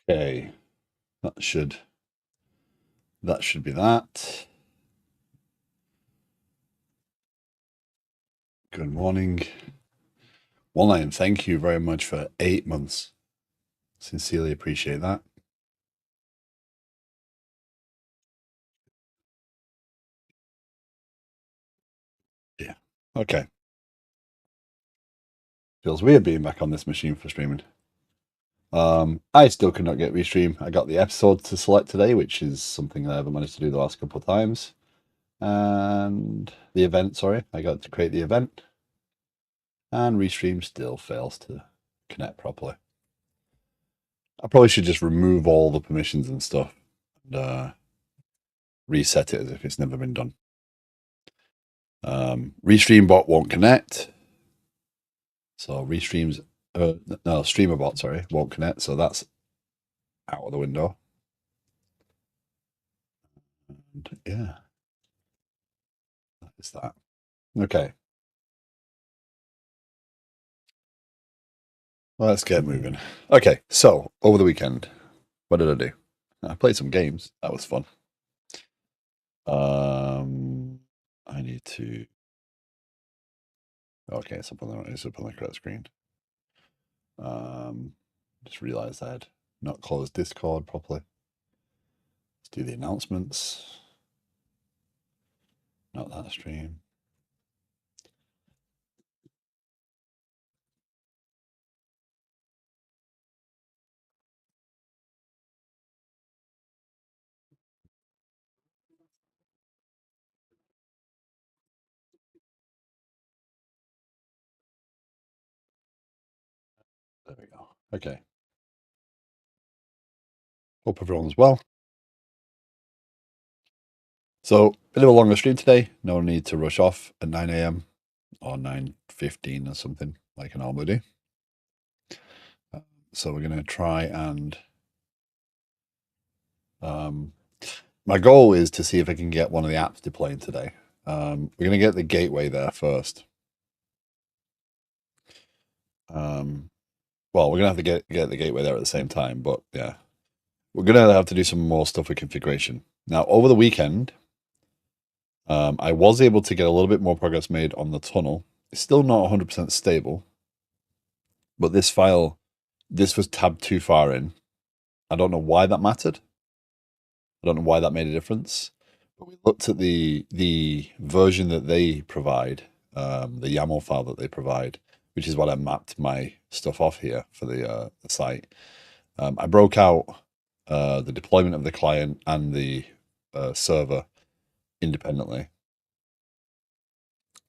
Okay, that should be that. Good morning. One line, thank you very much for 8 months. Sincerely appreciate that. Yeah. Okay. Feels weird being back on this machine for streaming. I still could not get restream. I got the episode to select today, which is something I haven't managed to do the last couple of times. And the event, sorry, I got to create the event. And restream still fails to connect properly. I probably should just remove all the permissions and stuff and reset it as if it's never been done. Restream bot won't connect. So restreams, no, streamer bot, sorry, won't connect. So that's out of the window. And yeah, that is that. Okay. Well, let's get moving. Okay, so over the weekend, what did I do? I played some games. That was fun. I need to. Okay, it's up on the correct screen. Just realized I had not closed Discord properly. Let's do the announcements. Not that stream. There we go. Okay. Hope everyone's well. So, bit of a longer stream today. No need to rush off at 9 a.m. or 9:15 or something like I normally do. So we're going to try and my goal is to see if I can get one of the apps deploying today. We're going to get the gateway there first. Well, we're going to have to get the gateway there at the same time, but yeah, we're going to have to do some more stuff with configuration. Now, over the weekend, I was able to get a little bit more progress made on the tunnel. It's still not 100% stable, but this file, this was tabbed too far in. I don't know why that mattered. I don't know why that made a difference. But we looked at the version that they provide, the YAML file that they provide, which is what I mapped my stuff off here for the site. I broke out the deployment of the client and the server independently,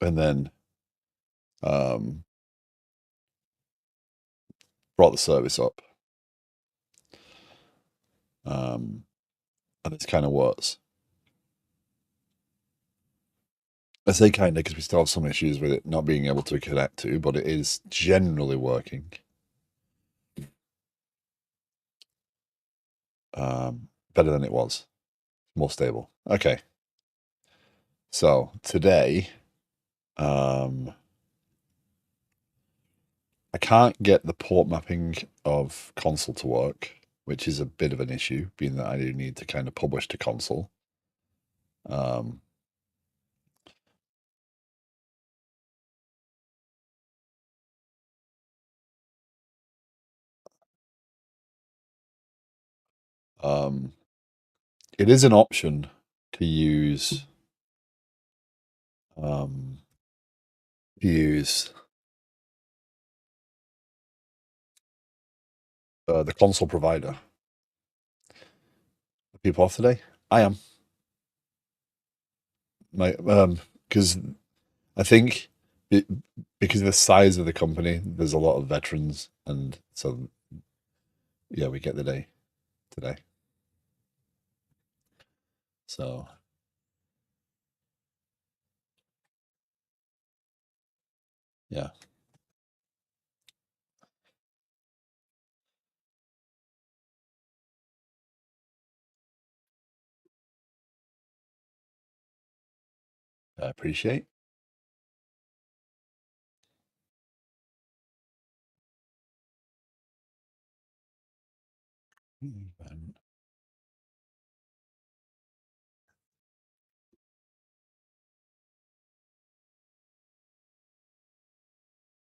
and then brought the service up. And it's kind of works. I say kind of because we still have some issues with it not being able to connect to, but it is generally working. Better than it was, more stable. Okay. So today, I can't get the port mapping of console to work, which is a bit of an issue, being that I do need to kind of publish to console. It is an option to use the console provider. Are people off today? I am. Because I think because of the size of the company, there's a lot of veterans, and so yeah, we get the day today. So yeah. I appreciate. Event.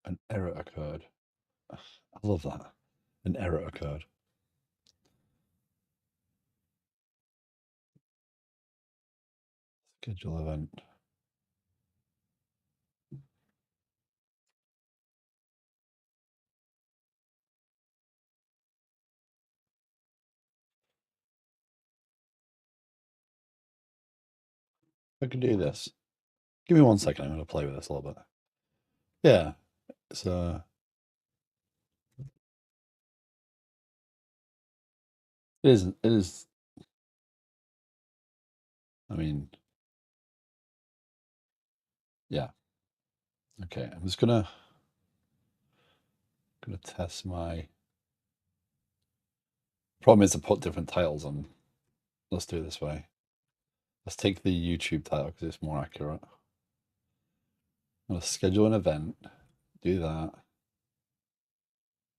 An error occurred. I love that. An error occurred. Schedule event. I can do this. Give me 1 second. I'm going to play with this a little bit. Yeah. It's it is. It is. I mean, yeah. Okay. I'm just gonna test my. Problem is to put different titles on. Let's do it this way. Let's take the YouTube title because it's more accurate. I'm gonna schedule an event. Do that.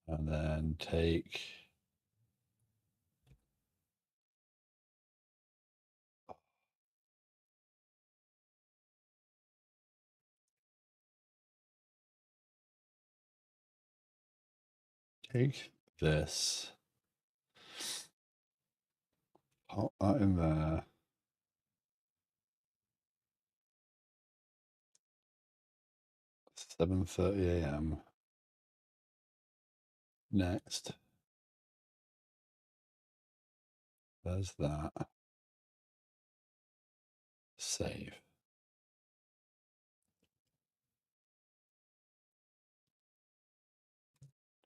And then take this, put that in there. $7:30 a.m. Next. There's that. Save.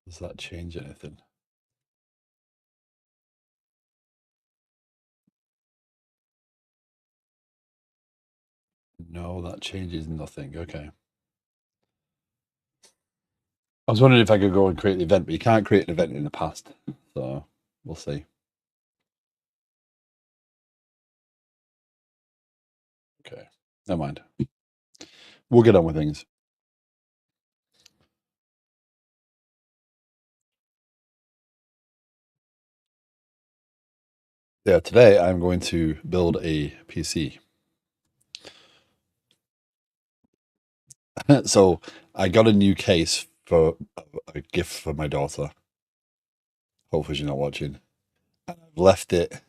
Does that change anything? No, that changes nothing. Okay. I was wondering if I could go and create the event, but you can't create an event in the past. So we'll see. Okay. Never mind. We'll get on with things. Yeah, today I'm going to build a PC. So I got a new case for a gift for my daughter. Hopefully she's not watching. And I've left it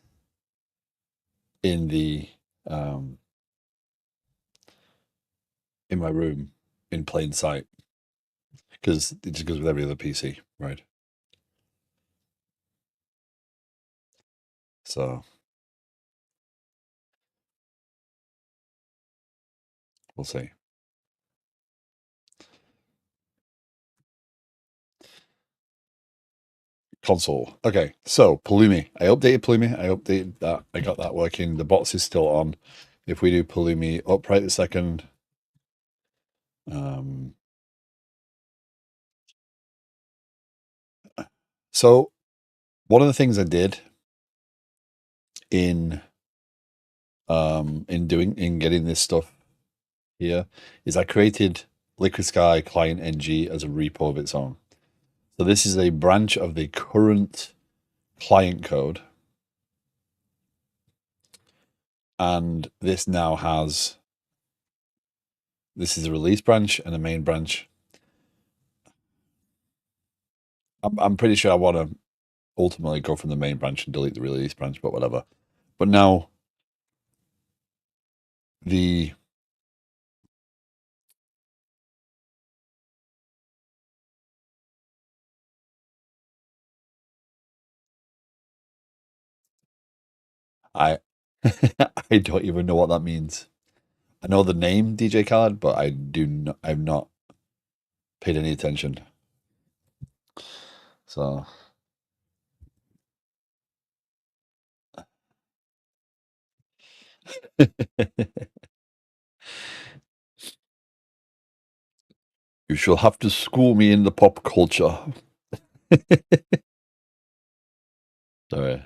in the in my room in plain sight because it just goes with every other PC, right? So we'll see. Console. Okay, so Pulumi. I updated Pulumi. I updated that. I got that working. The box is still on. If we do Pulumi up right this second, so one of the things I did in getting this stuff here is I created Liquid Sky Client NG as a repo of its own. So this is a branch of the current client code. And this now has, this is a release branch and a main branch. I'm pretty sure I want to ultimately go from the main branch and delete the release branch, but whatever. But now the I I don't even know what that means. I know the name DJ Khaled, but I've not paid any attention. So you shall have to school me in the pop culture. Sorry.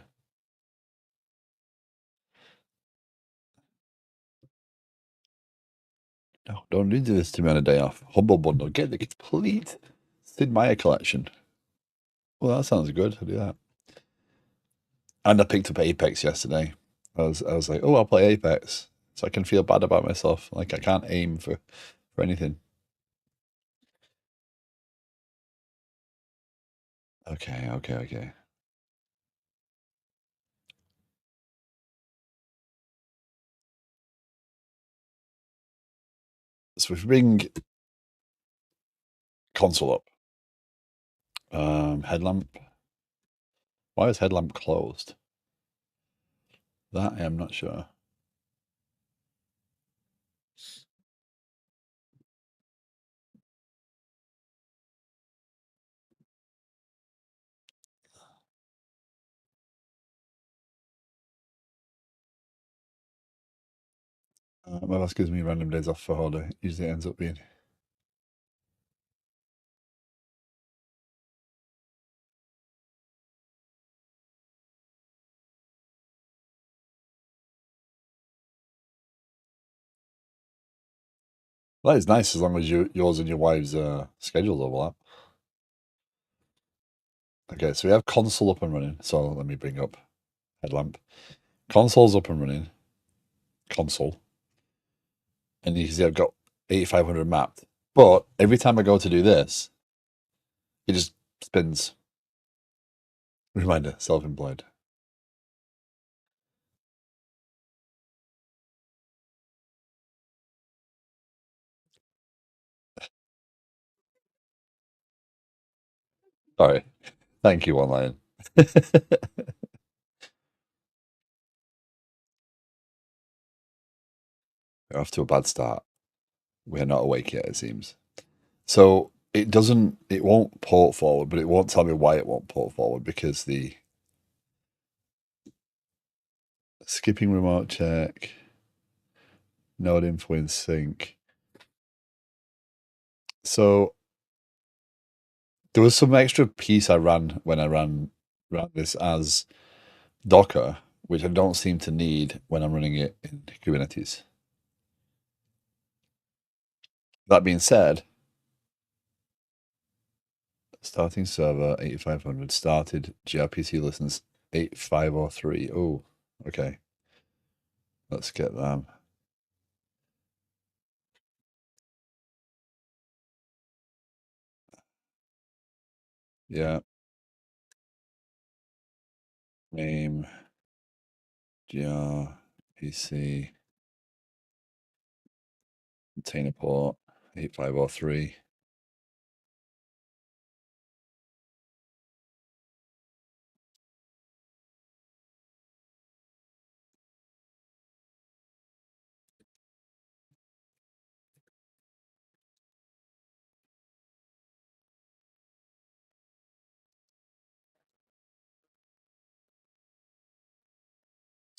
No, don't do this to me on a day off. Humble Bundle, get the complete Sid Meier collection. Well, that sounds good. I'll do that. And I picked up Apex yesterday. I was like, oh, I'll play Apex, so I can feel bad about myself. Like I can't aim for anything. Okay. So if we bring console up, headlamp. Why is headlamp closed? That I am not sure. My boss gives me random days off for holiday. Usually it ends up being. That is nice as long as yours and your wife's schedules overlap. Okay, so we have console up and running. So let me bring up headlamp. Console's up and running. Console. And you can see I've got 8500 mapped. But every time I go to do this, it just spins. Reminder, self-employed. Sorry. Thank you, online. We're off to a bad start. We're not awake yet, it seems. So it won't port forward, but it won't tell me why it won't port forward because the skipping remote check, node info in sync. So there was some extra piece I ran when I ran this as Docker, which I don't seem to need when I'm running it in Kubernetes. That being said, starting server 8500 started gRPC listens 8503. Oh, okay. Let's get them. Yeah. Name gRPC container port 8503.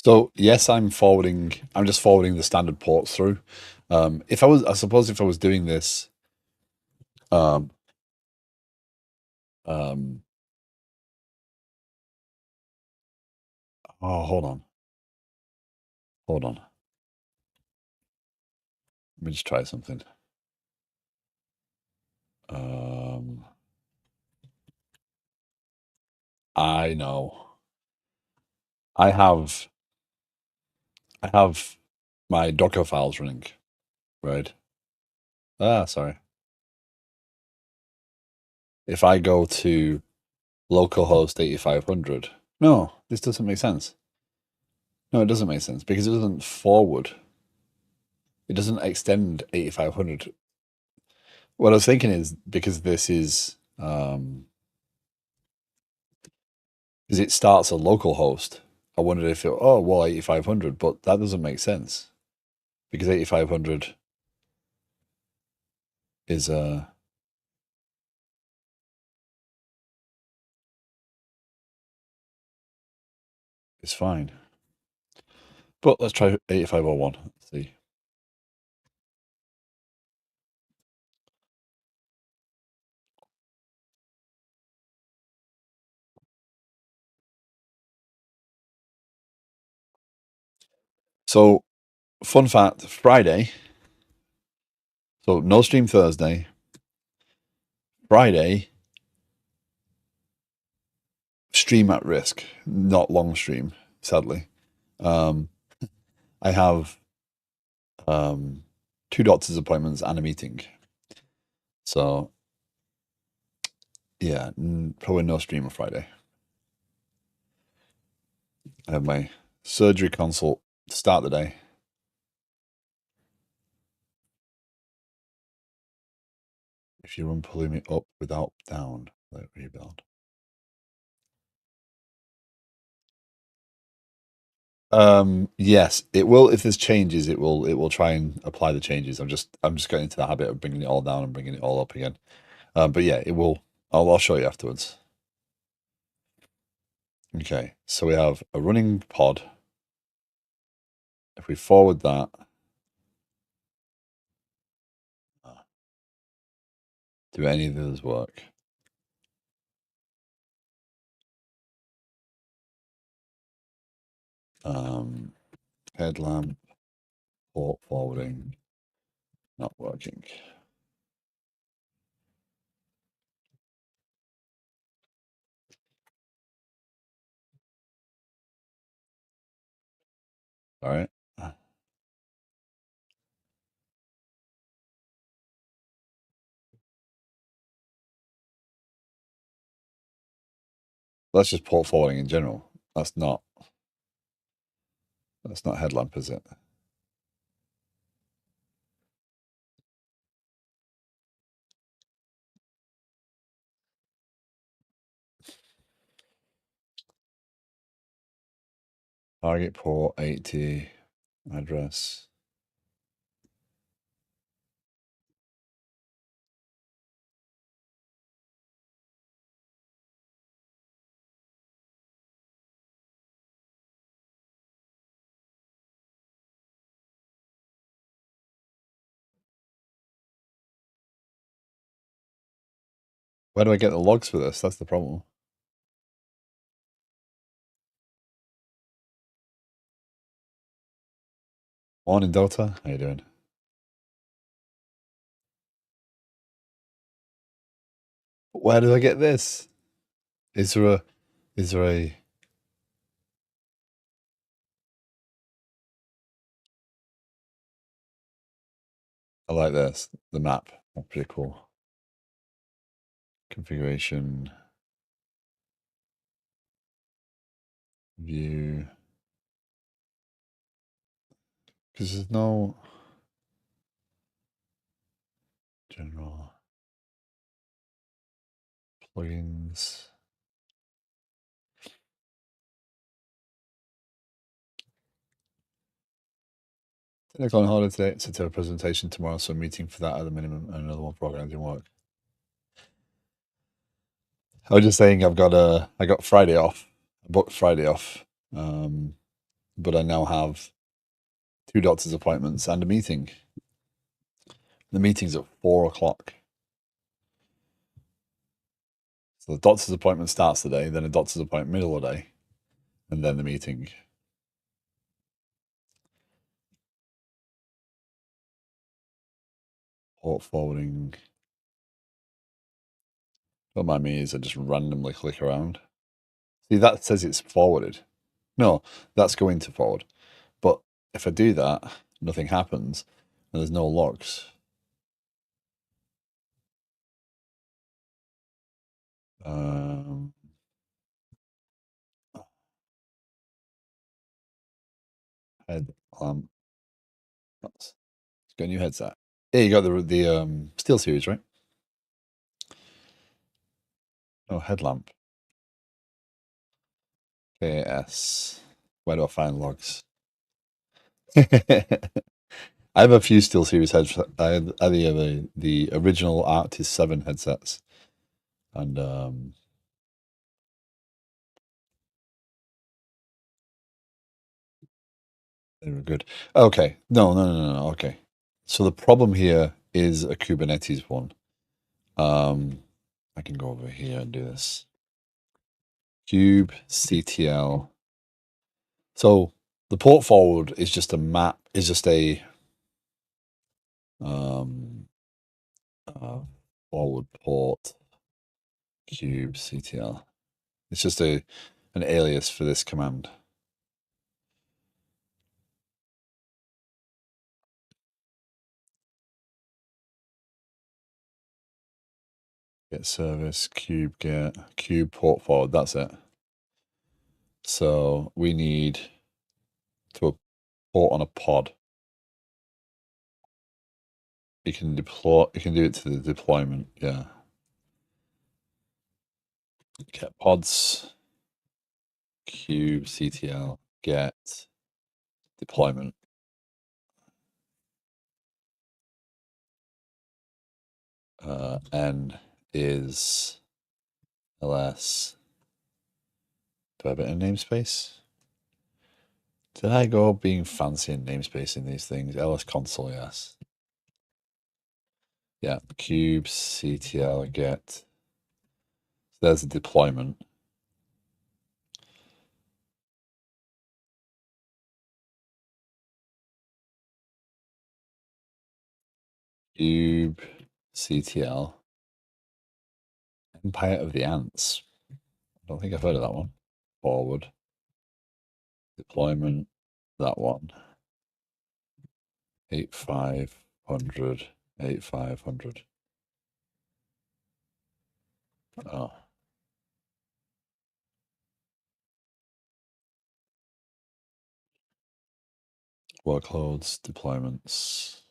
So yes, I'm just forwarding the standard ports through. I suppose if I was doing this, um, um, oh, hold on. Let me just try something. Um, I know. I have my Docker files running, right? Ah, sorry. If I go to localhost 8500, no, this doesn't make sense. No, it doesn't make sense because it doesn't forward. It doesn't extend 8500. What I was thinking is because this is because it starts a local host. I wondered if 8500, but that doesn't make sense because 8500 is fine. But let's try 8501. Let's see. So, fun fact: Friday. So no stream Thursday. Friday, stream at risk, not long stream, sadly. I have 2 doctor's appointments and a meeting. So, yeah, probably no stream on Friday. I have my surgery consult to start the day. If you run Pulumi up without down, let rebuild. Yes, it will. If there's changes, it will try and apply the changes. I'm just getting into the habit of bringing it all down and bringing it all up again. But yeah, it will. I'll show you afterwards. Okay, so we have a running pod. If we forward that, do any of those work? Headlamp, port forwarding, not working. All right. That's just port forwarding in general. That's not headlamp, is it? Target port 80 address. Where do I get the logs for this? That's the problem. Morning, Delta. How you doing? Where did I get this? Is there a I like this. The map. That's pretty cool. Configuration. View. Because there's no general plugins. Technical on holiday today. Set a presentation tomorrow, so a meeting for that at the minimum, and another one for organizing work. I was just saying I got Friday off. I booked Friday off. But I now have 2 doctor's appointments and a meeting. The meeting's at 4 o'clock. So the doctor's appointment starts the day, then a doctor's appointment middle of the day, and then the meeting. Port forwarding. Don't mind me as I just randomly click around. See, that says it's forwarded. No, that's going to forward. But if I do that, nothing happens, and there's no logs. Head let's get a new headset. Yeah, you got the Steel Series, right? Oh, headlamp. K8S. Where do I find logs? I have a few Steel Series headsets. I have the original Arctis 7 headsets, and they were good. Okay, no. Okay, so the problem here is a Kubernetes one. I can go over here and do this. kubectl. So the port forward is just a map. Is just a forward port kubectl. It's just an alias for this command. Get service, kube port forward. That's it. So we need to port on a pod. You can deploy. You can do it to the deployment. Yeah. Get pods. kubectl get deployment. N is ls. Do I have it in namespace? Did I go being fancy in namespace in these things? ls console, yes. Yeah, kubectl get. So there's a deployment. kubectl Empire of the Ants. I don't think I've heard of that one. Forward. Deployment. That one. 8500. 8500. Oh. Workloads, deployments.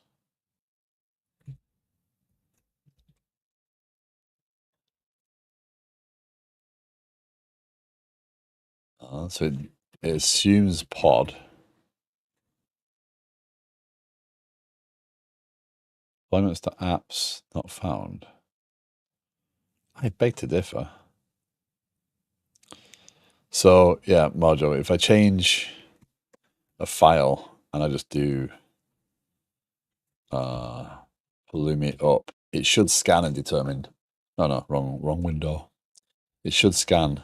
So it assumes pod. Deployments to apps not found. I beg to differ. So yeah, Mojo, if I change a file and I just do Pulumi up, it should scan and determine. No, wrong window. It should scan,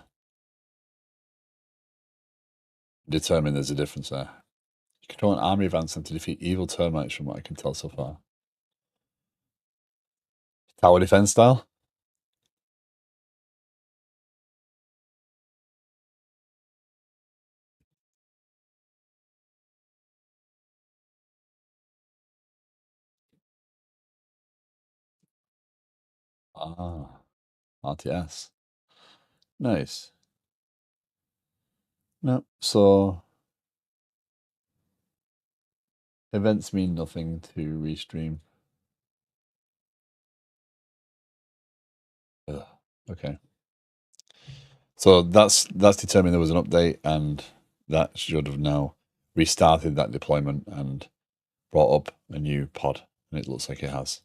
determine there's a difference there. You control an army of ants to defeat evil termites from what I can tell so far. Tower defense style? Ah, RTS. Nice. No, so events mean nothing to restream. Ugh, okay. So that's determined there was an update, and that should have now restarted that deployment and brought up a new pod, and it looks like it has.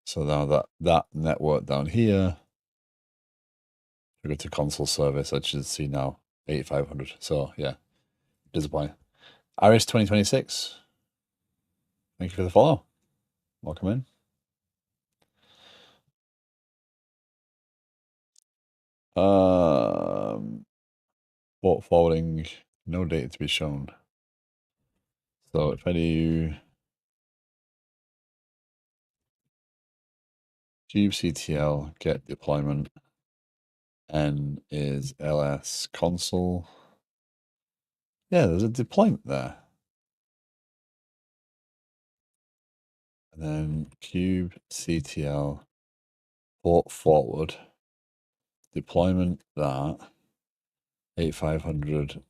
So now that network down here, we go to console service, I should see now 8500. So yeah, disappointing. Iris 2026. Thank you for the follow. Welcome in. Port forwarding, no data to be shown. So if I do kubectl get deployment, N is ls console. Yeah, there's a deployment there. And then kubectl port forward deployment that 8500.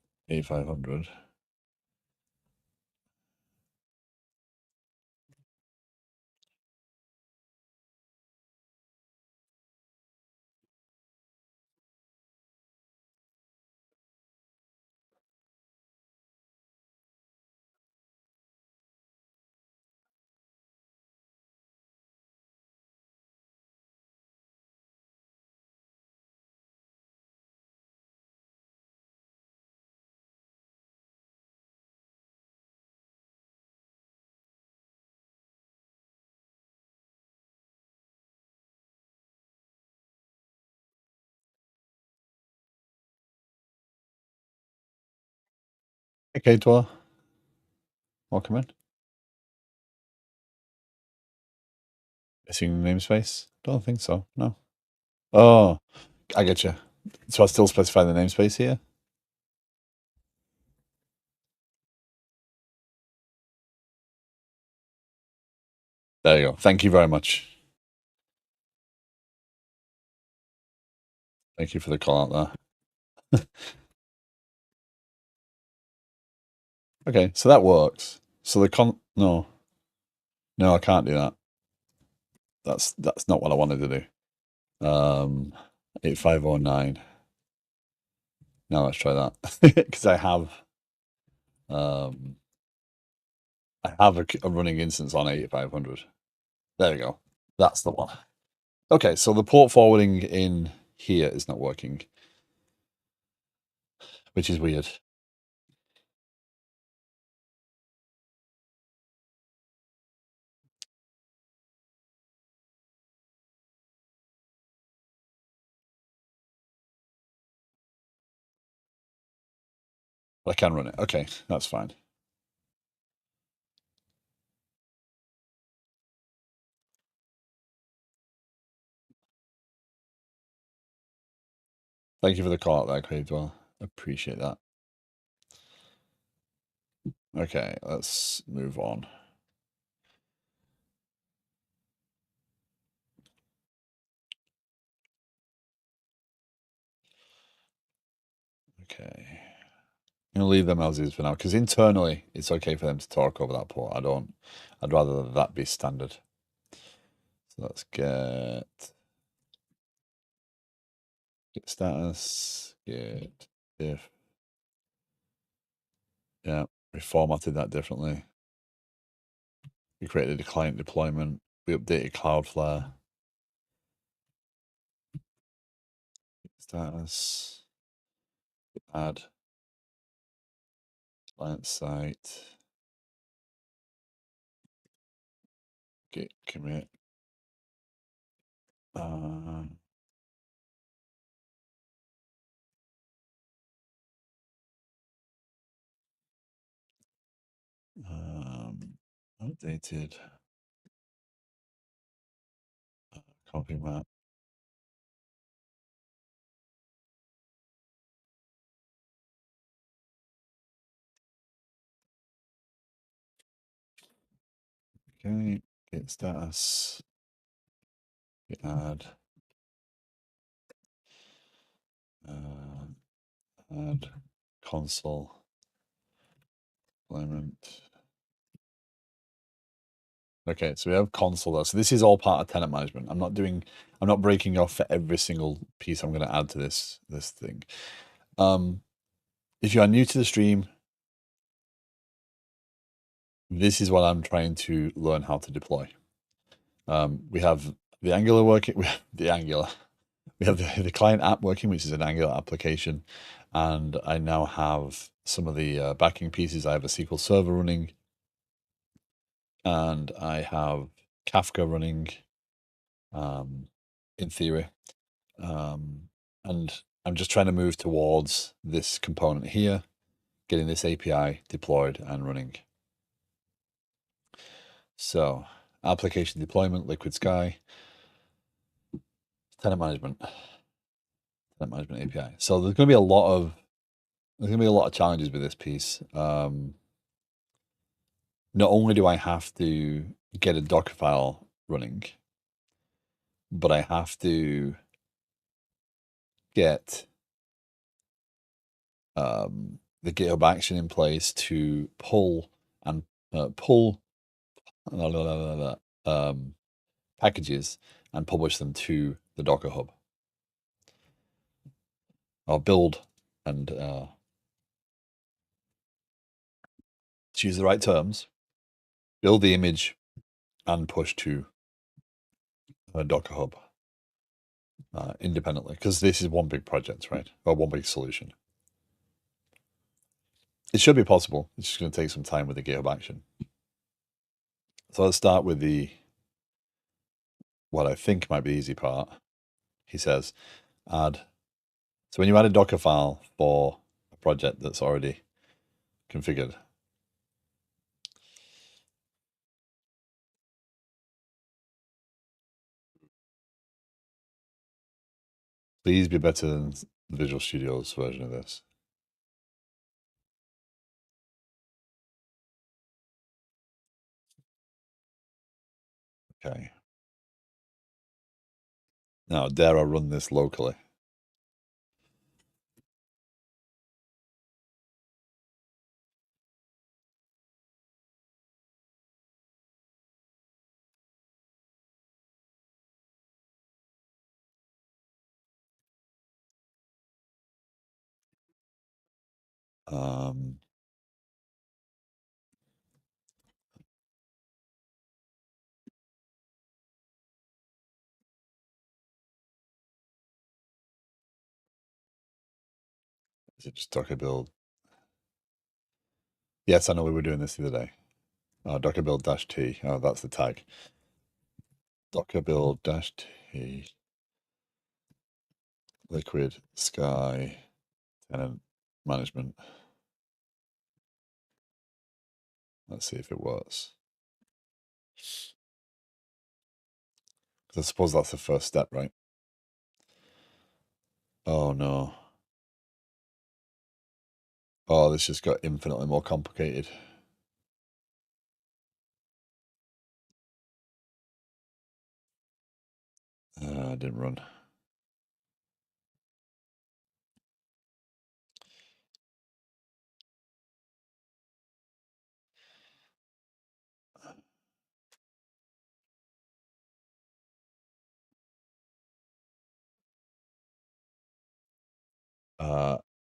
Okay, Tor. Welcome in. Missing namespace? Don't think so. No. Oh, I get you. So I still specify the namespace here? There you go. Thank you very much. Thank you for the call out there. Okay, so that works. So no, I can't do that. That's not what I wanted to do. 8509. Now let's try that because um I have a running instance on 8500. There we go. That's the one. Okay, so the port forwarding in here is not working, which is weird. But I can run it. Okay, that's fine. Thank you for the call out there, Craig. Well, appreciate that. Okay, let's move on. Okay. I'm gonna leave them as is for now because internally it's okay for them to talk over that port. I'd rather that be standard. So let's get status, get diff. Yeah, we formatted that differently. We created a client deployment. We updated Cloudflare. Status, add client site, git commit. Updated copy map. Okay, git status, git add, add console deployment. Okay, so we have console there. So this is all part of tenant management. I'm not breaking off for every single piece I'm going to add to this thing. If you are new to the stream, this is what I'm trying to learn how to deploy. We have the Angular working. We have the Angular. We have the client app working, which is an Angular application, and I now have some of the backing pieces. I have a SQL Server running, and I have Kafka running. In theory, and I'm just trying to move towards this component here, getting this API deployed and running. So, application deployment, Liquid Sky, tenant management API. So there's going to be a lot of challenges with this piece. Not only do I have to get a Docker file running, but I have to get the GitHub action in place to pull packages and publish them to the Docker Hub. Or build and choose the right terms, build the image and push to a Docker Hub independently, because this is one big project, right? Or one big solution. It should be possible. It's just going to take some time with the GitHub action. So let's start with what I think might be the easy part. He says, add. So when you add a Docker file for a project that's already configured, Please be better than the Visual Studio's version of this. Okay. Now, dare I run this locally? Um, is it just Docker build? Yes, I know we were doing this the other day. Docker build dash T. Oh, that's the tag. Docker build dash T. Liquid Sky tenant management. Let's see if it works. Because I suppose that's the first step, right? Oh no. Oh, this just got infinitely more complicated. Didn't run.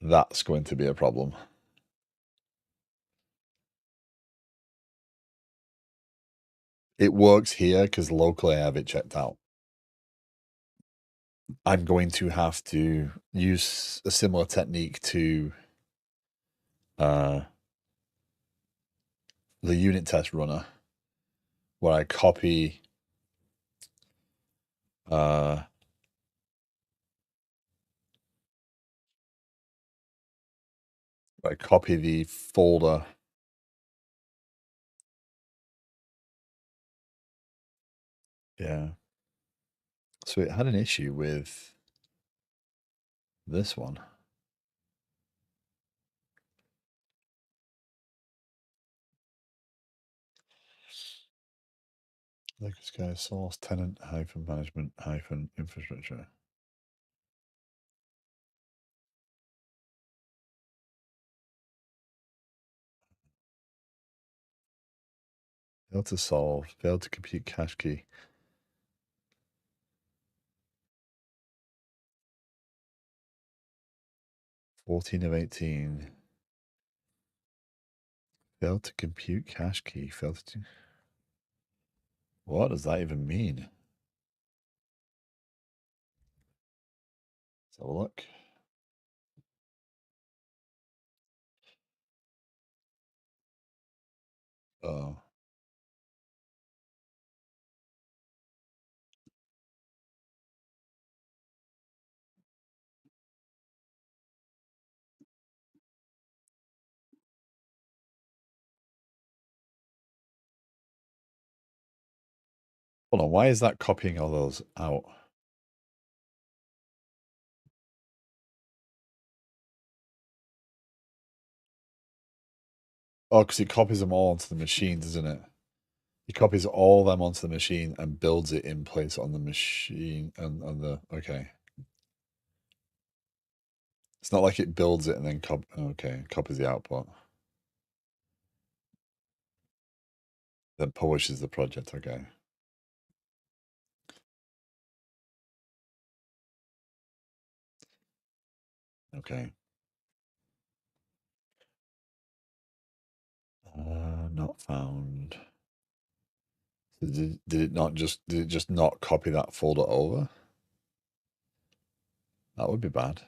That's going to be a problem. It works here because locally I have it checked out. I'm going to have to use a similar technique to the unit test runner, where I copy I copy the folder. Yeah. So it had an issue with this one. Like this guy, source tenant hyphen management hyphen infrastructure. Failed to solve, failed to compute cache key. 14 of 18. Failed to compute cache key, failed to... What does that even mean? Let's have a look. Oh. Hold on, why is that copying all those out? Oh, because it copies them all onto the machine, doesn't it? He copies all them onto the machine and builds it in place on the machine and on the okay. It's not like it builds it and then copies the output. Then publishes the project, okay. Okay. Not found. So did it just not copy that folder over? That would be bad.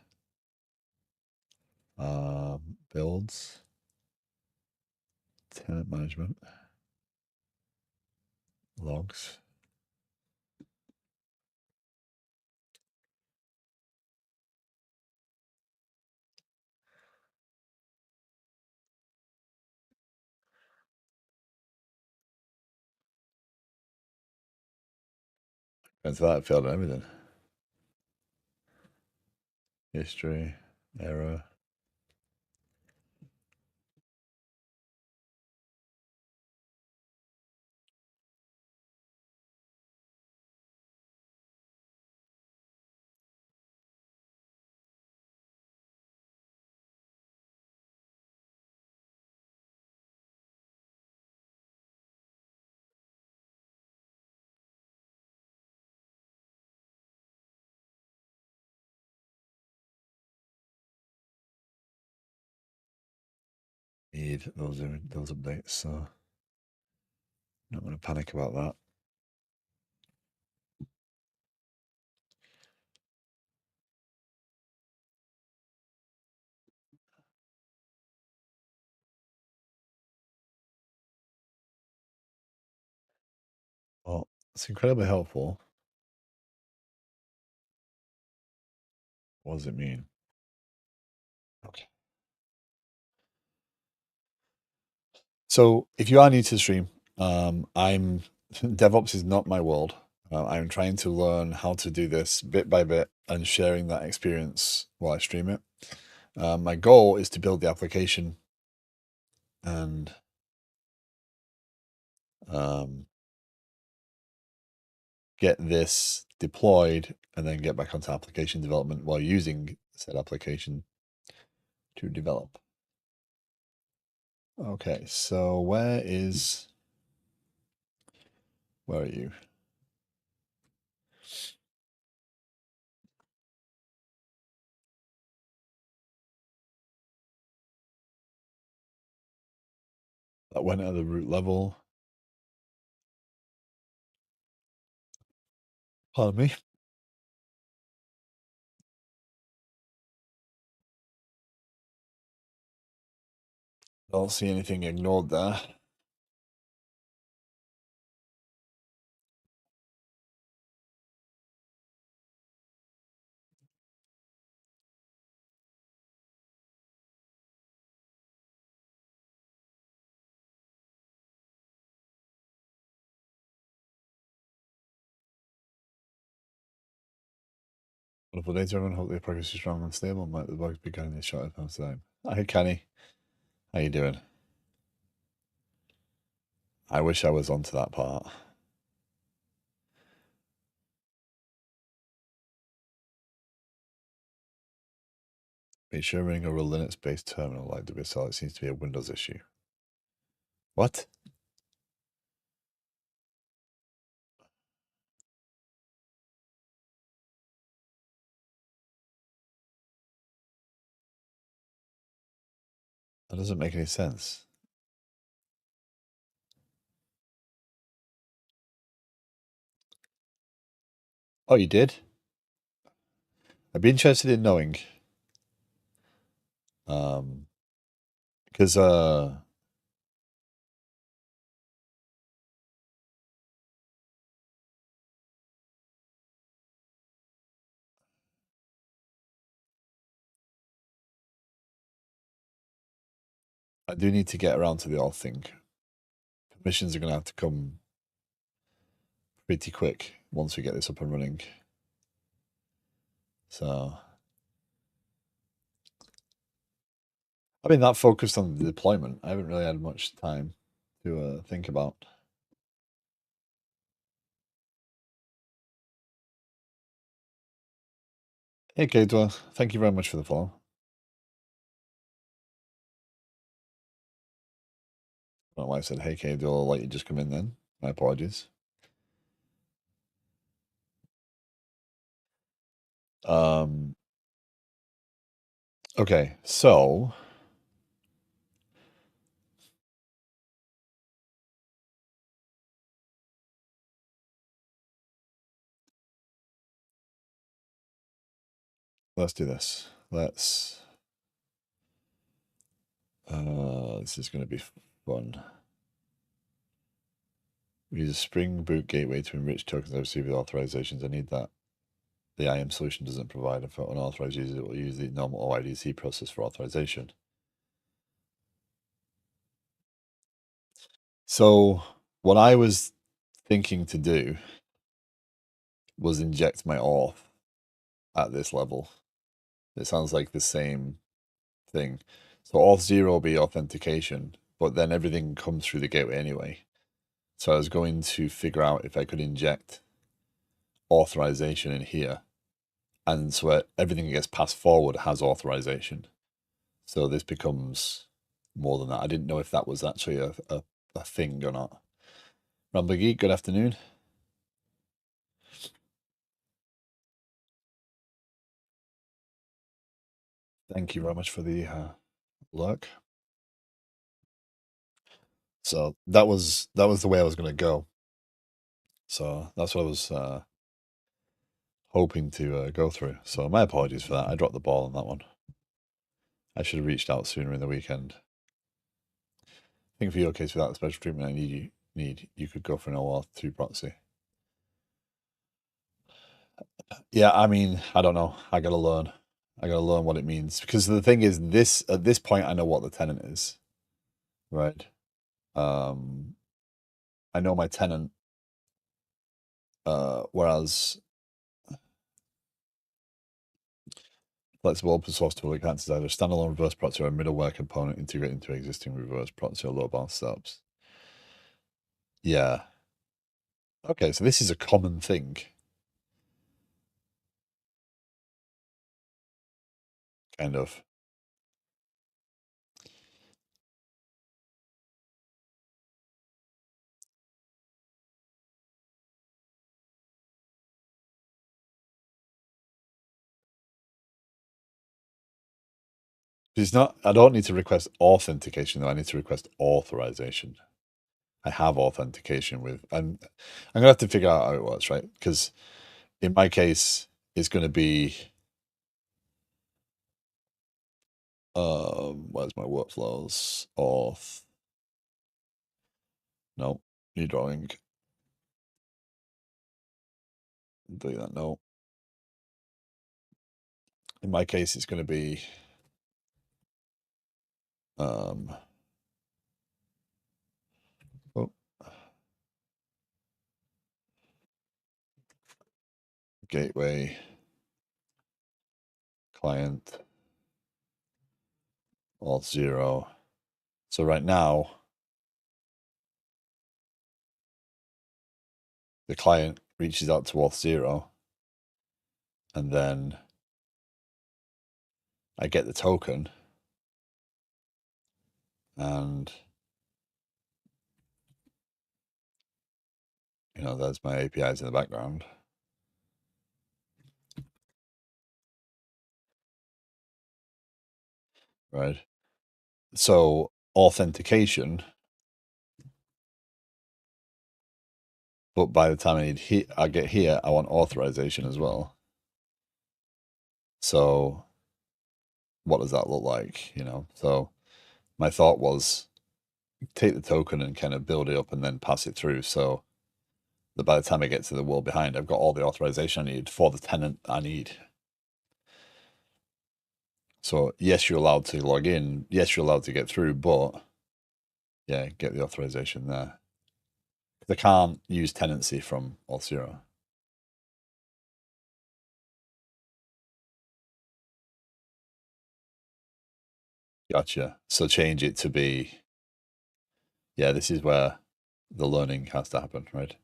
Builds, tenant management, logs. And so that failed everything. History, error. Need those updates, so not going to panic about that. Well, it's incredibly helpful. What does it mean? Okay. So if you are new to the stream, I'm DevOps is not my world. I'm trying to learn how to do this bit by bit and sharing that experience while I stream it. My goal is to build the application and get this deployed and then get back onto application development while using said application to develop. Okay, so where are you? That went at the root level. Pardon me. Don't see anything ignored there. Wonderful data, everyone. Hope the progress is strong and stable. Might the bugs be getting this short of time. Hi, Kenny. How you doing? I wish I was onto that part. Be sure running a real Linux-based terminal like WSL. It seems to be a Windows issue. What? That doesn't make any sense. Oh, you did? I'd be interested in knowing. Because I do need to get around to the auth thing. Permissions are going to have to come pretty quick once we get this up and running. So, I've been that focused on the deployment. I haven't really had much time to think about. Hey, K8S, thank you very much for the follow. I don't know why I said hey, K8S, I'll let you just come in then. My apologies. Okay, so let's do this. This is going to be fun. We use a Spring Boot gateway to enrich tokens I receive with authorizations. I need that. The IAM solution doesn't provide. If unauthorized users, it will use the normal IaC process for authorization. So what I was thinking to do was inject my auth at this level It sounds like the same thing. So Auth0 will be authentication, but then everything comes through the gateway anyway. So I was going to figure out if I could inject authorization in here. And so everything that gets passed forward has authorization. So this becomes more than that. I didn't know if that was actually a thing or not. Rambler Geek, good afternoon. Thank you very much for the lurk. So that was the way I was going to go. So that's what I was hoping to go through. So my apologies for that. I dropped the ball on that one. I should have reached out sooner in the weekend. I think for your case, without the special treatment I need, you could go for an OAuth 2 proxy. Yeah, I mean, I don't know. I gotta learn. I gotta learn what it means, because the thing is, this at this point, I know what the tenant is, right? I know my tenant, whereas flexible open source tool acts as either a standalone reverse proxy or a middleware component integrated into existing reverse proxy or load balance setups. Yeah. Okay, so this is a common thing. Kind of. It's not, I don't need to request authentication though, I need to request authorization. I have authentication with, and I'm gonna have to figure out how it works, right? Because in my case, it's gonna be where's my workflows? Auth. No, new drawing. Delete that. No. In my case, it's gonna be oh, gateway client Auth0. So right now, the client reaches out to Auth0, and then I get the token, and there's my APIs in the background. Right. So authentication, but by the time I get here, I want authorization as well. So what does that look like? So my thought was take the token and kind of build it up and then pass it through. So that by the time I get to the world behind, I've got all the authorization I need for the tenant I need. So yes, you're allowed to log in. Yes, you're allowed to get through, but yeah, get the authorization there. They can't use tenancy from Auth0. Gotcha. So change it to be, yeah, this is where the learning has to happen, right?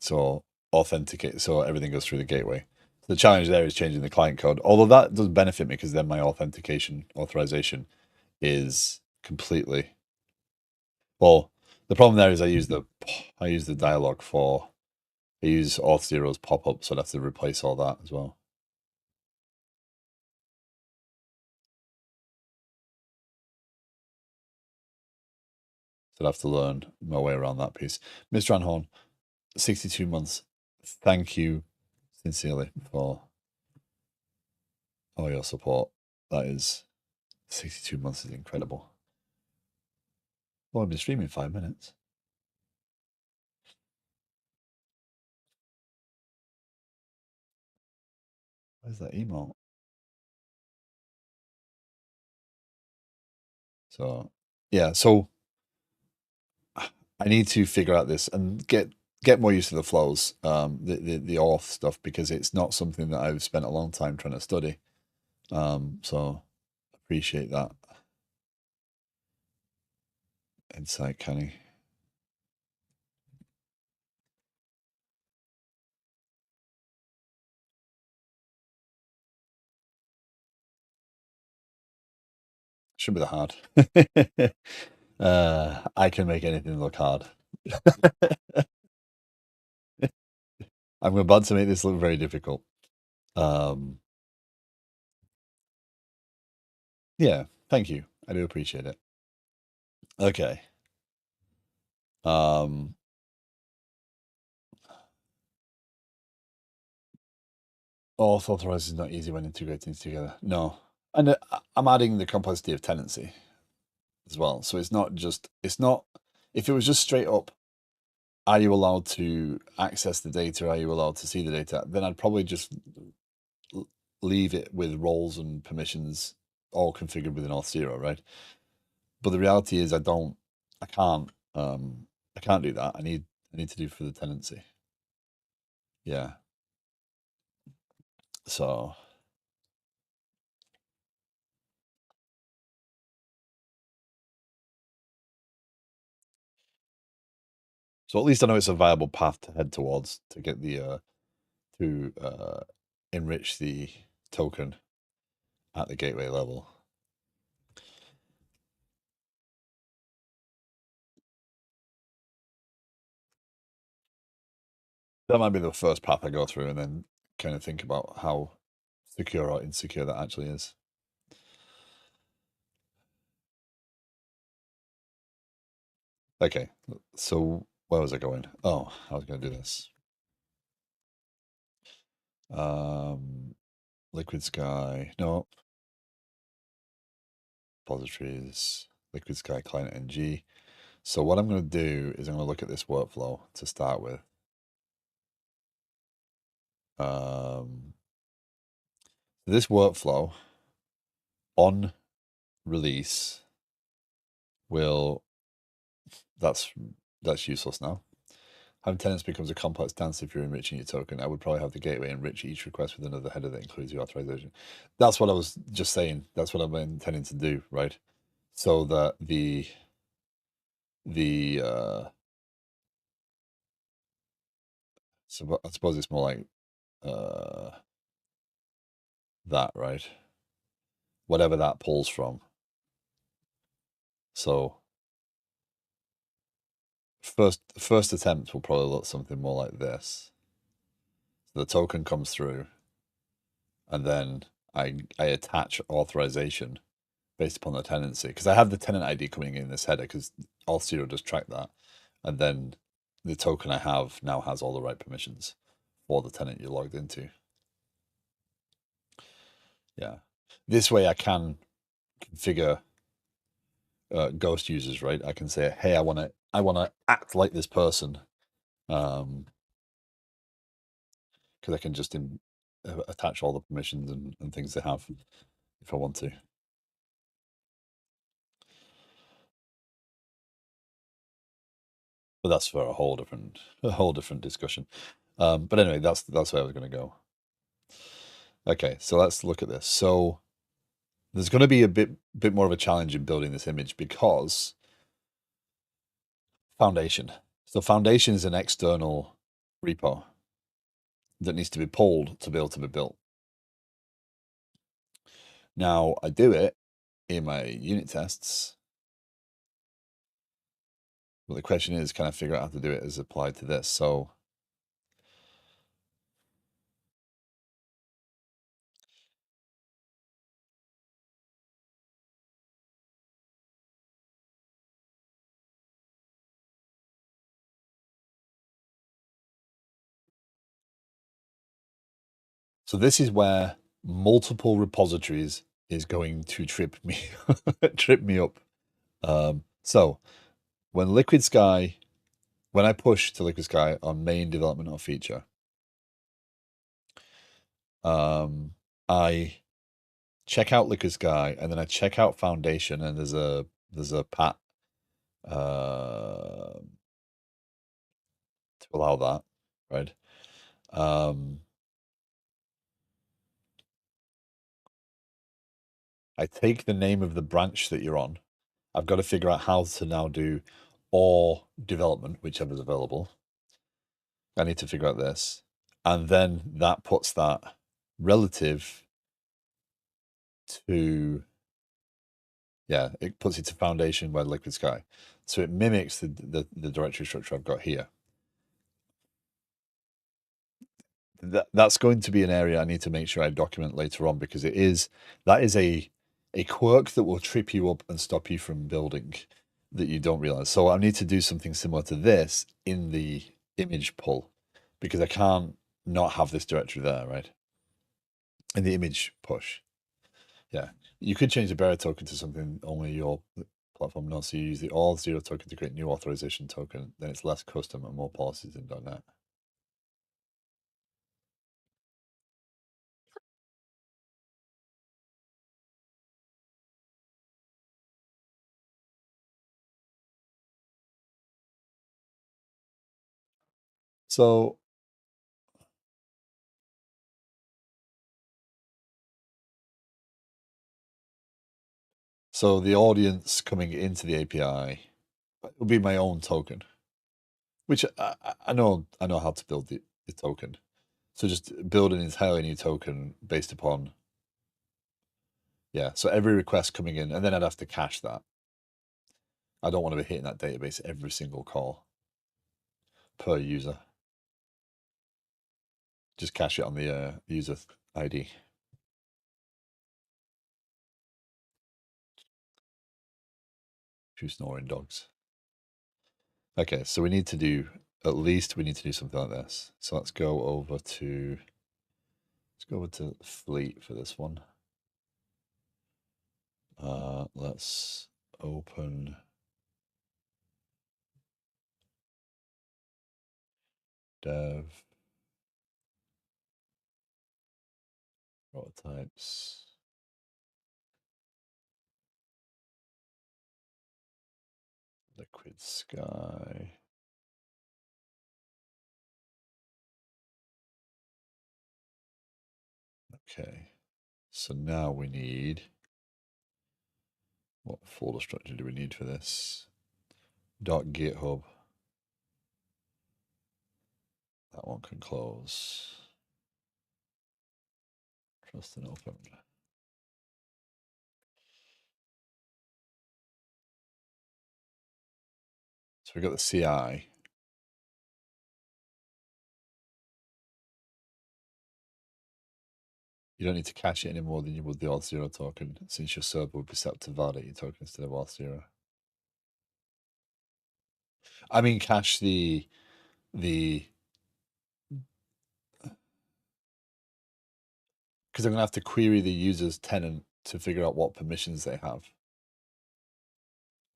So authenticate, so everything goes through the gateway. The challenge there is changing the client code, although that does benefit me because then my authentication authorization is completely, well, the problem there is I use the dialog for, I use Auth0's pop-up, so I'd have to replace all that as well. So I'd have to learn my way around that piece. Mr. Anhorn, 62 months. Thank you sincerely for all your support. That is 62 months is incredible. Well, I've been streaming 5 minutes. Where's that email? So, yeah, so I need to figure out this and get get more used to the flows, the auth stuff, because it's not something that I've spent a long time trying to study. So appreciate that insight, Kenny. Shouldn't be that hard. I can make anything look hard. I'm about to make this look very difficult. Yeah, thank you. I do appreciate it. Okay. Auth authorize is not easy when integrating things together. No. And I'm adding the complexity of tenancy as well. So it's not, if it was just straight up, are you allowed to access the data? Are you allowed to see the data? Then I'd probably just leave it with roles and permissions all configured within Auth0, right? But the reality is I can't do that. I need to do for the tenancy. Yeah. So at least I know it's a viable path to head towards to get the to enrich the token at the gateway level. That might be the first path I go through, and then kind of think about how secure or insecure that actually is. Okay, so where was I going? Oh, I was going to do this. Liquid Sky, no. Repositories, Liquid Sky Client NG. So what I'm going to do is I'm going to look at this workflow to start with. This workflow on release will, that's useless now. Having tenants becomes a complex dance if you're enriching your token. I would probably have the gateway enrich each request with another header that includes your authorization. That's what I was just saying. That's what I'm intending to do, right? So that so I suppose it's more like that, right? Whatever that pulls from. So first attempt will probably look something more like this. So the token comes through, and then I attach authorization based upon the tenancy, because I have the tenant ID coming in this header because Auth0 does track that, and then the token I have now has all the right permissions for the tenant you're logged into. Yeah, this way I can configure ghost users, right? I can say, hey, I want to act like this person, because I can just attach all the permissions and things they have if I want to. But that's for a whole different discussion. But anyway, that's where I was going to go. Okay, so let's look at this. So there's going to be a bit more of a challenge in building this image because Foundation. So Foundation is an external repo that needs to be pulled to be able to be built. Now I do it in my unit tests, but the question is, can I figure out how to do it as applied to this? So this is where multiple repositories is going to trip me up. So when Liquid Sky, when I push to Liquid Sky on main development or feature, I check out Liquid Sky and then I check out Foundation, and there's a pat to allow that, right? I take the name of the branch that you're on. I've got to figure out how to now do or development, whichever's available. I need to figure out this. And then that puts that relative to, yeah, it puts it to foundation by liquid sky. So it mimics the directory structure I've got here. That's going to be an area I need to make sure I document later on, because that is a quirk that will trip you up and stop you from building that you don't realize. So I need to do something similar to this in the image pull, because I can't not have this directory there, right? In the image push. Yeah. You could change the bearer token to something only your platform knows. So you use the all zero token to create new authorization token. Then it's less custom and more policies in .NET. So the audience coming into the API will be my own token, which I know how to build the token. So just build an entirely new token based upon, yeah. So every request coming in, and then I'd have to cache that. I don't want to be hitting that database every single call per user. Just cache it on the user ID. Two snoring dogs. Okay, so we need to do something like this. So let's go over to Fleet for this one. Let's open dev prototypes. Liquid sky. Okay, so now we need, what folder structure do we need for this? .github. That one can close. Trust and open. So we got the CI. You don't need to cache it any more than you would the auth0 token, since your server would be set up to validate your token instead of auth0. I mean, cache the because I'm going to have to query the user's tenant to figure out what permissions they have.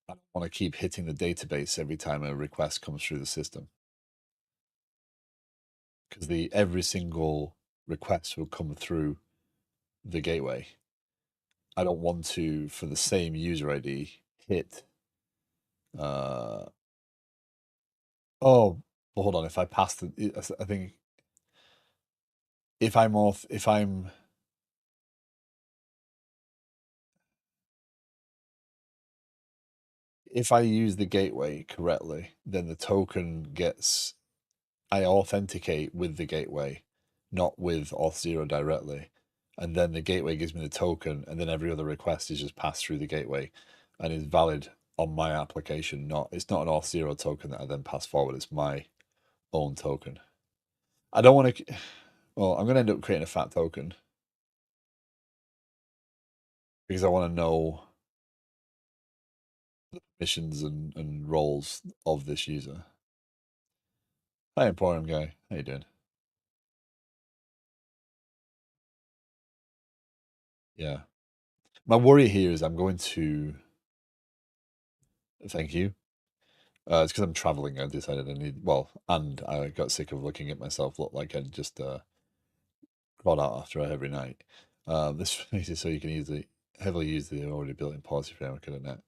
I don't want to keep hitting the database every time a request comes through the system, because every single request will come through the gateway. I don't want to, for the same user ID, hit. Oh, well, hold on. If I pass I think if I use the gateway correctly, then the token gets, I authenticate with the gateway, not with auth0 directly. And then the gateway gives me the token, and then every other request is just passed through the gateway and is valid on my application. It's not an auth0 token that I then pass forward, it's my own token. I don't want to, well, I'm going to end up creating a fat token because I want to know the permissions and roles of this user. Hi, Emporium guy. How you doing? Yeah. My worry here is I'm going to, thank you. It's because I'm traveling. I decided and I got sick of looking at myself look like I'd just got out after a heavy night. This makes it so you can heavily use the already built-in policy framework in .NET.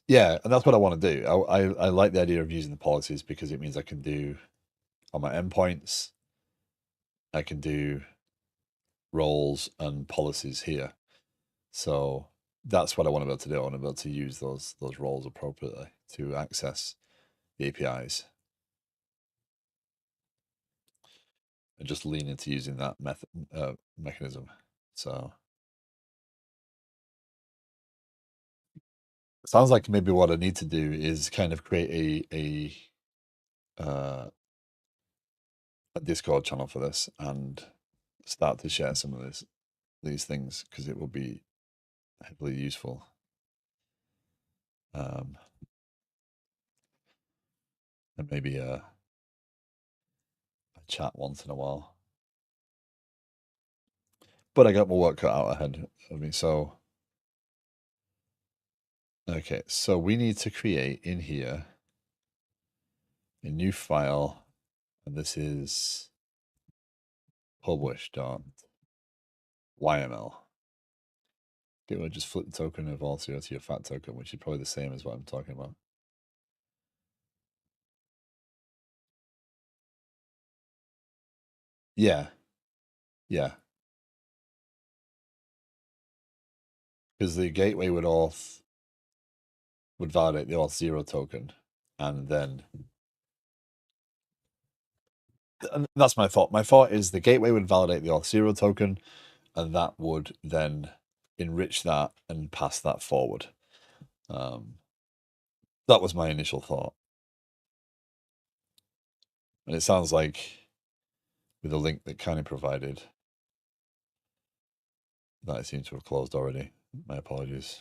Yeah, and that's what I want to do. I like the idea of using the policies because it means I can do on my endpoints. I can do roles and policies here. So that's what I want to be able to do. I want to be able to use those roles appropriately to access the APIs. And just lean into using that mechanism. So sounds like maybe what I need to do is kind of create a Discord channel for this and start to share some of these things because it will be heavily useful. And maybe a chat once in a while. But I got my work cut out ahead of me, so okay, so we need to create in here a new file, and this is publish.yml. Okay, we'll just flip the token of all 0 to your fat token, which is probably the same as what I'm talking about. Yeah. Yeah. Because the gateway would validate the auth 0 token, and then and that's my thought. My thought is the gateway would validate the auth 0 token, and that would then enrich that and pass that forward. That was my initial thought. And it sounds like with the link that Canny provided, that it seems to have closed already. My apologies.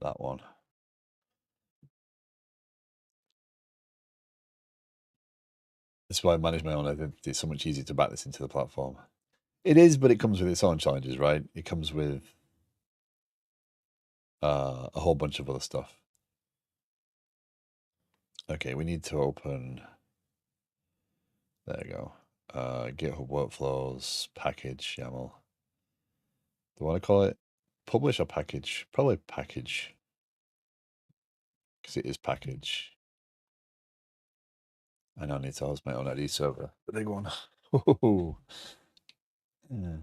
That one. This is why I manage my own identity. It's so much easier to back this into the platform. It is, but it comes with its own challenges, right? It comes with a whole bunch of other stuff. Okay, we need to open. There you go. GitHub workflows, package, YAML. Do I want to call it publish or package? Probably package. Because it is package. I now need to host my own ID server. The big one. Yeah.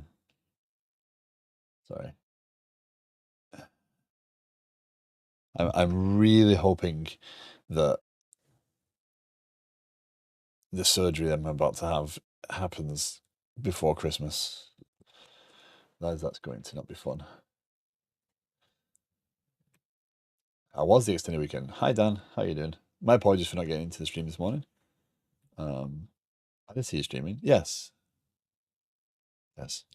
Sorry. I'm really hoping that the surgery I'm about to have happens before Christmas. That's going to not be fun. How was the extended weekend? Hi Dan, how you doing? My apologies for not getting into the stream this morning. I did see you streaming. Yes. Yes.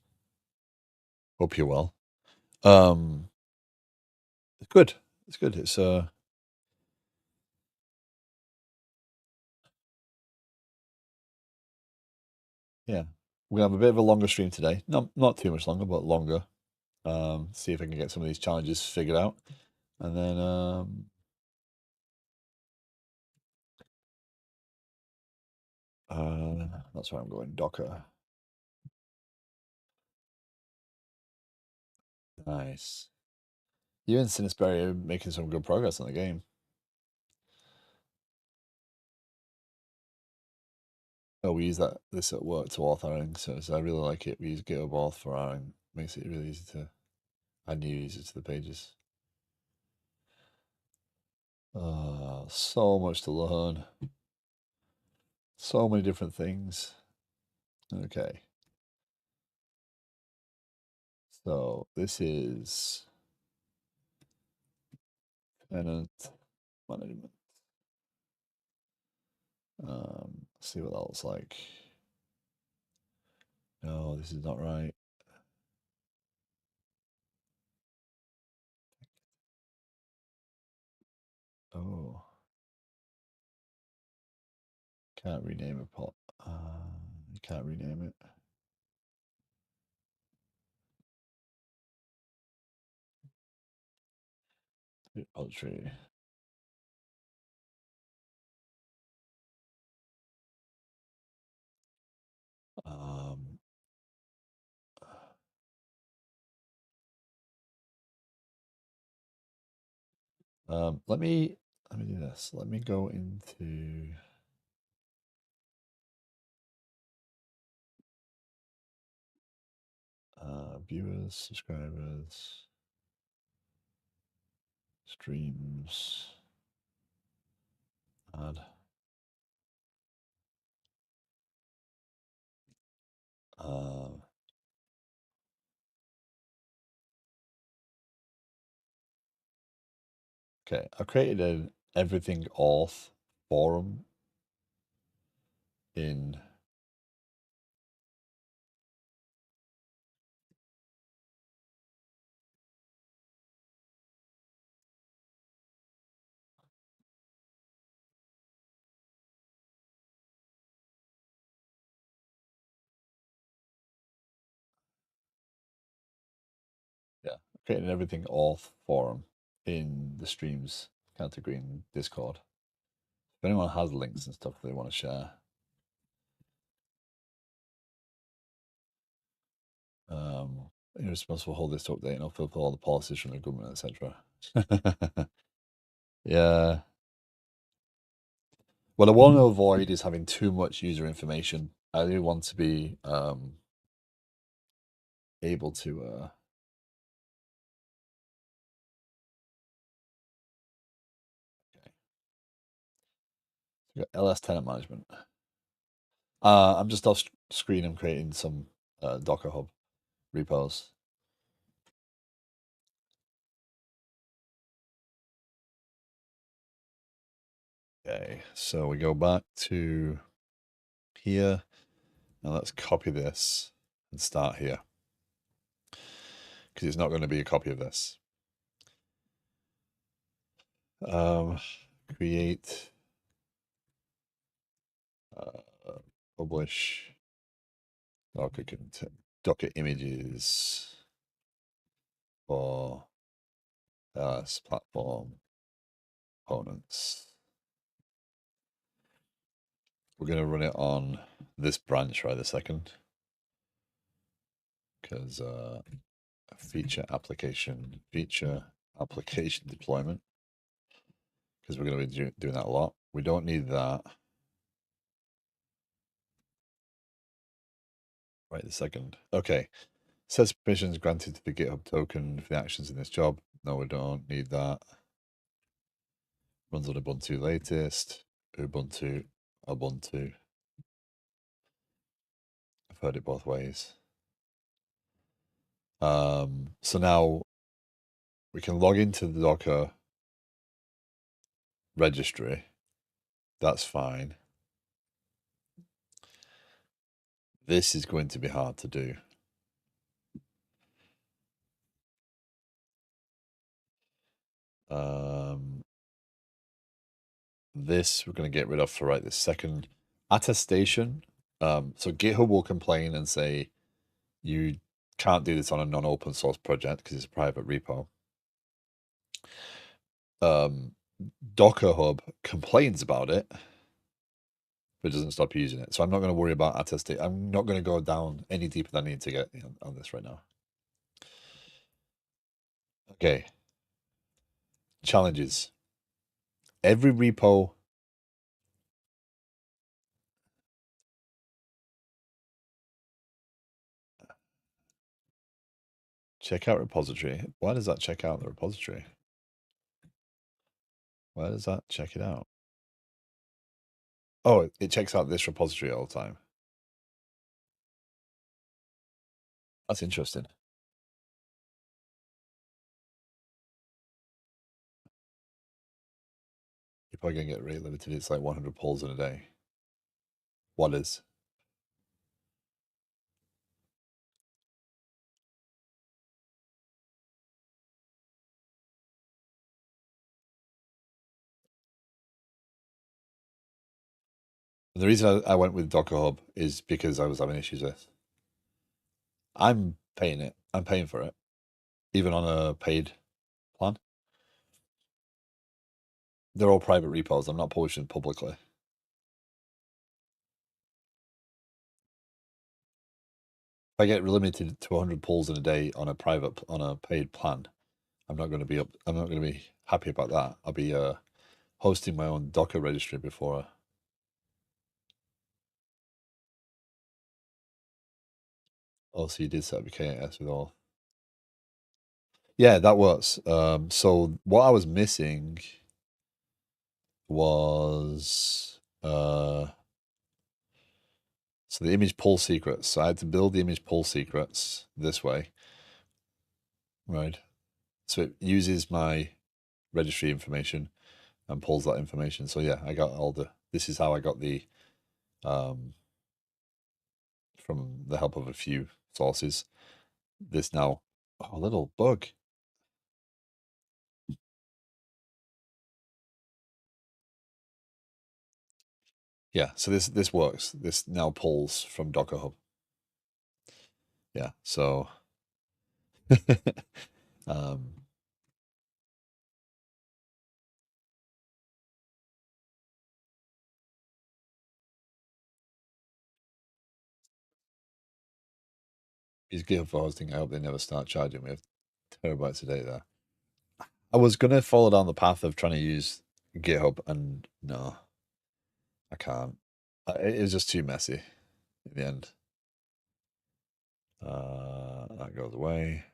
Hope you're well. It's good. It's good. It's yeah. We're gonna have a bit of a longer stream today. Not too much longer, but longer. See if I can get some of these challenges figured out. And then that's where I'm going. Docker. Nice. You and Sinisberry are making some good progress on the game. Oh, we use this at work to auth our so I really like it. We use GitHub auth for our makes it really easy to add new users to the pages. So much to learn. So many different things. Okay. So this is tenant management. See what that looks like. No, this is not right. Oh. Can't rename a pot. Can't rename it. Poultry. Let me do this. Let me go into viewers, subscribers, streams, add. Okay, I created an everything auth forum in created an everything auth forum in the streams category in Discord. If anyone has links and stuff they want to share, you're responsible for hold this to update and I'll fulfill all the policies from the government, etc. Yeah. What I want to avoid is having too much user information. I do want to be able to okay. So LS tenant management. I'm just off screen. I'm creating some Docker Hub repos. Okay, so we go back to here. Now let's copy this and start here. Because it's not going to be a copy of this. Create, publish Docker images for platform components. We're going to run it on this branch right this second. Because feature application deployment. Because we're going to be doing that a lot. We don't need that right this second. Okay. Says permissions granted to the GitHub token for the actions in this job. No, we don't need that. Runs on Ubuntu latest. Ubuntu. I've heard it both ways. So now we can log into the Docker registry. That's fine. This is going to be hard to do. This we're going to get rid of for right this second. Attestation. So GitHub will complain and say you can't do this on a non-open source project because it's a private repo. Docker Hub complains about it, but doesn't stop using it. So I'm not going to worry about attestation. I'm not going to go down any deeper than I need to get on this right now. Okay. Challenges. Every repo check out repository. Why does that check out the repository? Why does that check it out? Oh, it checks out this repository all the time. That's interesting. You're probably going to get rate limited. It's like 100 polls in a day. What is? The reason I went with Docker Hub is because I was having issues with. I'm paying it. I'm paying for it, even on a paid plan. They're all private repos. I'm not publishing publicly. If I get limited to 100 polls in a day on a paid plan, I'm not going to be up. I'm not going to be happy about that. I'll be hosting my own Docker registry before. Also, you did set up K8S with all. Yeah, that works. So what I was missing was so the image pull secrets. So I had to build the image pull secrets this way, right? So it uses my registry information and pulls that information. So yeah, I got all the. This is how I got the from the help of a few sources. This now, oh, a little bug. Yeah, so this works. This now pulls from Docker Hub. Yeah, so um, use GitHub for hosting. I hope they never start charging me terabytes a day there. I was gonna follow down the path of trying to use GitHub, and no, I can't. It was just too messy in the end. That goes away.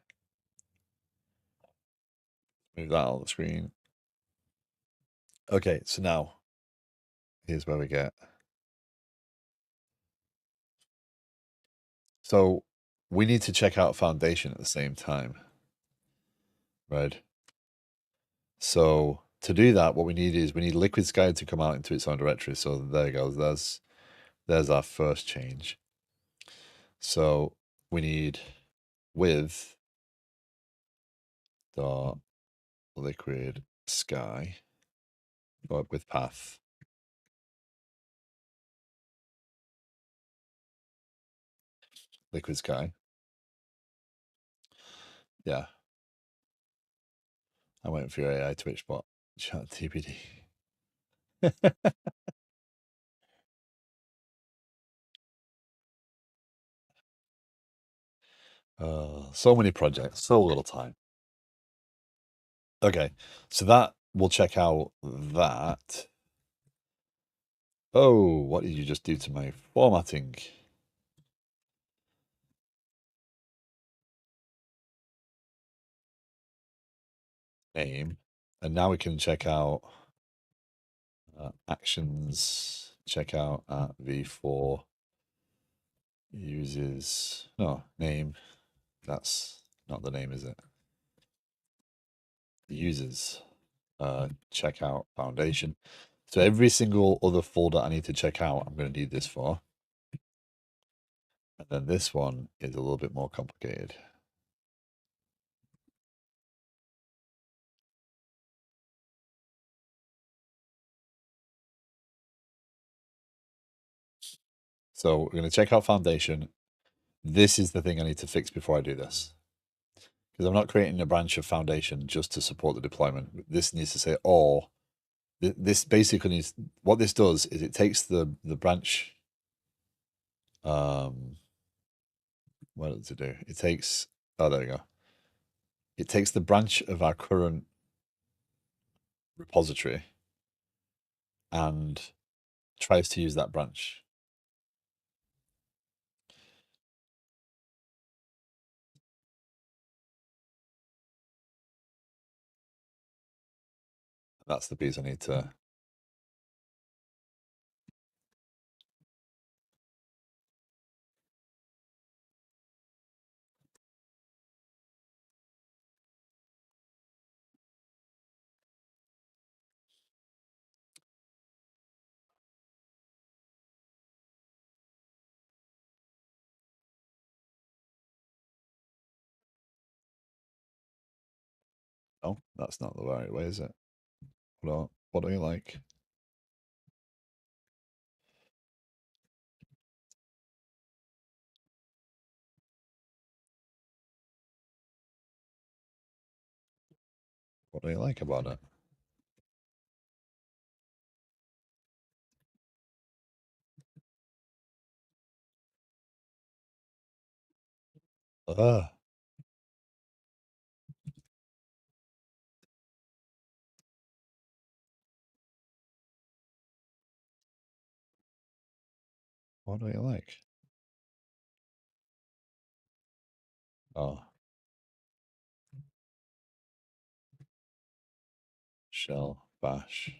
Move that on the screen. Okay, so now here's where we get. So we need to check out Foundation at the same time, right? So to do that, what we need is we need Liquid Sky to come out into its own directory. So there you go. There's our first change. So we need with dot liquid sky or with path liquid sky. Yeah, I'm waiting for your AI Twitch bot. Chat TPD. So many projects, so little time. Okay, so that we'll check out that. Oh, what did you just do to my formatting? Name. And now we can check out actions, check out at v4 uses, no, name. That's not the name, is it? Users, check out foundation. So every single other folder I need to check out, I'm going to need this for. And then this one is a little bit more complicated. So we're going to check out foundation. This is the thing I need to fix before I do this. Because I'm not creating a branch of foundation just to support the deployment. This needs to say, or this basically needs, what this does is it takes the branch, what does it do? It takes, oh, there we go. It takes the branch of our current repository and tries to use that branch. That's the piece I need to. Oh, that's not the right way, is it? What do you like? What do you like about it? Ah, What do you like? Oh, shell bash.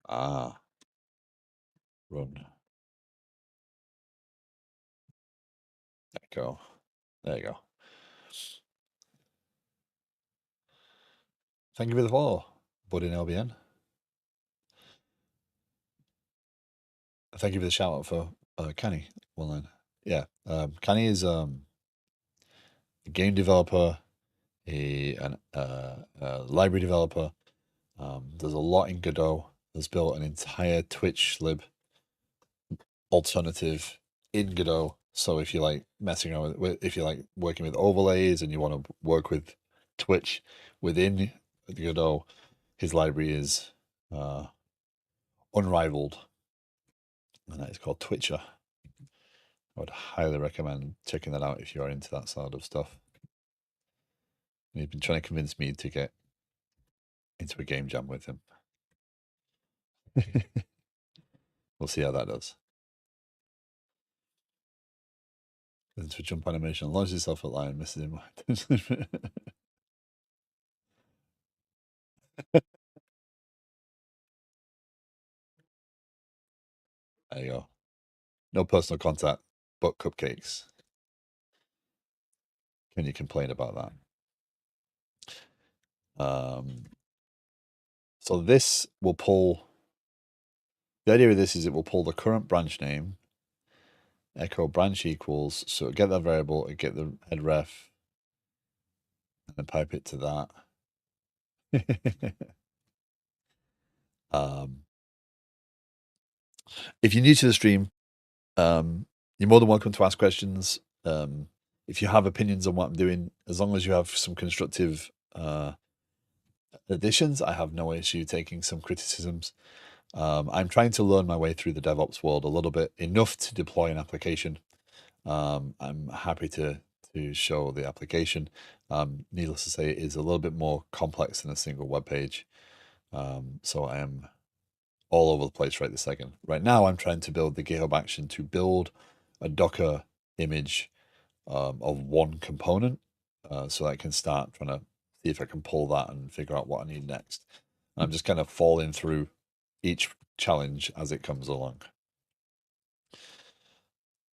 Ah, run. There you go. There you go. Thank you for the follow, Buddy in LBN. Thank you for the shout out for Canny. Well then, yeah. Canny is a game developer, a library developer. There's a lot in Godot. Has built an entire Twitch lib alternative in Godot. So if you like messing around with, if you like working with overlays and you want to work with Twitch within Godot, his library is unrivaled, and that is called Twitcher. I would highly recommend checking that out if you are into that sort of stuff. And he's been trying to convince me to get into a game jam with him. We'll see how that does. Into a jump animation, launches itself at line, misses him. There you go. No personal contact, but cupcakes. Can you complain about that? So this will pull. The idea of this is it will pull the current branch name, echo branch equals, so it'll get that variable, it get the head ref, and then pipe it to that. If you're new to the stream, you're more than welcome to ask questions. If you have opinions on what I'm doing, as long as you have some constructive additions, I have no issue taking some criticisms. I'm trying to learn my way through the DevOps world a little bit, enough to deploy an application. I'm happy to show the application. Needless to say, it is a little bit more complex than a single web page. So I am all over the place right this second. Right now, I'm trying to build the GitHub action to build a Docker image of one component, so I can start trying to see if I can pull that and figure out what I need next. And I'm just kind of falling through each challenge as it comes along.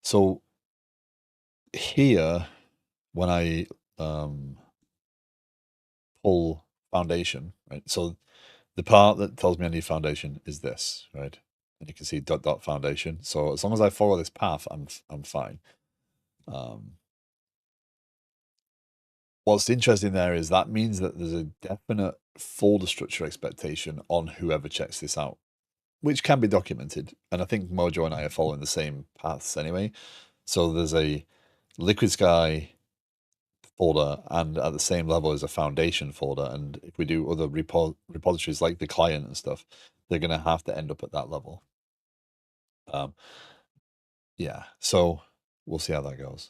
So here, when I pull foundation, right? So the part that tells me I need foundation is this, right? And you can see dot dot foundation. So as long as I follow this path, I'm fine. What's interesting there is that means that there's a definite folder structure expectation on whoever checks this out, which can be documented. And I think Mojo and I are following the same paths anyway. So there's a Liquid Sky folder, and at the same level as a foundation folder. And if we do other repositories like the client and stuff, they're going to have to end up at that level. Yeah, so we'll see how that goes.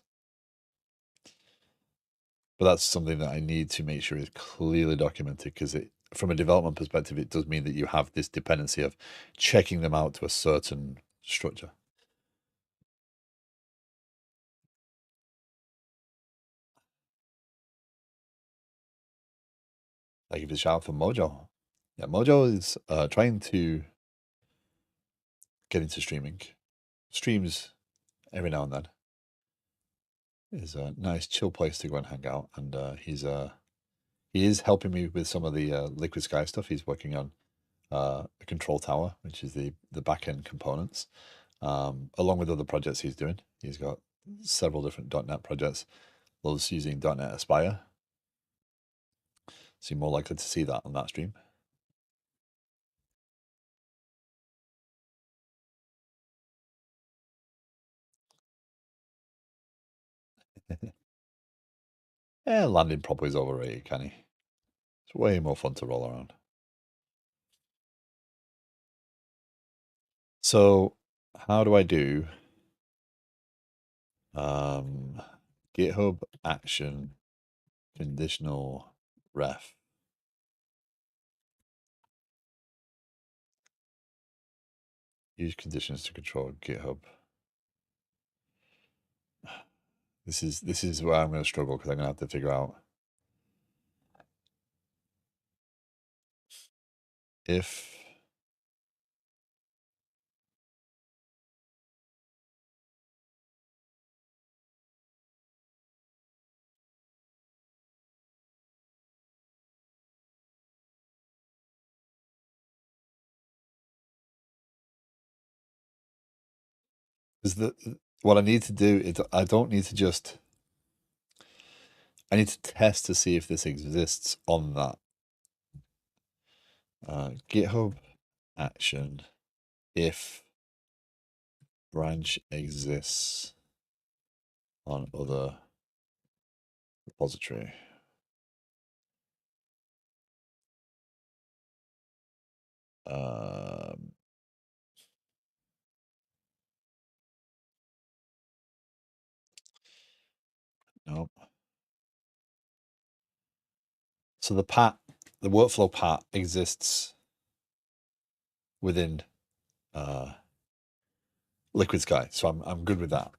But that's something that I need to make sure is clearly documented, because it, from a development perspective, it does mean that you have this dependency of checking them out to a certain structure. I give a shout out for Mojo. Yeah, Mojo is trying to get into streaming. Streams every now and then. Is a nice chill place to go and hang out, and he is helping me with some of the Liquid Sky stuff. He's working on a control tower, which is the back end components, along with other projects he's doing. He's got several different .NET projects. Loves using .NET Aspire. So you're more likely to see that on that stream. Yeah, landing probably is overrated, can he? It's way more fun to roll around. So how do I do GitHub action conditional ref? Use conditions to control GitHub. This is where I'm going to struggle because I'm going to have to figure out if is the what I need to do is I don't need to just I need to test to see if this exists on that GitHub action if branch exists on other repository. Nope. So the workflow pat exists within Liquid Sky, so I'm good with that.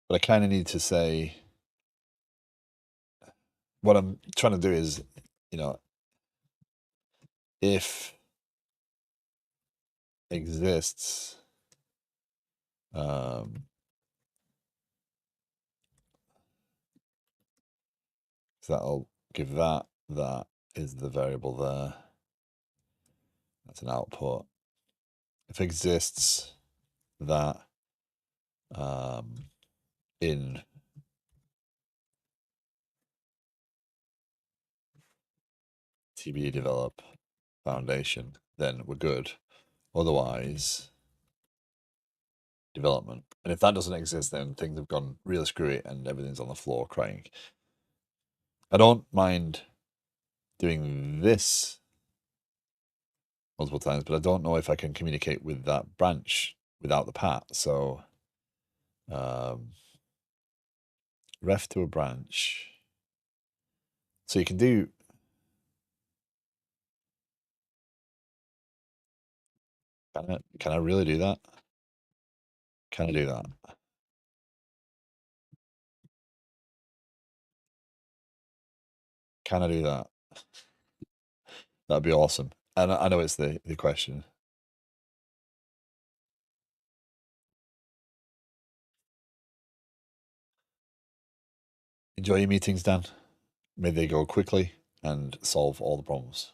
But I kind of need to say what I'm trying to do is, if exists, so that'll give that is the variable there. That's an output. If exists, that in TB develop foundation, then we're good. Otherwise, development. And if that doesn't exist, then things have gone really screwy and everything's on the floor crying. I don't mind doing this multiple times, but I don't know if I can communicate with that branch without the pat. So ref to a branch. So you can do. Can I really do that? Can I do that? Can I do that? That'd be awesome. And I know it's the question. Enjoy your meetings, Dan. May they go quickly and solve all the problems.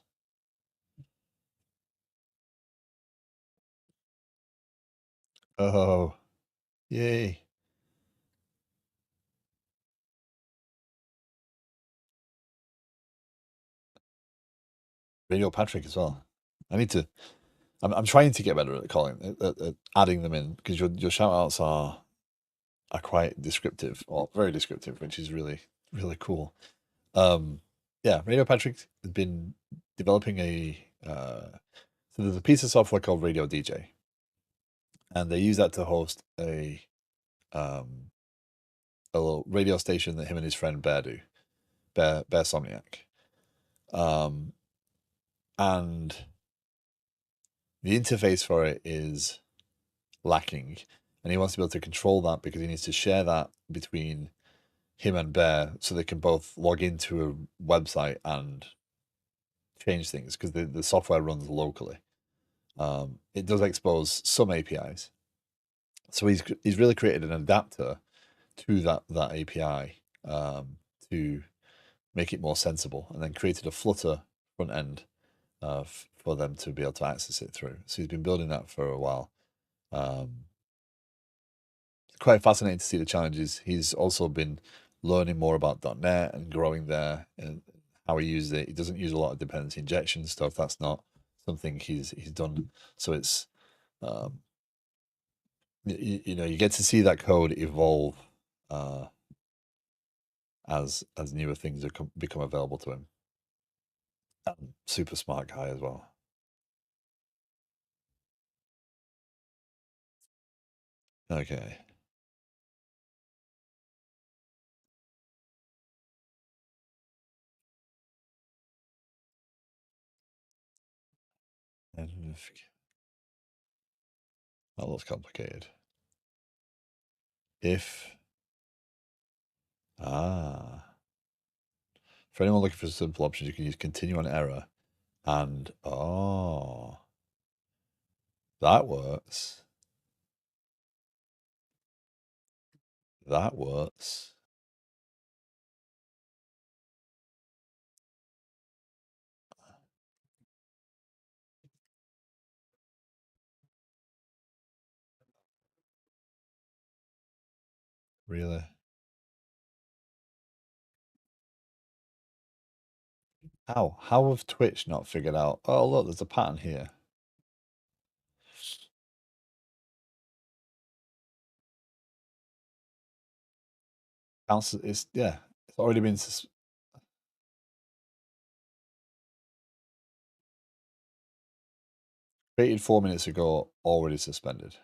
Oh, yay. Radio Patrick as well. I need to. I'm trying to get better at calling, at adding them in because your shout outs are quite descriptive or very descriptive, which is really cool. Yeah, Radio Patrick has been developing so there's a piece of software called Radio DJ, and they use that to host a little radio station that him and his friend Bear do, Bear Somniac, and the interface for it is lacking, and he wants to be able to control that because he needs to share that between him and Bear so they can both log into a website and change things because the software runs locally. It does expose some APIs, so he's really created an adapter to that API to make it more sensible, and then created a Flutter front end for them to be able to access it through. So he's been building that for a while. Quite fascinating to see the challenges. He's also been learning more about .NET and growing there and how he uses it. He doesn't use a lot of dependency injection stuff. That's not something he's done. So it's you get to see that code evolve as newer things become available to him. Super smart guy as well. Okay. That looks complicated. If for anyone looking for simple options, you can use continue on error, and that works. That works. Really? How? How have Twitch not figured out? Oh, look, there's a pattern here. It's yeah, it's already been created 4 minutes ago, already suspended.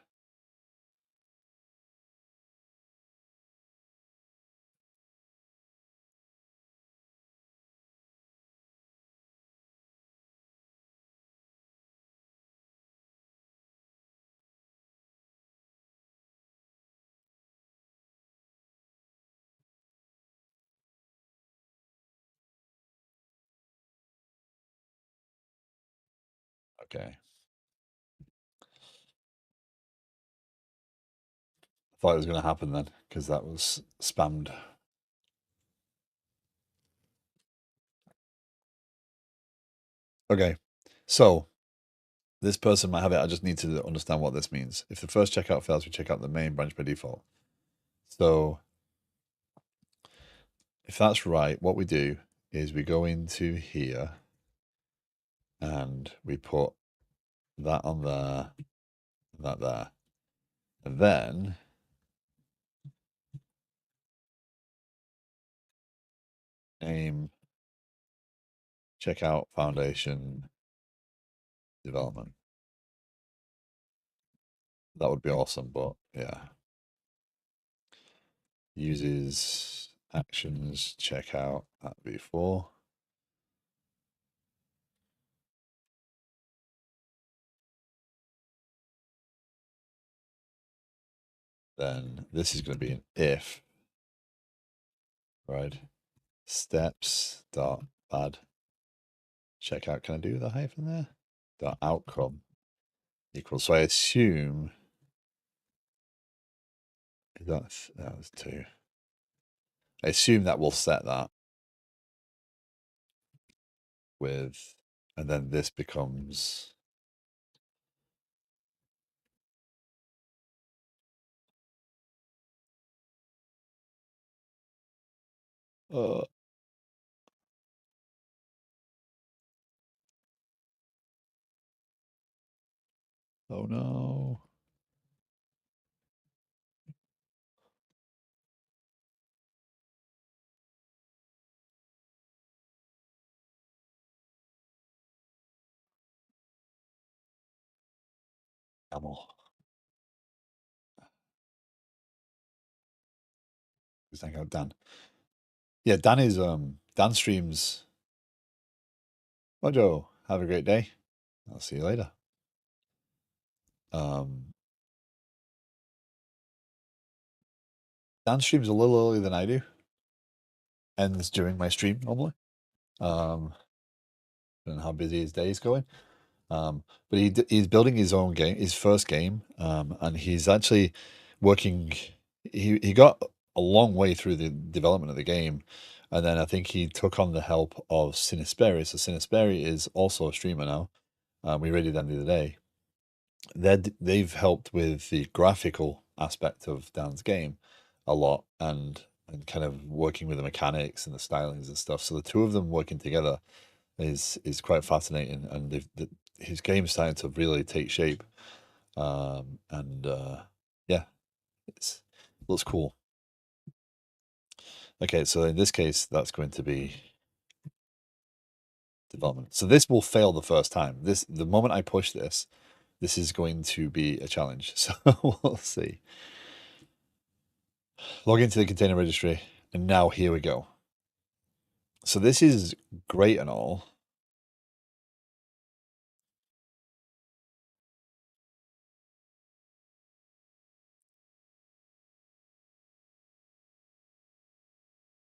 Okay. I thought it was going to happen then because that was spammed. Okay. So this person might have it. I just need to understand what this means. If the first checkout fails, we check out the main branch by default. So if that's right, what we do is we go into here and we put that on there, that there. And then name checkout foundation development. That would be awesome, but yeah. Uses actions checkout at v4. Then this is going to be an if, right? Steps dot add checkout. Can I do the hyphen there? Dot outcome equals. So I assume that was 2. I assume that will set that with, and then this becomes oh no. Camel. Thank out Dan. Yeah, Dan is Dan streams. Mojo, have a great day. I'll see you later. Dan streams a little earlier than I do. Ends during my stream normally. And how busy his day is going. But he's building his own game, his first game, and he's actually working. He got a long way through the development of the game, and then I think he took on the help of Sinisperi. So Sinisperi is also a streamer now. We rated them the other day. They've helped with the graphical aspect of Dan's game a lot, and kind of working with the mechanics and the stylings and stuff. So the two of them working together is quite fascinating, and his game's starting to really take shape. And yeah, it looks cool. Okay, so in this case, that's going to be development. So this will fail the first time. The moment I push this is going to be a challenge. So we'll see. Log into the container registry, and now here we go. So this is great and all.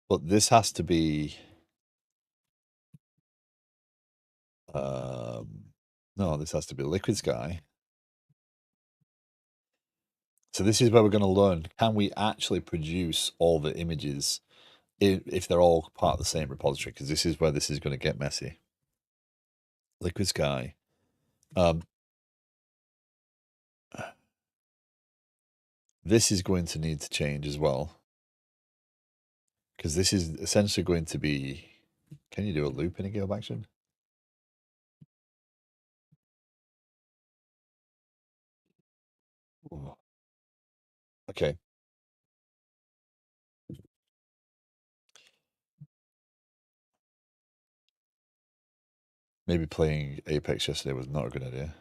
But this has to be no, this has to be Liquid Sky. So this is where we're going to learn, can we actually produce all the images if they're all part of the same repository? Because this is where this is going to get messy. Liquid Sky. This is going to need to change as well. Because this is essentially going to be... Can you do a loop in a GitHub action? Ooh. Okay. Maybe playing Apex yesterday was not a good idea.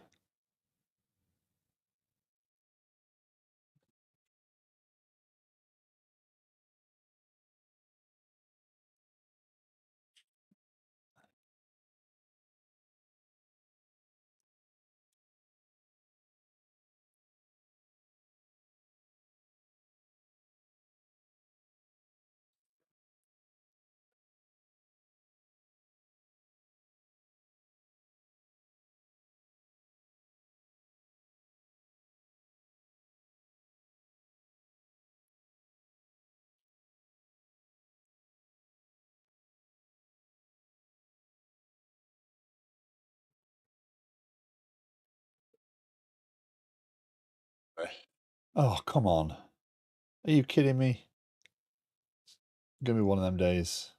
Oh, come on. Are you kidding me? Give me one of them days.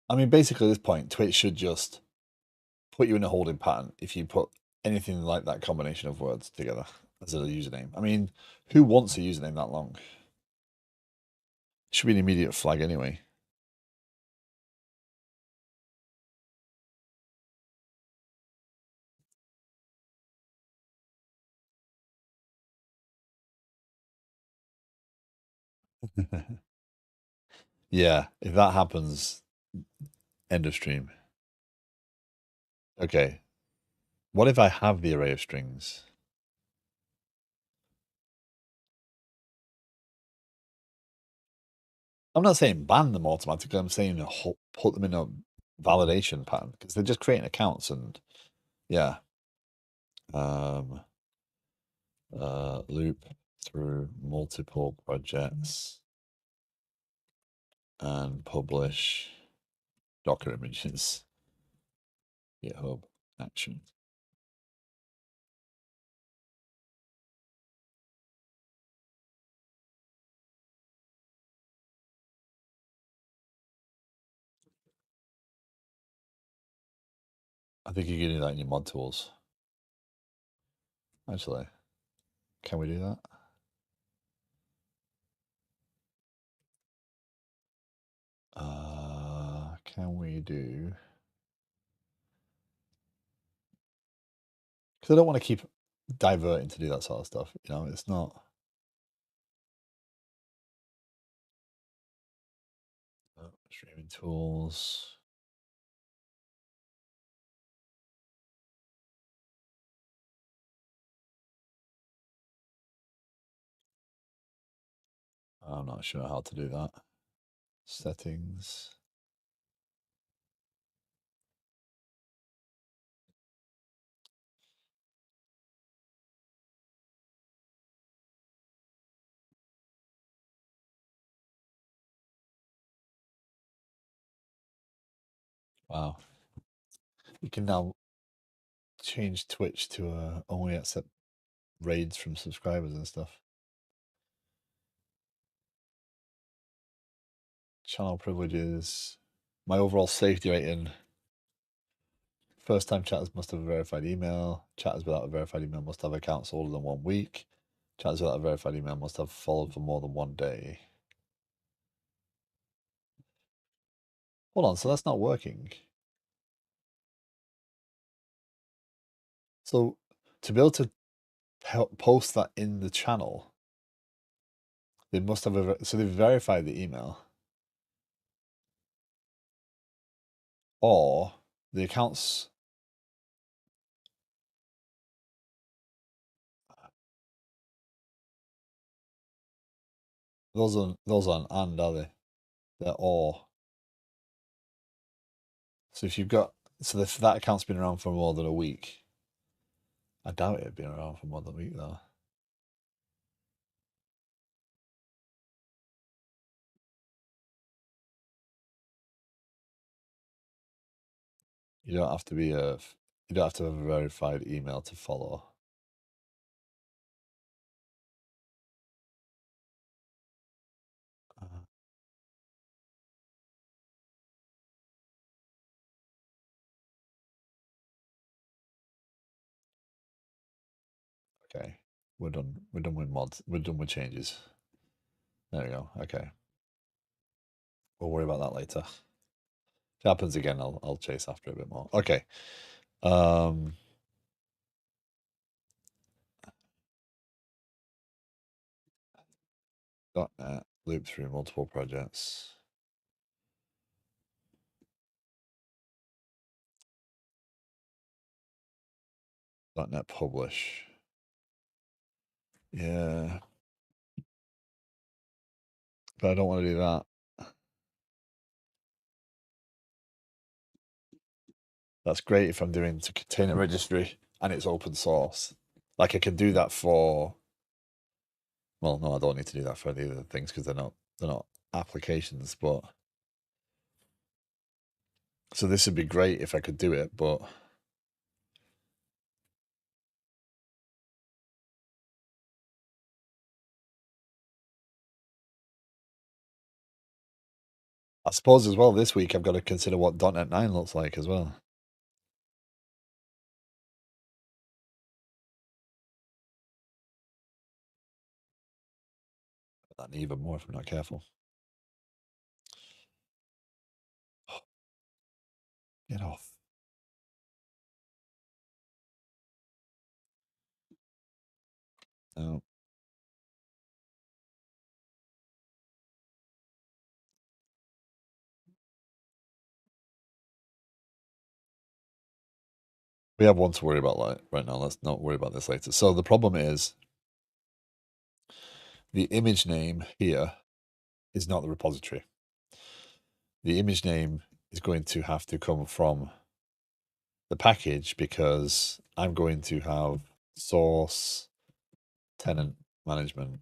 I mean, basically, at this point, Twitch should just put you in a holding pattern if you put anything like that combination of words together as a username. I mean, who wants a username that long? It should be an immediate flag anyway. Yeah, if that happens, end of stream. Okay. What if I have the array of strings? I'm not saying ban them automatically. I'm saying put them in a validation pattern because they're just creating accounts and yeah. Loop through multiple projects and publish Docker images. GitHub action. I think you can do that in your mod tools. Actually, can we do that? Can we do? Because I don't want to keep diverting to do that sort of stuff. You know, it's not. Streaming tools. I'm not sure how to do that. Settings. Wow. You can now change Twitch to only accept raids from subscribers and stuff. Channel privileges. My overall safety rating. First time chatters must have a verified email. Chatters without a verified email must have accounts older than 1 week. Chatters without a verified email must have followed for more than 1 day. Hold on, so that's not working. So to be able to post that in the channel, they must have so they've verified the email, or the accounts. Those aren't and, are they? They're or. So if you've got if that account's been around for more than a week, I doubt it'd been around for more than a week though. You don't have to be a you don't have to have a verified email to follow. Okay, we're done. We're done with mods. We're done with changes. There we go. Okay, we'll worry about that later. If it happens again, I'll chase after it a bit more. Okay. .NET loop through multiple projects. .NET publish. Yeah, but I don't want to do that. That's great if I'm doing to container registry and it's open source. Like I can do that for. Well, no, I don't need to do that for the other things because they're not applications. But so this would be great if I could do it, but I suppose as well this week I've got to consider what .NET 9 looks like as well. And even more if I'm not careful. Get off. No. We have one to worry about right now. Let's not worry about this later. So the problem is the image name here is not the repository. The image name is going to have to come from the package because I'm going to have source tenant management,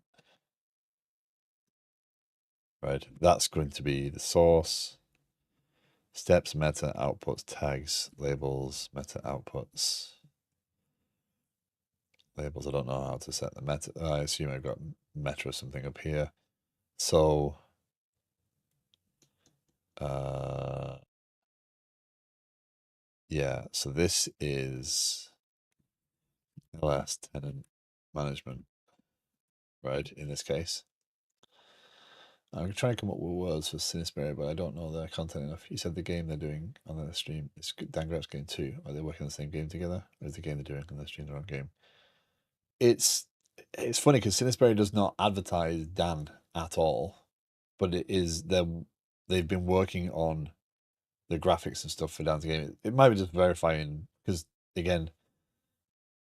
right? That's going to be the source, steps, meta, outputs, tags, labels, meta, outputs. Labels, I don't know how to set the meta. I assume I've got meta or something up here. So, yeah, so this is LS tenant management, right? In this case. I'm trying to come up with words for Cinesperry, but I don't know their content enough. You said the game they're doing on their stream is Dan Grep's game too. Are they working on the same game together? Or is the game they're doing on their stream their own game? It's funny because Cinesperry does not advertise Dan at all, but it is they've been working on the graphics and stuff for Dan's game. It might be just verifying because again,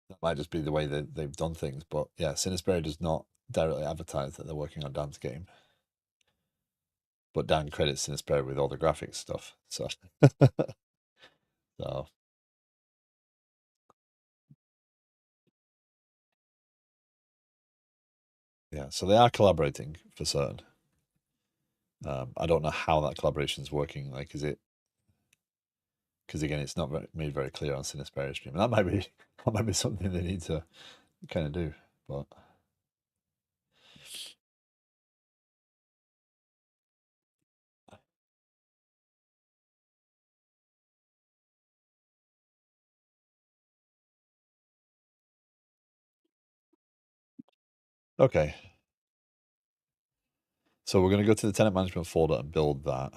that might just be the way that they've done things. But yeah, Cinesperry does not directly advertise that they're working on Dan's game. But Dan credits Cinesperry with all the graphics stuff. So, so yeah, so they are collaborating for certain. I don't know how that collaboration is working. Like, is it? Because again, it's not made very clear on Cinesperry stream. And that might be something they need to kind of do. But okay. So we're going to go to the tenant management folder and build that.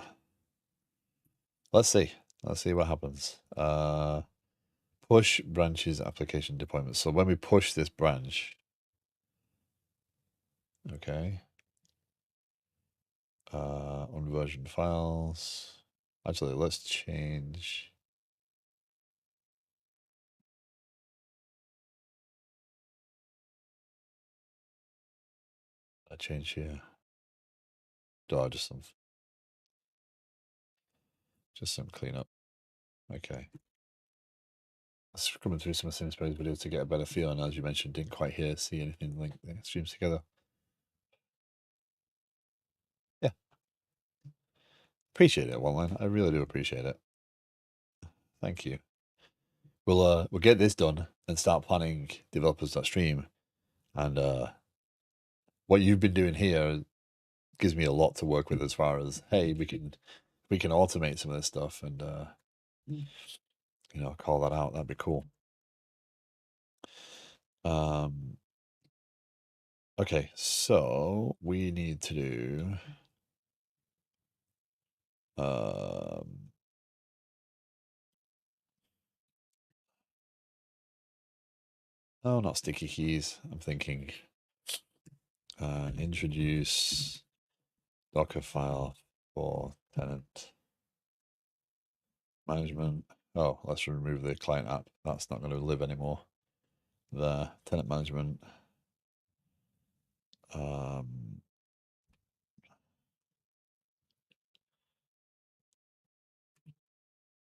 Let's see. Let's see what happens. Push branches application deployment. So when we push this branch, okay. Unversion files. Actually, let's change. I change here. Oh, just some cleanup. Okay. Coming through some of Simspace's videos to get a better feel, and as you mentioned, didn't quite see anything link the streams together. Yeah. Appreciate it, OneLine. I really do appreciate it. Thank you. We'll get this done and start planning developers.stream. And what you've been doing here gives me a lot to work with as far as, hey, we can automate some of this stuff and call that out. That'd be cool. Okay, so we need to do oh, not sticky keys. I'm thinking introduce Docker file for tenant management. Oh, let's remove the client app. That's not going to live anymore. The tenant management.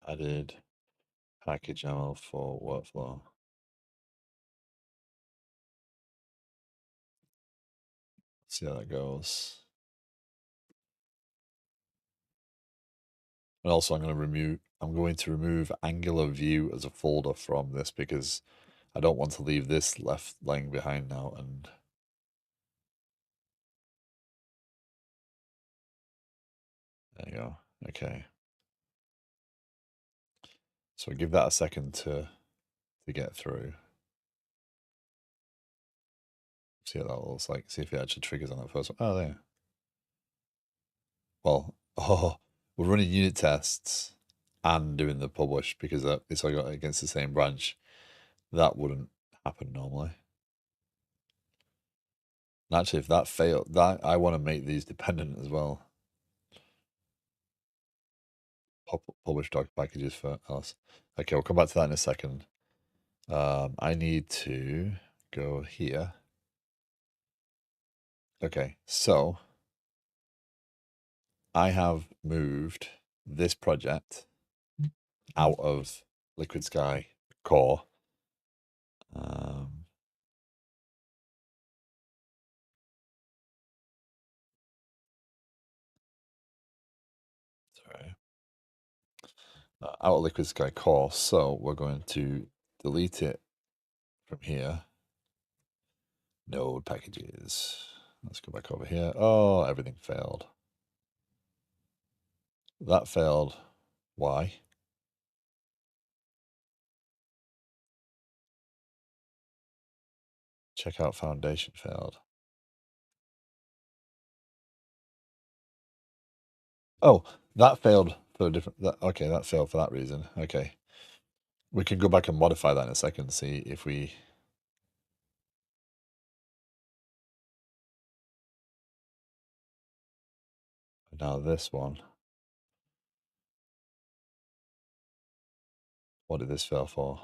Added package YAML for workflow. See how that goes. And also I'm going to remove Angular View as a folder from this because I don't want to leave this left laying behind now. And there you go. Okay. So give that a second to get through. See what that looks like. See if it actually triggers on that first one. Oh, there. Well, we're running unit tests and doing the publish because it's all got against the same branch. That wouldn't happen normally. And actually, if that failed, I want to make these dependent as well. Publish doc packages for else. Okay, we'll come back to that in a second. I need to go here. Okay, so I have moved this project out of Liquid Sky core. Sorry. Out of Liquid Sky core. So we're going to delete it from here. Node packages. Let's go back over here. Oh, everything failed. That failed. Why? Checkout foundation failed. Oh, that failed for a different. Okay, that failed for that reason. Okay, we can go back and modify that in a second and see if we. Now this one. What did this fail for?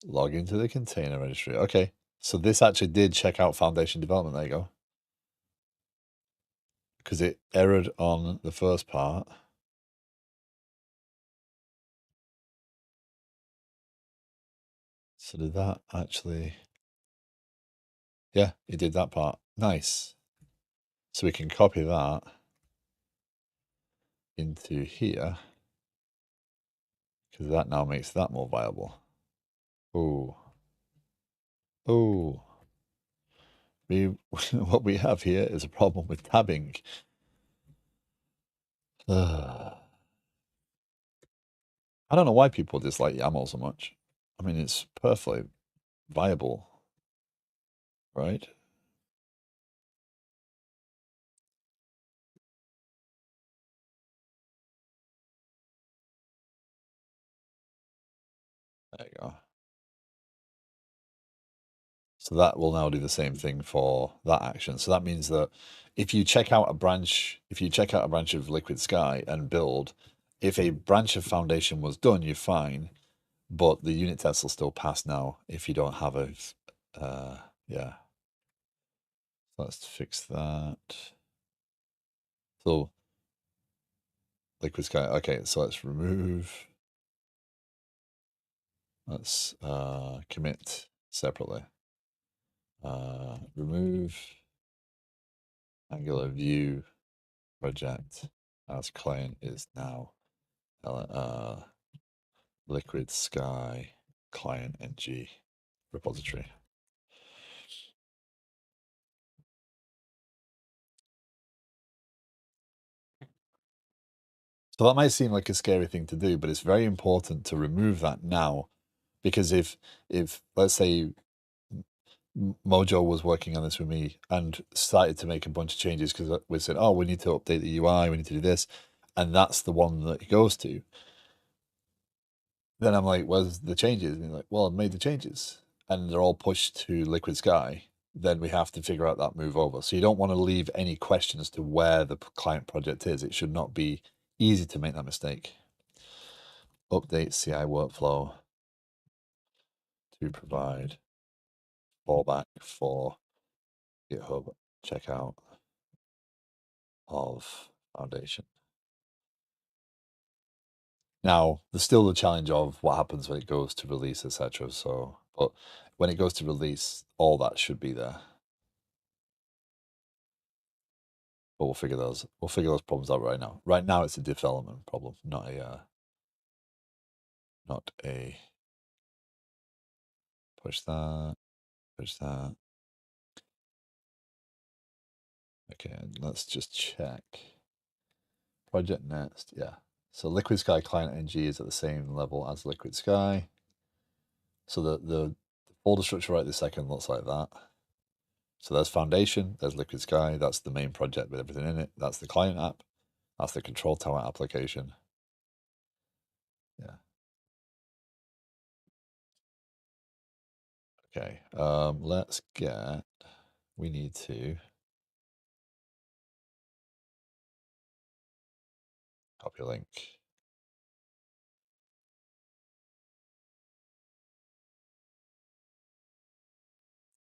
Log into the container registry. Okay, so this actually did check out foundation development. There you go. Because it errored on the first part. So did that actually? Yeah, it did that part. Nice. So we can copy that into here because that now makes that more viable. Oh. Oh. What we have here is a problem with tabbing. I don't know why people dislike YAML so much. I mean, it's perfectly viable, right? There you go. So that will now do the same thing for that action. So that means that if you check out a branch, of Liquid Sky and build, if a branch of Foundation was done, you're fine, but the unit test will still pass now if you don't have a, yeah. Let's fix that. So Liquid Sky, okay, so let's remove, let's commit separately. Remove Angular View project as client is now Liquid Sky client ng repository. So that might seem like a scary thing to do, but it's very important to remove that now, because if let's say Mojo was working on this with me and started to make a bunch of changes because we said, oh, we need to update the UI, we need to do this, and that's the one that it goes to. Then I'm like, where's the changes? And he's like, well, I've made the changes, and they're all pushed to Liquid Sky. Then we have to figure out that move over. So you don't want to leave any question as to where the client project is. It should not be easy to make that mistake. Update CI workflow to provide fallback for GitHub checkout of Foundation. Now, there's still the challenge of what happens when it goes to release, etc. So, but when it goes to release, all that should be there. But we'll figure those problems out right now. Right now, it's a development problem, not a push that, push that. Okay, let's just check. Project next, yeah. So Liquid Sky Client NG is at the same level as Liquid Sky. So the folder structure right this second looks like that. So there's Foundation, there's Liquid Sky, that's the main project with everything in it. That's the client app, that's the control tower application. Yeah. Okay, let's get, we need to copy a link.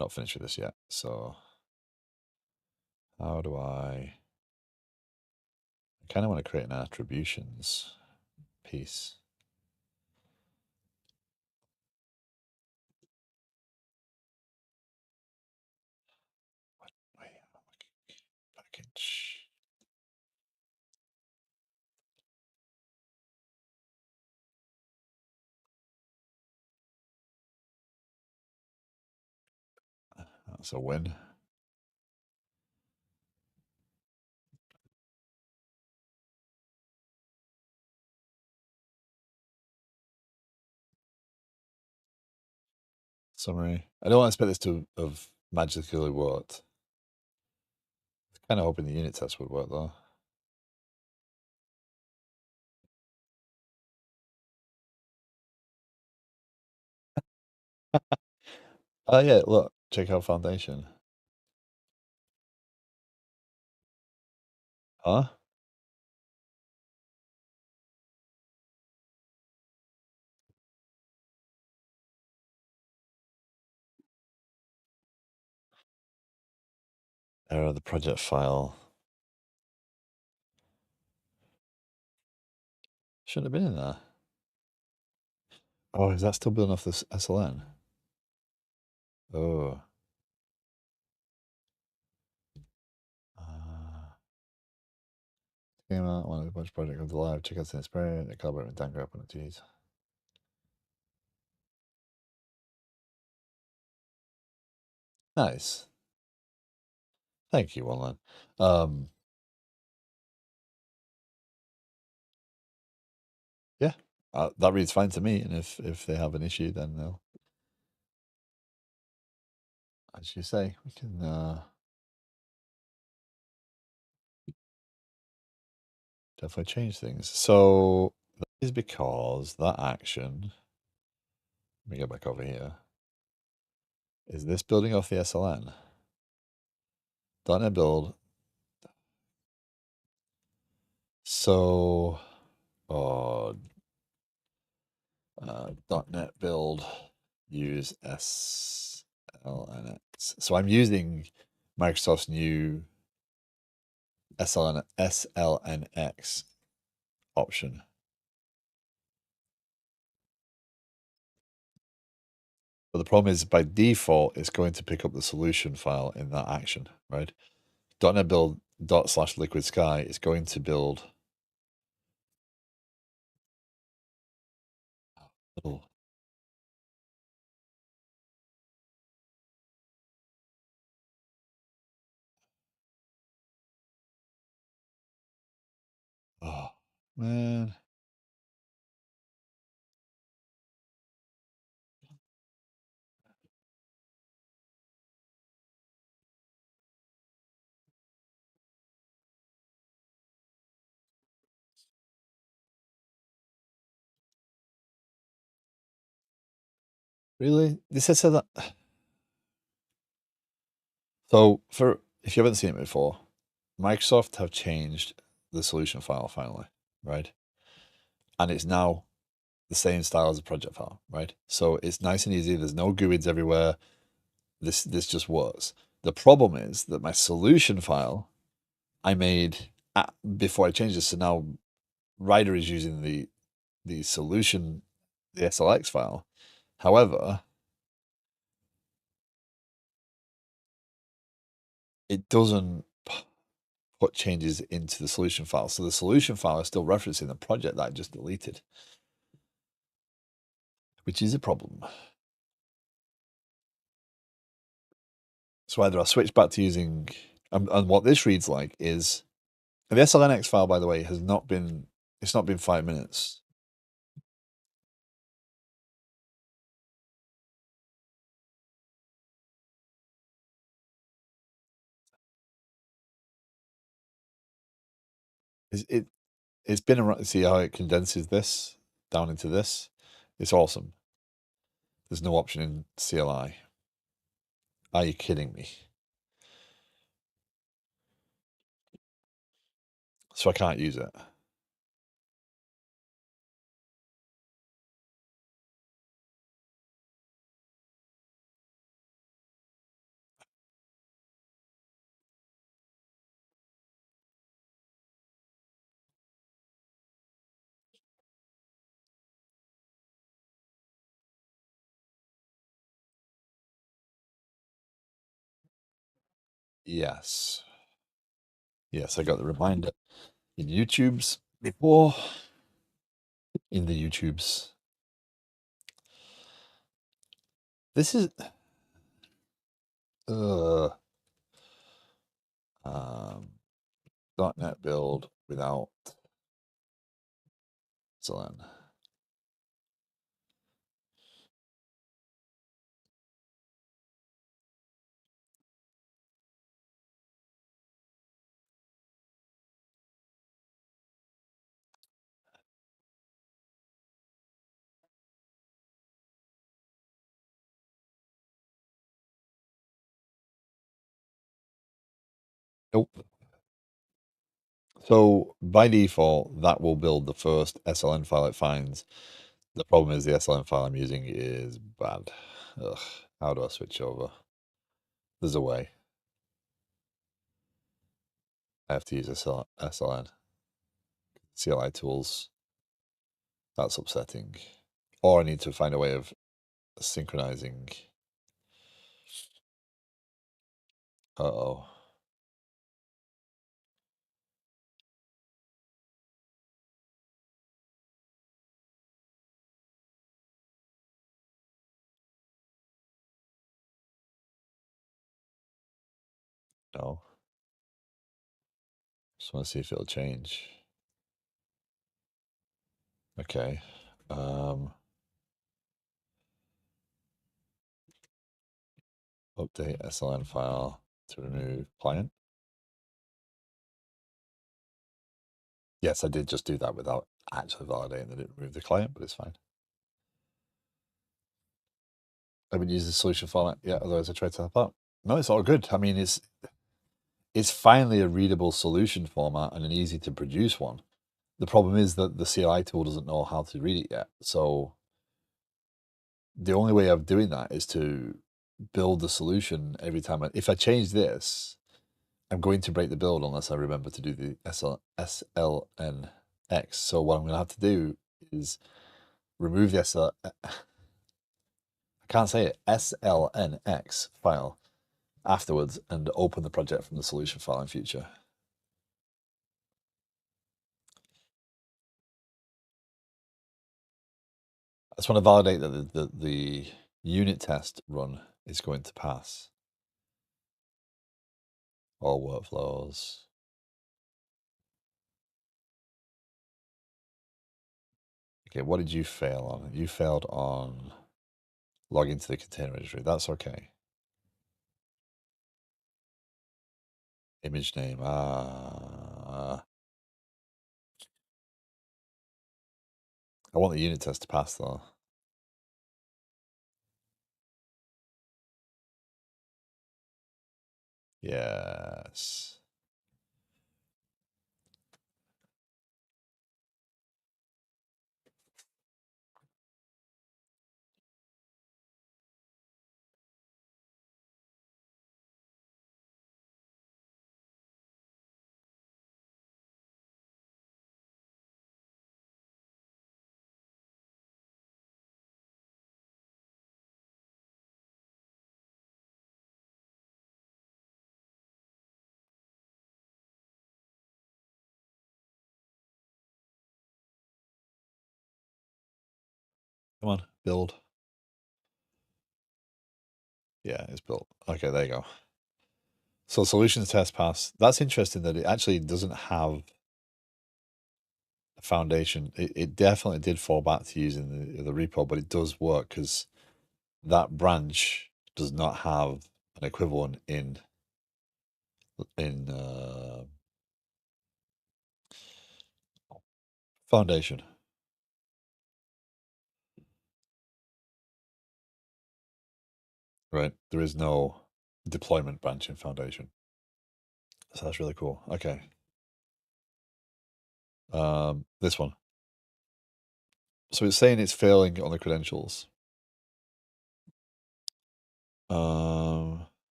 Not finished with this yet, so how do I kind of want to create an attributions piece. Package. That's a win. Summary. I don't expect this to have magically worked. Kind of hoping the unit test would work though. Oh yeah, look, check out Foundation. Huh? Error, the project file. Shouldn't have been in there. Oh, is that still building off this SLN? Oh. Came out, one of the bunch project comes alive, check out the spirit, the collaborate and tank up on the T's. Nice. Thank you, One yeah, that reads fine to me. And if they have an issue, then they'll, as you say, we can definitely change things. So that is because that action Let me get back over here. Is this building off the SLN? .NET build. So, oh, .NET build, use SLNX. So I'm using Microsoft's new SLNX option. But the problem is by default, it's going to pick up the solution file in that action, right? .NET build /liquid sky is going to build. Oh. Oh, man. Really? This has said that. So, if you haven't seen it before, Microsoft have changed the solution file finally, right? And it's now the same style as a project file, right? So it's nice and easy. There's no GUIDs everywhere. This just works. The problem is that my solution file I made before I changed this. So now Ryder is using the solution, the SLX file. However, it doesn't put changes into the solution file. So the solution file is still referencing the project that I just deleted, which is a problem. So either I'll switch back to using, and what this reads like is, the SLNX file, by the way, it's not been 5 minutes. It's been around. See how it condenses this down into this? It's awesome. There's no option in CLI. Are you kidding me? So I can't use it. Yes. Yes, I got the reminder in YouTube's before. In the YouTube's. This is .NET build without Selenium. Nope. So by default, that will build the first SLN file it finds. The problem is the SLN file I'm using is bad. Ugh, how do I switch over? There's a way. I have to use SLN. CLI tools. That's upsetting. Or I need to find a way of synchronizing. Uh-oh. No. Just want to see if it'll change. Okay. Update SLN file to remove client. Yes, I did just do that without actually validating that it removed the client, but it's fine. haven't used the solution format yet, otherwise I tried to help out. No, it's all good. I mean, it's finally a readable solution format and an easy to produce one. The problem is that the CLI tool doesn't know how to read it yet. So the only way of doing that is to build the solution every time. If I change this, I'm going to break the build unless I remember to do the SLNX. So what I'm going to have to do is remove the I can't say it, SLNX file afterwards and open the project from the solution file in future. I just want to validate that the unit test run is going to pass. All workflows. Okay, what did you fail on? You failed on logging to the container registry. That's okay. Image name. I want the unit test to pass though. Yes. Come on, build. Yeah, it's built. Okay, there you go. So solutions test pass. That's interesting that it actually doesn't have a foundation. It definitely did fall back to using the repo, but it does work because that branch does not have an equivalent in foundation. Right. There is no deployment branch in foundation. So that's really cool. Okay. This one. So it's saying it's failing on the credentials.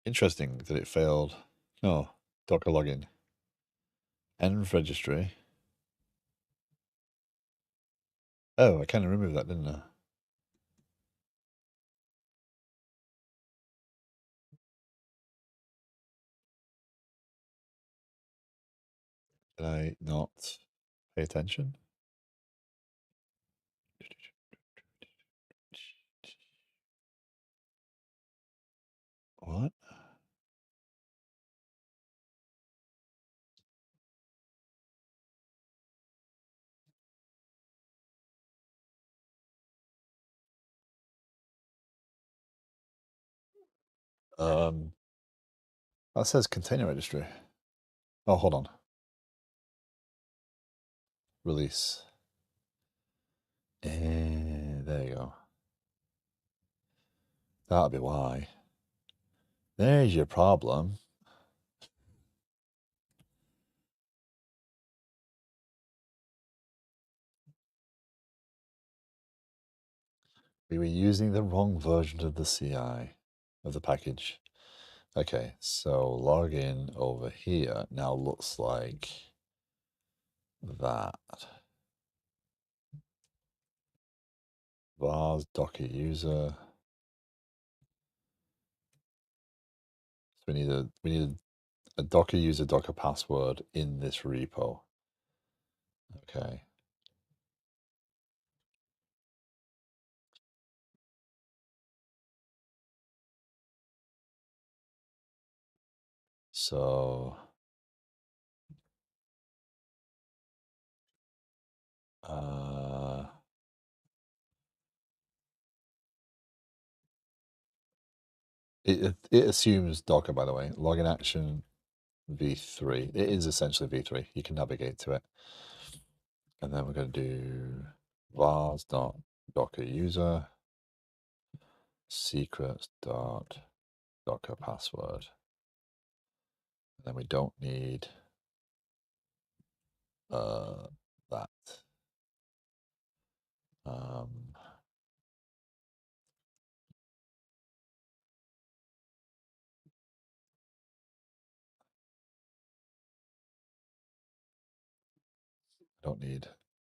Interesting that it failed. No, Docker login. Env registry. Oh, I kind of removed that, didn't I? Did I not pay attention? What? That says container registry. Oh, hold on. Release. There you go. That'll be why. There's your problem. We were using the wrong version of the CI of the package. Okay, so login over here now looks like that. Vars Docker user. So we need a Docker user Docker password in this repo. Okay. So it assumes Docker, by the way. Login action v3. It is essentially v3. You can navigate to it. And then we're going to do vars dot docker user secrets dot docker password. And then we don't need that.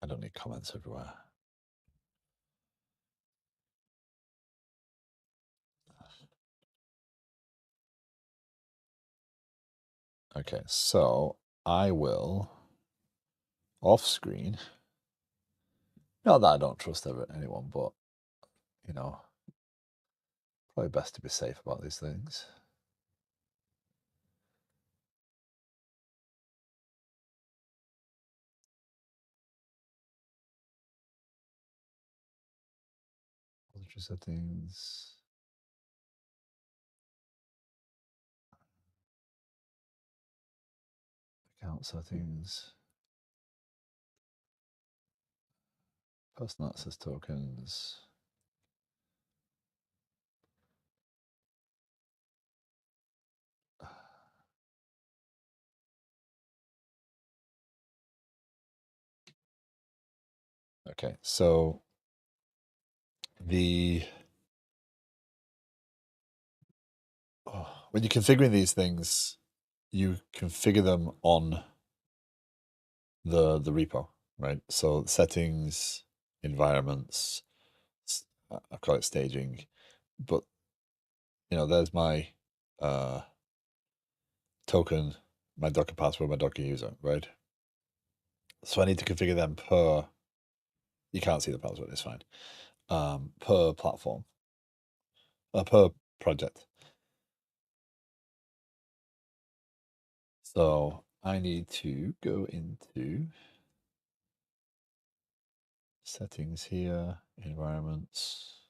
I don't need comments everywhere. Okay, so I will off screen. Not that I don't trust anyone, but you know, probably best to be safe about these things. Voluntary settings. Account settings. Personal access tokens. Okay, so when you're configuring these things, you configure them on the repo, right? So settings, environments, I call it staging, but you know, there's my token, my Docker password, my Docker user, right? So I need to configure them per. You can't see the password; it's fine. Per platform, per project. So I need to go into settings here, environments.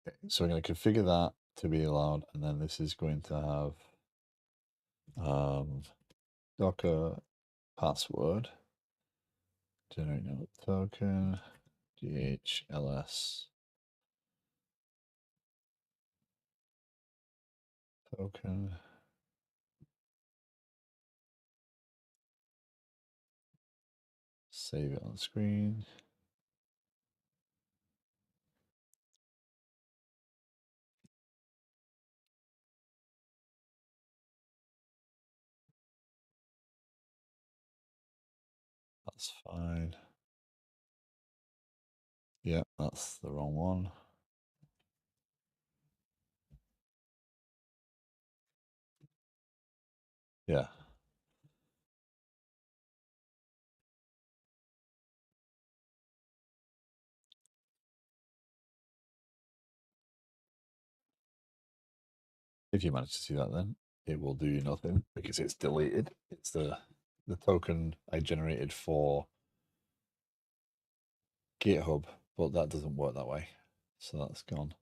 Okay, so we're going to configure that to be allowed, and then this is going to have Docker password, generate node token, DHLS token. Save it on screen. That's fine. Yeah, that's the wrong one. Yeah. If you manage to see that, then it will do you nothing because it's deleted. It's the token I generated for GitHub, but that doesn't work that way. So that's gone.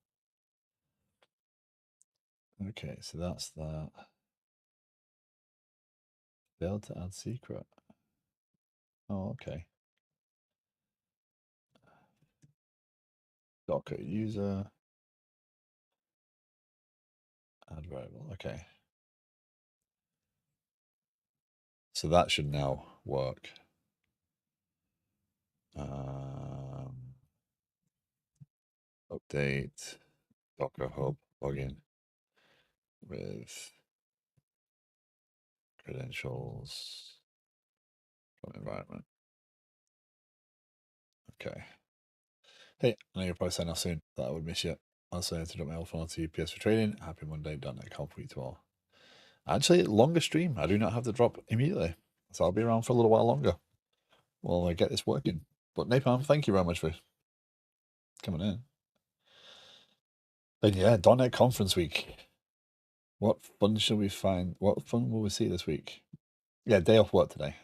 Okay, so that's that. Failed to add secret. Oh, okay. Docker user. Add variable. Okay. So that should now work. Update Docker Hub login with credentials from environment. Okay. Hey, I know you're probably signing off soon, that I would miss you. I'll say to drop my elf on to PS for trading. Happy Monday.net conf week to all. Actually, longer stream. I do not have to drop immediately. So I'll be around for a little while longer while I get this working. But Napalm, thank you very much for coming in. And yeah, .NET Conference Week. What fun shall we find? What fun will we see this week? Yeah, day off work today.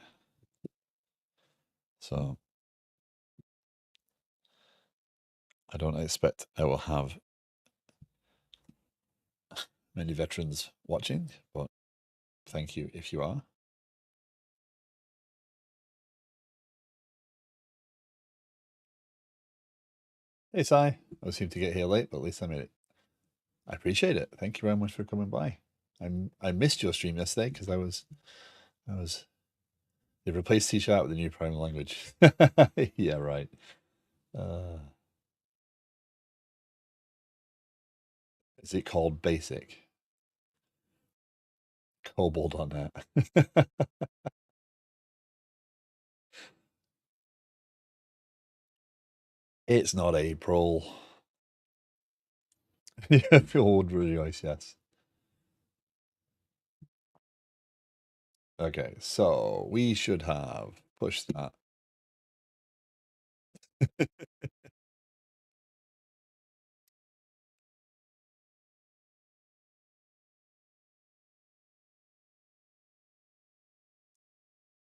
So I don't expect I will have many veterans watching, but thank you if you are. Hey, Si. I seem to get here late, but at least I made it. I appreciate it. Thank you very much for coming by. I missed your stream yesterday because I was they replaced C# with a new programming language. Yeah, right. Uh, is it called Basic? Cobalt on that. It's not April. Yeah, people would rejoice, yes. Okay, so we should have pushed that.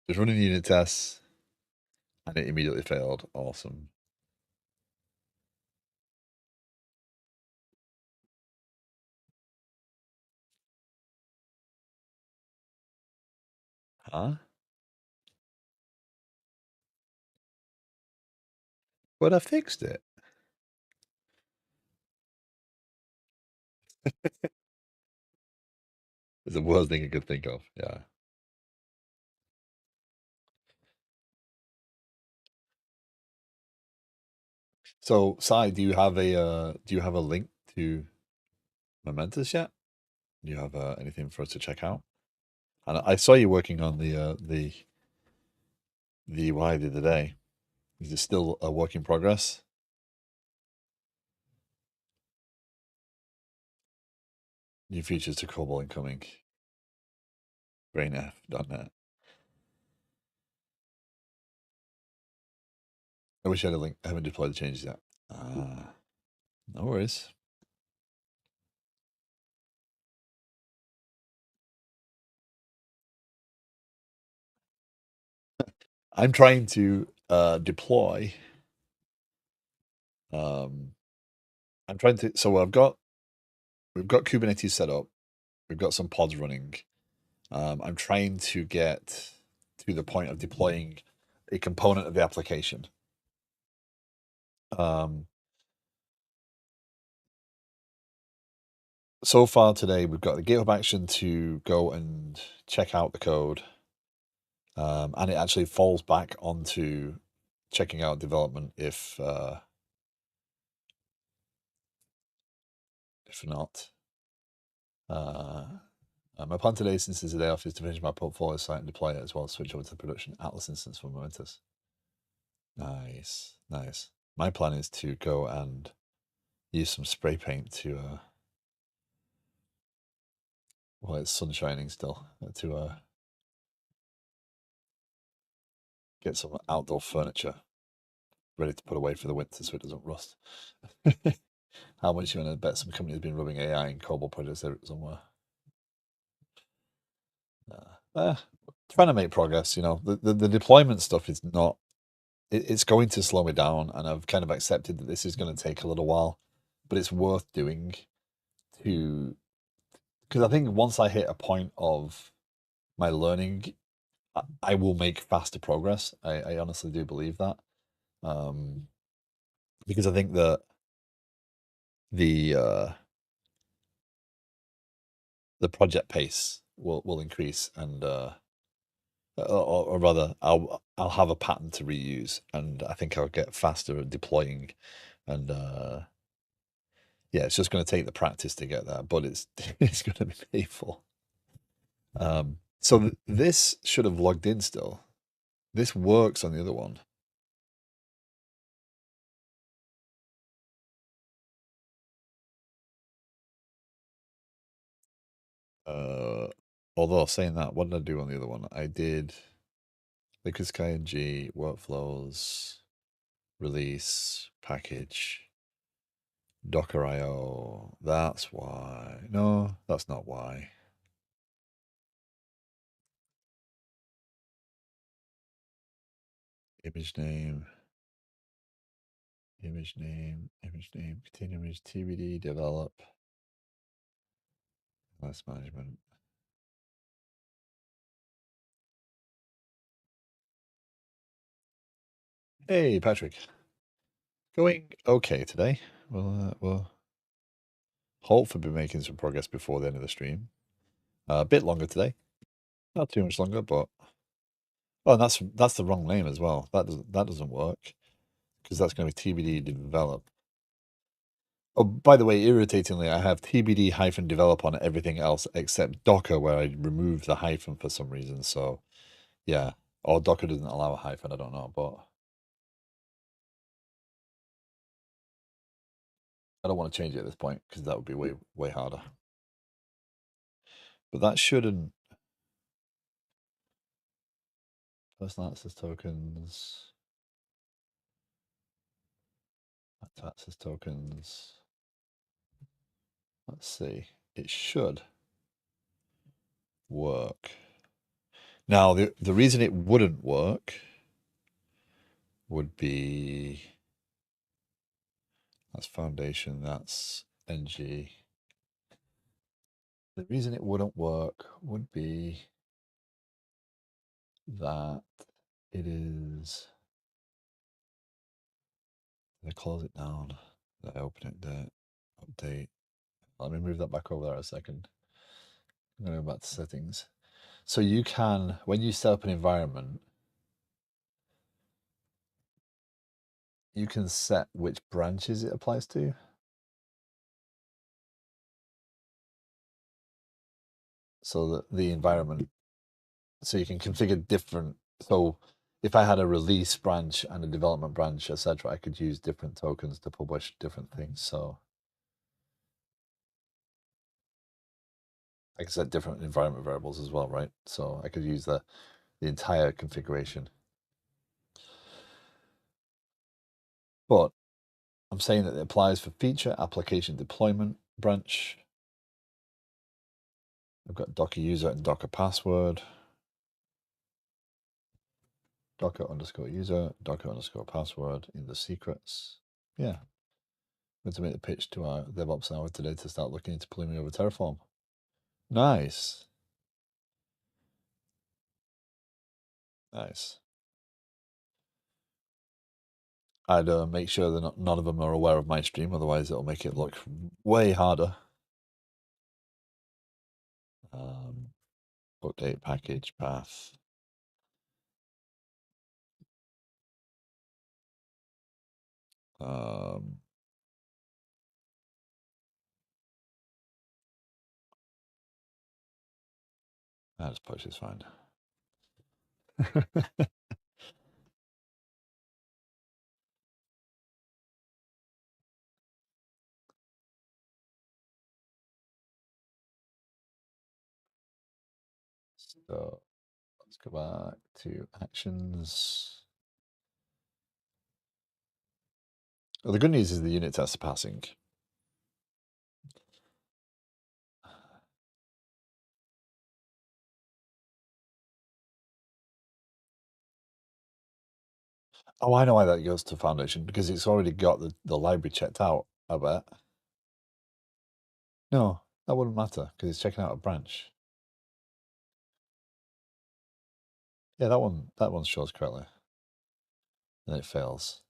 Just running unit tests, and it immediately failed. Awesome. Huh? But I fixed it. It's the worst thing I could think of. Yeah. So, Sai, do you have a link to Momentous yet? Do you have anything for us to check out? And I saw you working on the UI the other day. Is it still a work in progress? New features to COBOL incoming. BrainF.net. I wish I had a link. I haven't deployed the changes yet. No worries. I'm trying to deploy. Um, I'm trying to. So we've got Kubernetes set up. We've got some pods running. I'm trying to get to the point of deploying a component of the application. Um, so far today, we've got the GitHub action to go and check out the code, and it actually falls back onto checking out development if not. My plan today, since it's a day off, is to finish my portfolio site and deploy it as well as switch over to the production Atlas instance for Momentous. Nice, nice. My plan is to go and use some spray paint to well, it's sun shining still, to get some outdoor furniture ready to put away for the winter so it doesn't rust. How much you want to bet some company has been rubbing AI in COBOL projects somewhere? Uh, trying to make progress, you know. The deployment stuff is not, it's going to slow me down, and I've kind of accepted that this is going to take a little while, but it's worth doing to, because I think once I hit a point of my learning, I will make faster progress. I honestly do believe that. Um, because I think that the uh, the project pace will increase, and or rather, I'll have a pattern to reuse, and I think I'll get faster at deploying, and yeah, it's just going to take the practice to get there, but it's it's going to be painful. So this should have logged in still. This works on the other one. Uh, Although saying that, what did I do on the other one? I did Liquid Sky and G workflows, release, package, Docker IO. That's why. No, that's not why. Image name, contain image, TBD, develop, class management. Hey, Patrick. Going okay today. We'll hopefully be making some progress before the end of the stream. A bit longer today. Not too much longer, but oh, and that's the wrong name as well. That doesn't work because that's going to be TBD develop. Oh, by the way, irritatingly, I have TBD hyphen develop on everything else except Docker, where I removed the hyphen for some reason. So, yeah, or Docker doesn't allow a hyphen. I don't know, but I don't want to change it at this point because that would be way harder. But that shouldn't. Personal access tokens. Access tokens. Let's see. It should work. Now, the reason it wouldn't work would be that's foundation, that's NG. The reason it wouldn't work would be that it is. Did I close it down? Did I open it there? Update. Let me move that back over there a second. I'm going to go back to settings. So you can, when you set up an environment, you can set which branches it applies to. So the environment, so you can configure different. So if I had a release branch and a development branch, etc., I could use different tokens to publish different things. So I could set different environment variables as well, right? So I could use the entire configuration. But I'm saying that it applies for feature application deployment branch. I've got Docker user and Docker password. Docker underscore user, Docker underscore password in the secrets. Yeah. Going to make the pitch to our DevOps hour today to start looking into Pulumi over Terraform. Nice. Nice. I'd make sure that none of them are aware of my stream, otherwise it'll make it look way harder. Update package path. That's push is fine. So let's go back to actions. Well, the good news is the unit tests are passing. Oh, I know why that goes to Foundation, because it's already got the library checked out, I bet. No, that wouldn't matter, because it's checking out a branch. Yeah, that one shows correctly. Then it fails.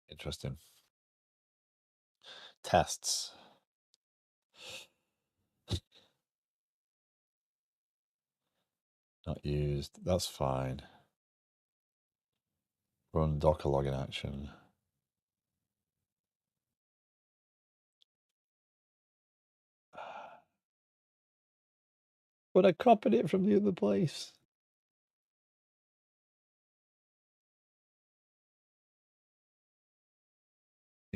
Interesting. Tests. Not used. That's fine. Run Docker login action. But I copied it from the other place.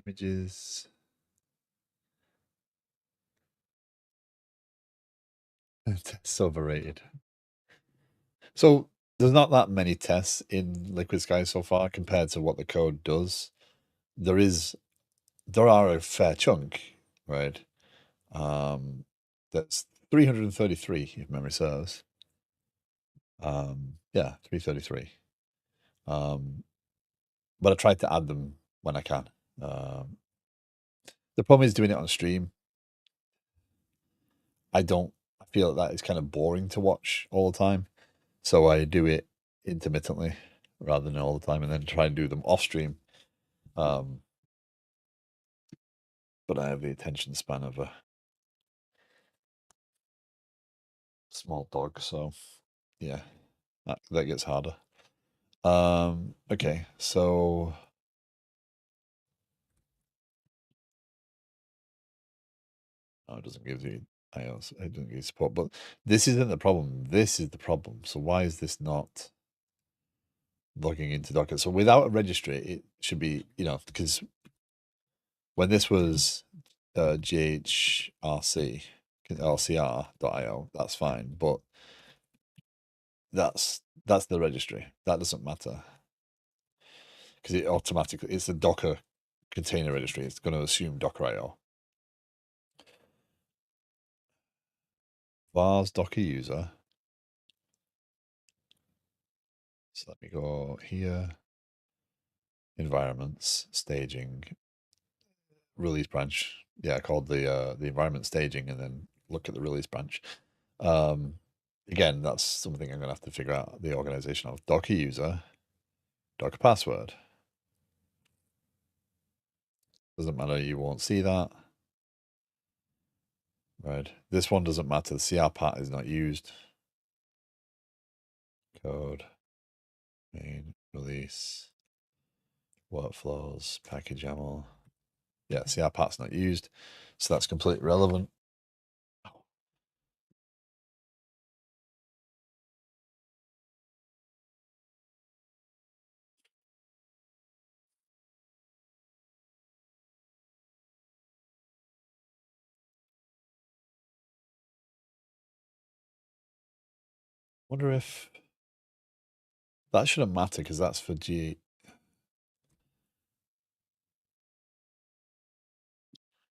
Images. Tests overrated. So there's not that many tests in Liquid Sky so far compared to what the code does. There are a fair chunk, right? That's 333, if memory serves. Yeah, 333. But I try to add them when I can. The problem is doing it on stream. I feel that it's kind of boring to watch all the time. So I do it intermittently rather than all the time, and then try and do them off stream. But I have the attention span of a small dog, so yeah, that gets harder. Okay, so it doesn't give you IOS, it doesn't give you support, but this isn't the problem. This is the problem. So why is this not logging into Docker? So without a registry, it should be, because when this was GHRC, RCR.io, that's fine, but that's the registry. That doesn't matter because it's a Docker container registry. It's going to assume Docker.io. Vars Docker user. So let me go here. Environments, staging, release branch. Yeah, called the environment staging, and then look at the release branch. Again, that's something I'm gonna have to figure out the organization of. Docker user, Docker password. Doesn't matter, you won't see that. Right. This one doesn't matter. The CR part is not used. Code, main, release, workflows, package YAML. Yeah, CR part's not used. So that's completely relevant. Wonder if that shouldn't matter because that's for G.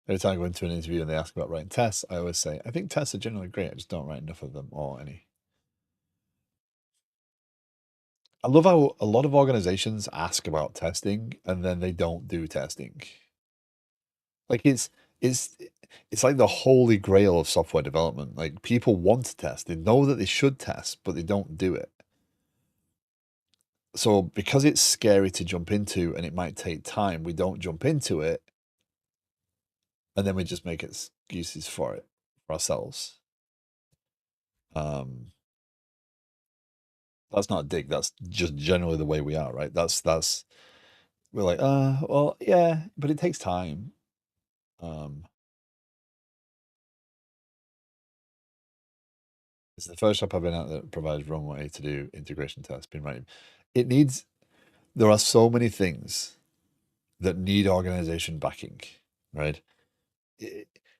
Every time I go into an interview and they ask about writing tests, I always say, I think tests are generally great. I just don't write enough of them or any. I love how a lot of organizations ask about testing and then they don't do testing. Like it's like the holy grail of software development. Like people want to test. They know that they should test, but they don't do it. So because it's scary to jump into and it might take time, we don't jump into it. And then we just make excuses for it for ourselves. That's not a dig. That's just generally the way we are, right? We're like, well, yeah, but it takes time. It's the first shop I've been at that provides runway to do integration tests. Been writing. There are so many things that need organization backing, right?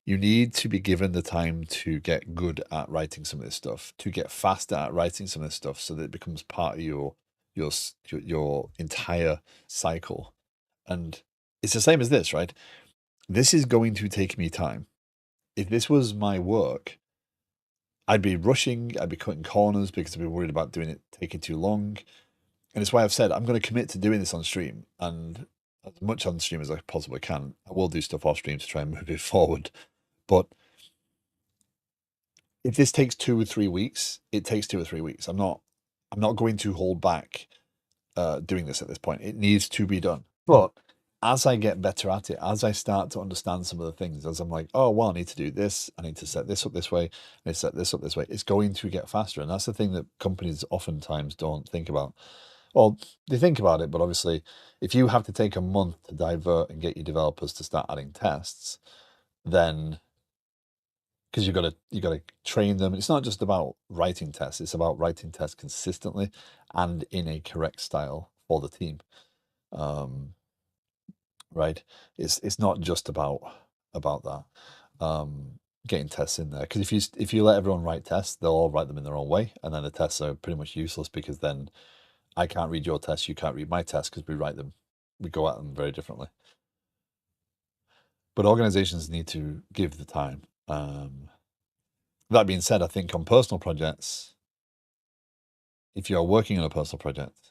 You need to be given the time to get good at writing some of this stuff, to get faster at writing some of this stuff, so that it becomes part of your entire cycle. And it's the same as this, right? This is going to take me time. If this was my work, I'd be rushing, I'd be cutting corners because I'd be worried about doing it taking too long. And it's why I've said I'm going to commit to doing this on stream, and as much on stream as I possibly can. I will do stuff off stream to try and move it forward. But if this takes 2 or 3 weeks, it takes 2 or 3 weeks. I'm not going to hold back doing this at this point. It needs to be done. But as I get better at it, as I start to understand some of the things, as I'm like, oh, well, I need to do this, I need to set this up this way, I need to set this up this way, it's going to get faster. And that's the thing that companies oftentimes don't think about. Well, they think about it, but obviously, if you have to take a month to divert and get your developers to start adding tests, then because you got to train them. It's not just about writing tests; it's about writing tests consistently and in a correct style for the team. Right? It's not just about that. Getting tests in there, because if you let everyone write tests, they'll all write them in their own way, and then the tests are pretty much useless because then I can't read your tests, you can't read my tests because we go at them very differently. But organizations need to give the time. That being said, I think on personal projects, if you're working on a personal project,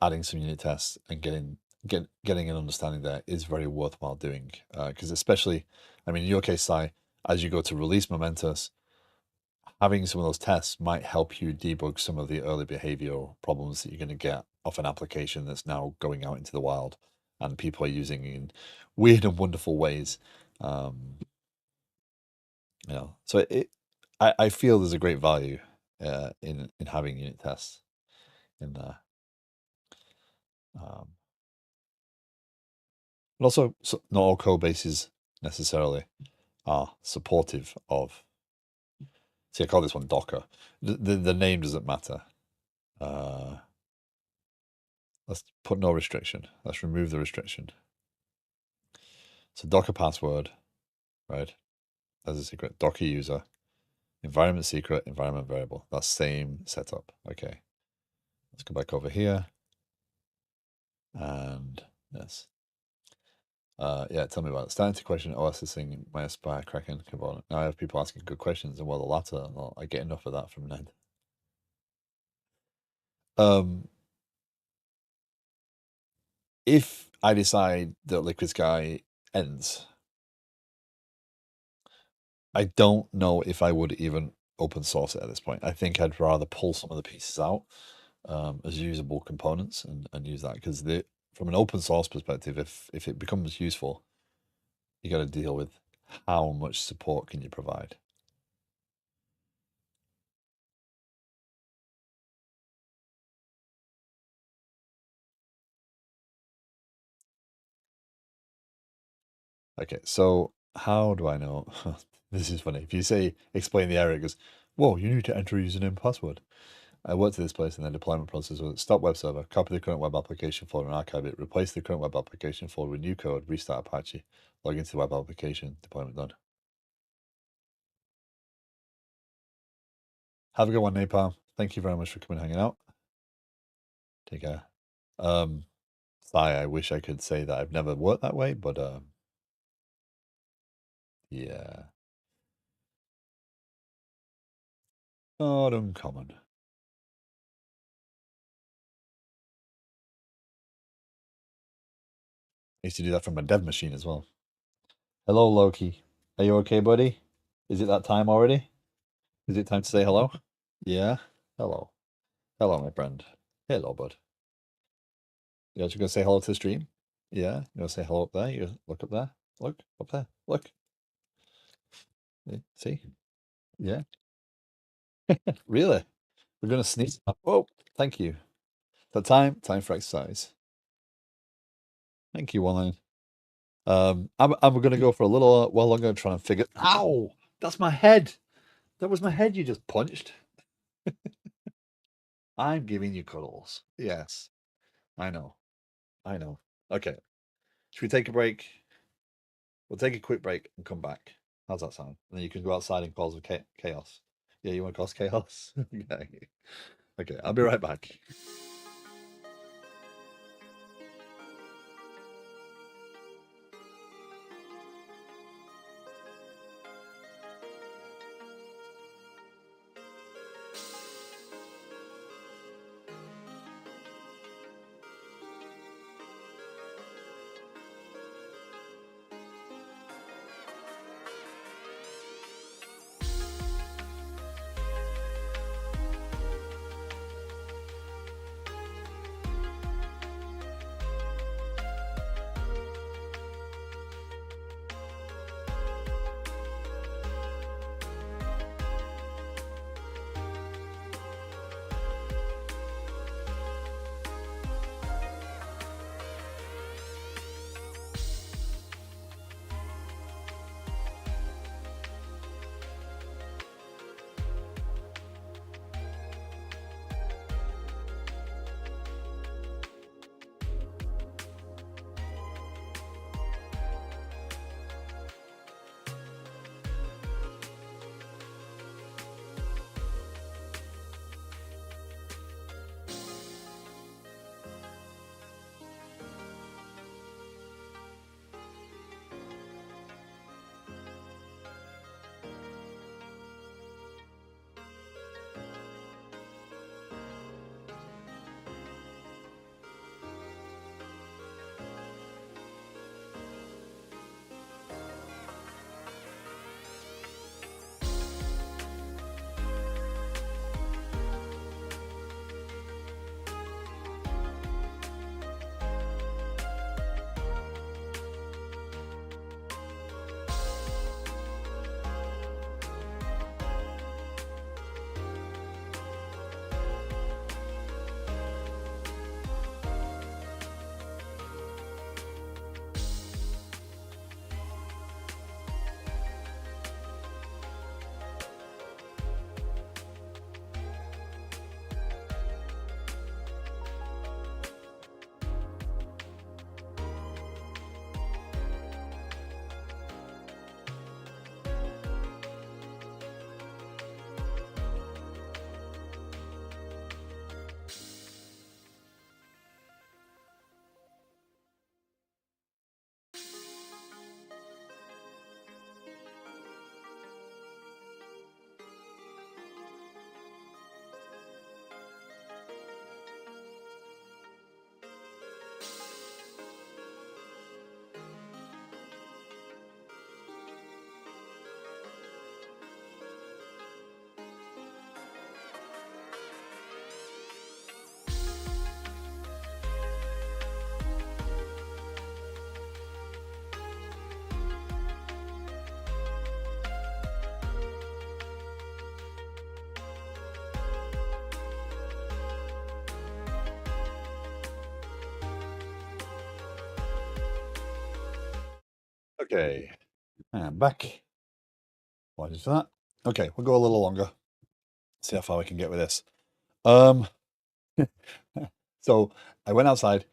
adding some unit tests and getting an understanding there is very worthwhile doing. Because especially, I mean, in your case, Si, as you go to release Momentous, having some of those tests might help you debug some of the early behavioral problems that you're going to get off an application that's now going out into the wild and people are using in weird and wonderful ways. So I feel there's a great value in having unit tests in there. But also, not all code bases necessarily are supportive of. See, I call this one Docker. The name doesn't matter. Let's put no restriction. Let's remove the restriction. So Docker password, right? As a secret. Docker user, environment secret, environment variable. That's same setup. Okay. Let's go back over here. And yes. Yeah, tell me about it. Starting to question OS thing, my Aspire Kraken component. Now I have people asking good questions, and well, the latter, well, I get enough of that from Ned. If I decide that Liquid Sky ends, I don't know if I would even open source it at this point. I think I'd rather pull some of the pieces out as usable components and use that, because from an open source perspective, if it becomes useful, you got to deal with how much support can you provide. Okay, so how do I know? This is funny. If you say explain the error, it goes, whoa, you need to enter a username and password. I worked at this place and the deployment process was stop web server, copy the current web application folder and archive it, replace the current web application folder with new code, restart Apache, log into the web application, deployment done. Have a good one, Napalm. Thank you very much for coming and hanging out. Take care. I wish I could say that I've never worked that way, but yeah. Not uncommon. I used to do that from a dev machine as well. Hello, Loki. Are you okay, buddy? Is it that time already? Is it time to say hello? Yeah. Hello. Hello, my friend. Hello, bud. You're going to say hello to the stream? Yeah. You want to say hello up there? You look up there. Look up there. Look. See? Yeah. Really? We're going to sneeze. Oh, thank you. The time for exercise. Thank you, One. I'm going to go for a little while longer and try and figure. Ow! That's my head. That was my head you just punched. I'm giving you cuddles. Yes. I know. I know. Okay. Should we take a break? We'll take a quick break and come back. How's that sound? And then you can go outside and cause chaos. Yeah, you want to cause chaos? Okay. Okay, I'll be right back. Okay, and back. Apologies for that. Okay, we'll go a little longer. See how far we can get with this. Um, so I went outside.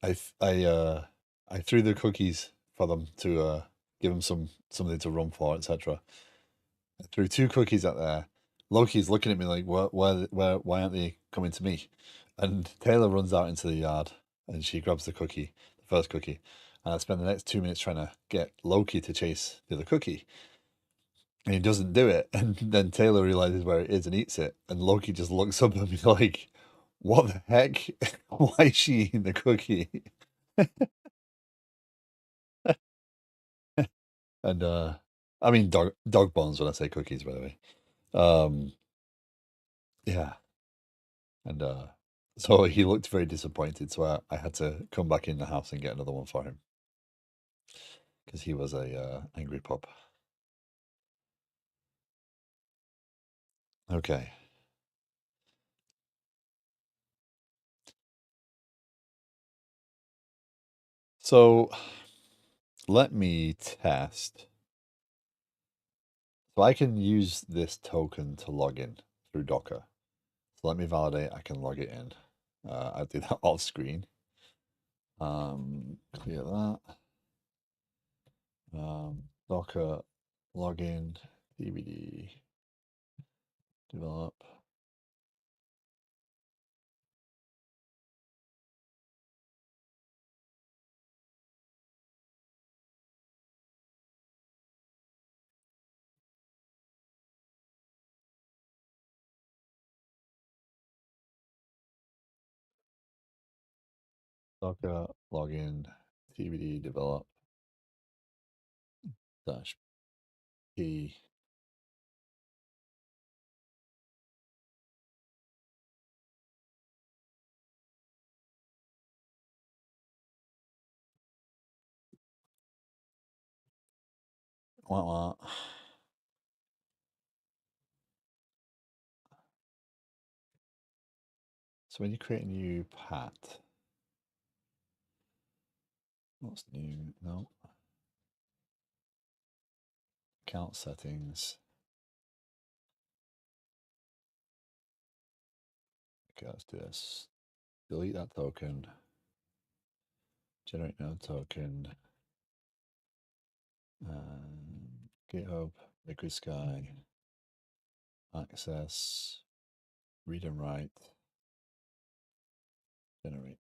I th- I threw the cookies for them to give them something to run for, etc. I threw two cookies out there. Loki's looking at me like, why aren't they coming to me? And Taylor runs out into the yard and she grabs the cookie, the first cookie. And I spend the next 2 minutes trying to get Loki to chase the other cookie. And he doesn't do it. And then Taylor realizes where it is and eats it. And Loki just looks up at me like, what the heck? Why is she eating the cookie? And I mean dog bones when I say cookies, by the way. Um, yeah. And so he looked very disappointed. So I had to come back in the house and get another one for him because he was a angry pup. Okay. So let me test. So I can use this token to log in through Docker. So let me validate I can log it in. I'll do that off screen. Clear that. Docker login DVD develop. Docker login DVD develop dash p. Wah, wah. So when you create a new pat, what's new? No. Account settings. Okay, let's do this. Delete that token. Generate no token. GitHub, Liquid Sky, access, read and write, generate.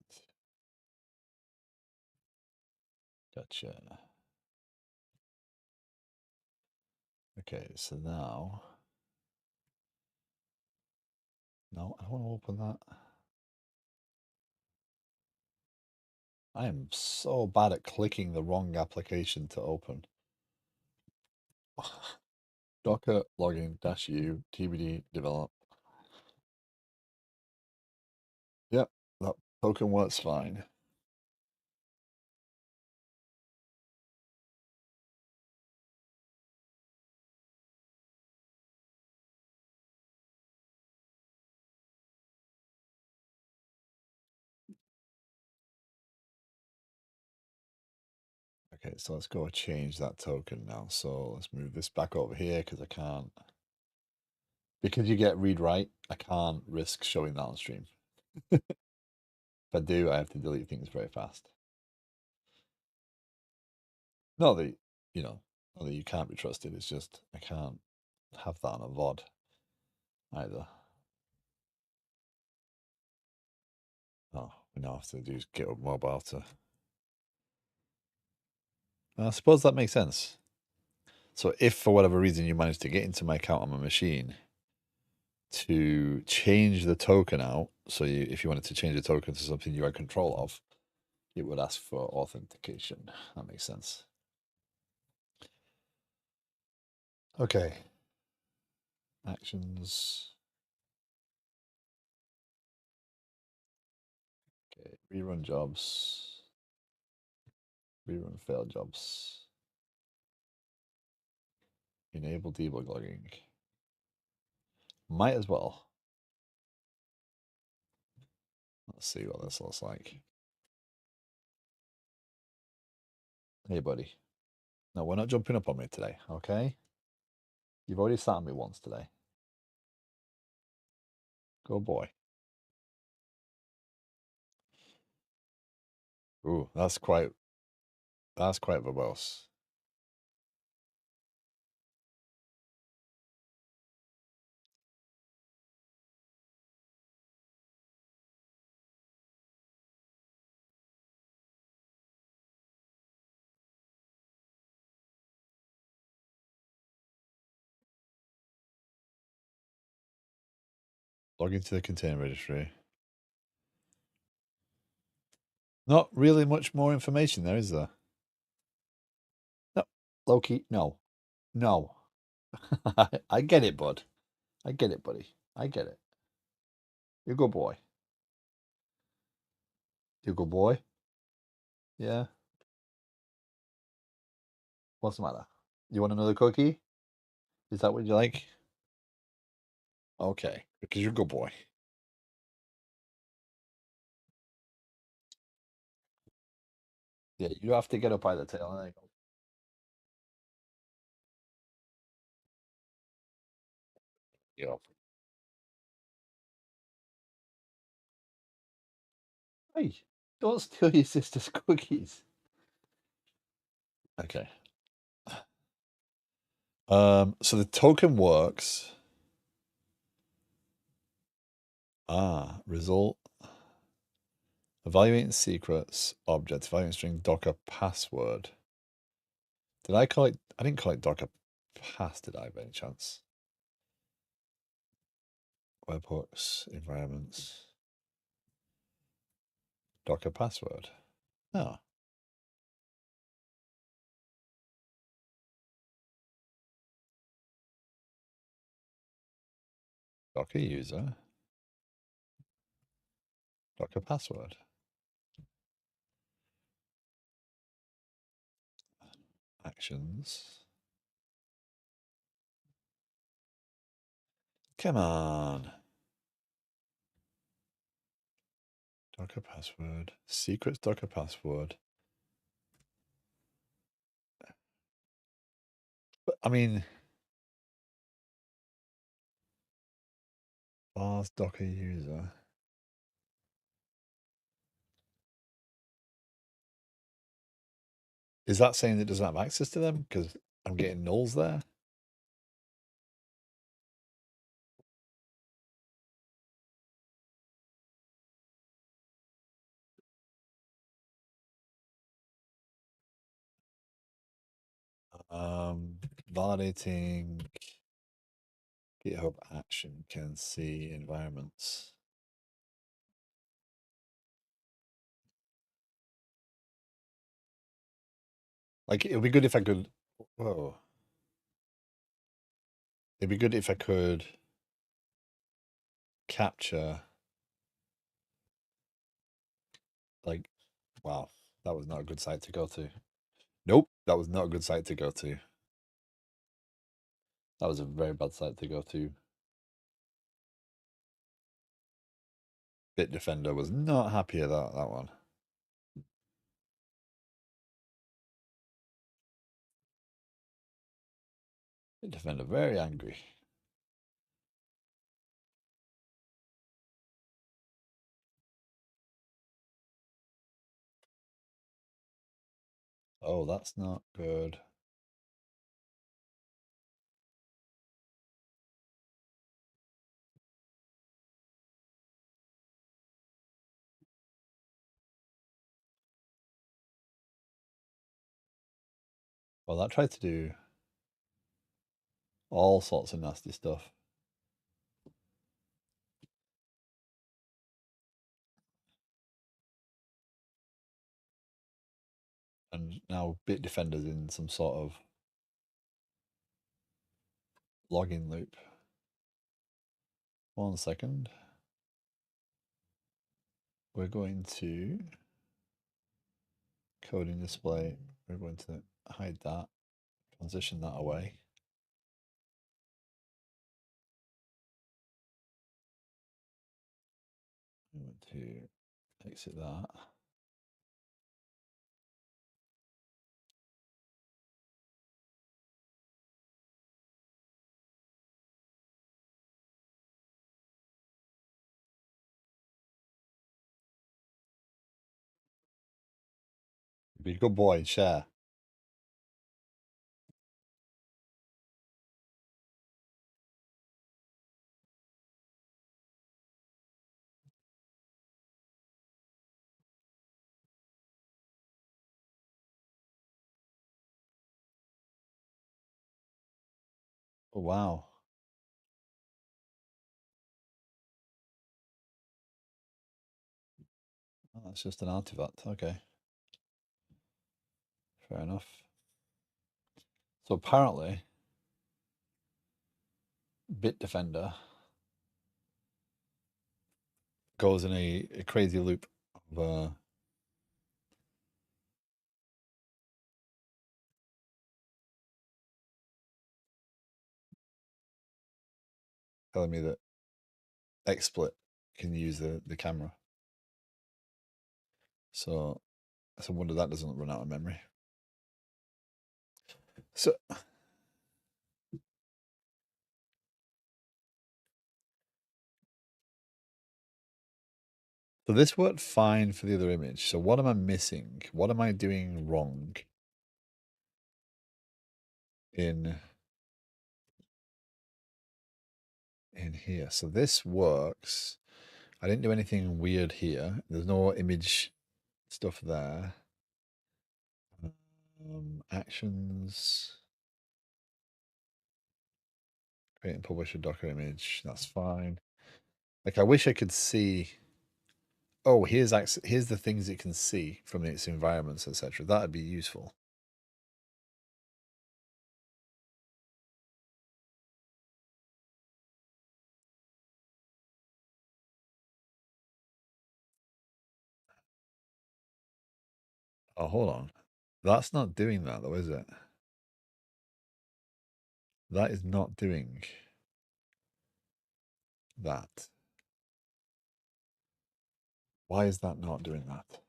Gotcha. Okay, so now, no, I don't want to open that. I am so bad at clicking the wrong application to open. Docker login dash u tbd develop. Yep, that token works fine. Okay, so let's go change that token now. So let's move this back over here because I can't. Because you get read write, I can't risk showing that on stream. If I do, I have to delete things very fast. Not that, not that you can't be trusted, it's just I can't have that on a VOD either. Oh, we now have to do is get up mobile to. I suppose that makes sense. So if for whatever reason you manage to get into my account on my machine, to change the token out, so if you wanted to change the token to something you had control of, it would ask for authentication. That makes sense. Okay. Actions. Okay. Rerun jobs. Rerun failed jobs. Enable debug logging. Might as well. Let's see what this looks like. Hey, buddy. No, we're not jumping up on me today, okay? You've already sat on me once today. Good boy. Ooh, that's quite verbose. Log into the container registry. Not really much more information there, is there? No, Loki, no. No. I get it, bud. I get it, buddy. I get it. You're a good boy. You're a good boy. Yeah. What's the matter? You want another cookie? Is that what you like? Okay, because you're a good boy. Yeah, you have to get up by the tail. There you go. Get up. Hey, don't steal your sister's cookies. Okay. So the token works. Result. Evaluating secrets, object, evaluating string, Docker password. Did I call it? I didn't call it Docker pass, did I, by any chance? Webhooks, environments, Docker password. Oh, Docker user, Docker password. Actions. Come on. Docker password. Secrets Docker password. But I mean, bars Docker user. Is that saying it doesn't have access to them? Because I'm getting nulls there. Validating GitHub action can see environments. Like it would be good if I could. Whoa. It'd be good if I could capture. Like, wow, that was not a good site to go to. Nope, that was not a good site to go to. That was a very bad site to go to. Bitdefender was not happy about that one. Bitdefender very angry. Oh, that's not good. Well, that tried to do all sorts of nasty stuff. And now Bitdefender's in some sort of login loop. 1 second. We're going to coding display. We're going to hide that, transition that away. We want to exit that. Be a good boy and share. Oh, wow. Oh, that's just an artifact. Okay, fair enough. So apparently, Bitdefender goes in a crazy loop of telling me that XSplit can use the camera. So it's a wonder that doesn't run out of memory. So this worked fine for the other image. So what am I missing? What am I doing wrong in here? So this works. I didn't do anything weird here. There's no image stuff there. Actions. Create and publish a Docker image. That's fine. Like I wish I could see. Oh, here's the things it can see from its environments, etc. That'd be useful. Oh, hold on. That's not doing that though, is it? That is not doing that. Why is that not doing that?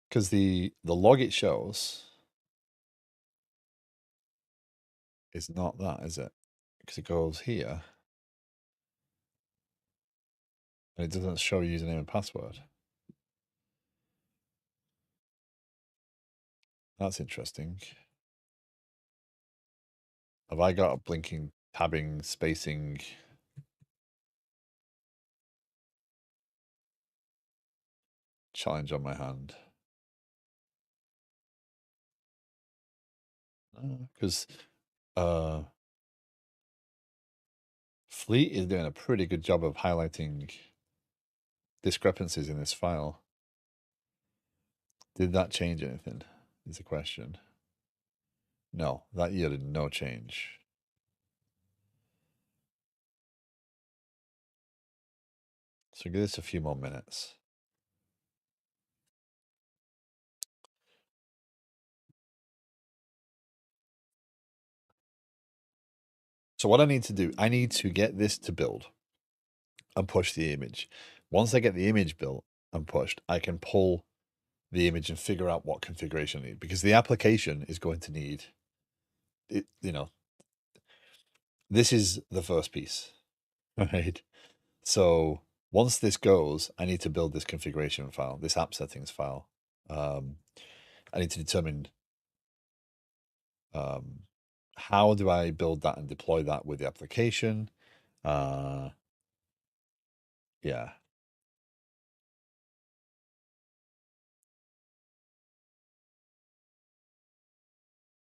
Because the log it shows is not that, is it? Because it goes here and it doesn't show username and password. That's interesting. Have I got a blinking, tabbing, spacing challenge on my hand? Because Fleet is doing a pretty good job of highlighting discrepancies in this file. Did that change anything? Is the question. No, that yielded no change. So give this a few more minutes. So what I need to do, I need to get this to build and push the image. Once I get the image built and pushed, I can pull the image and figure out what configuration I need, because the application is going to need it, this is the first piece, right? So once this goes, I need to build this configuration file, this app settings file. I need to determine how do I build that and deploy that with the application. Yeah.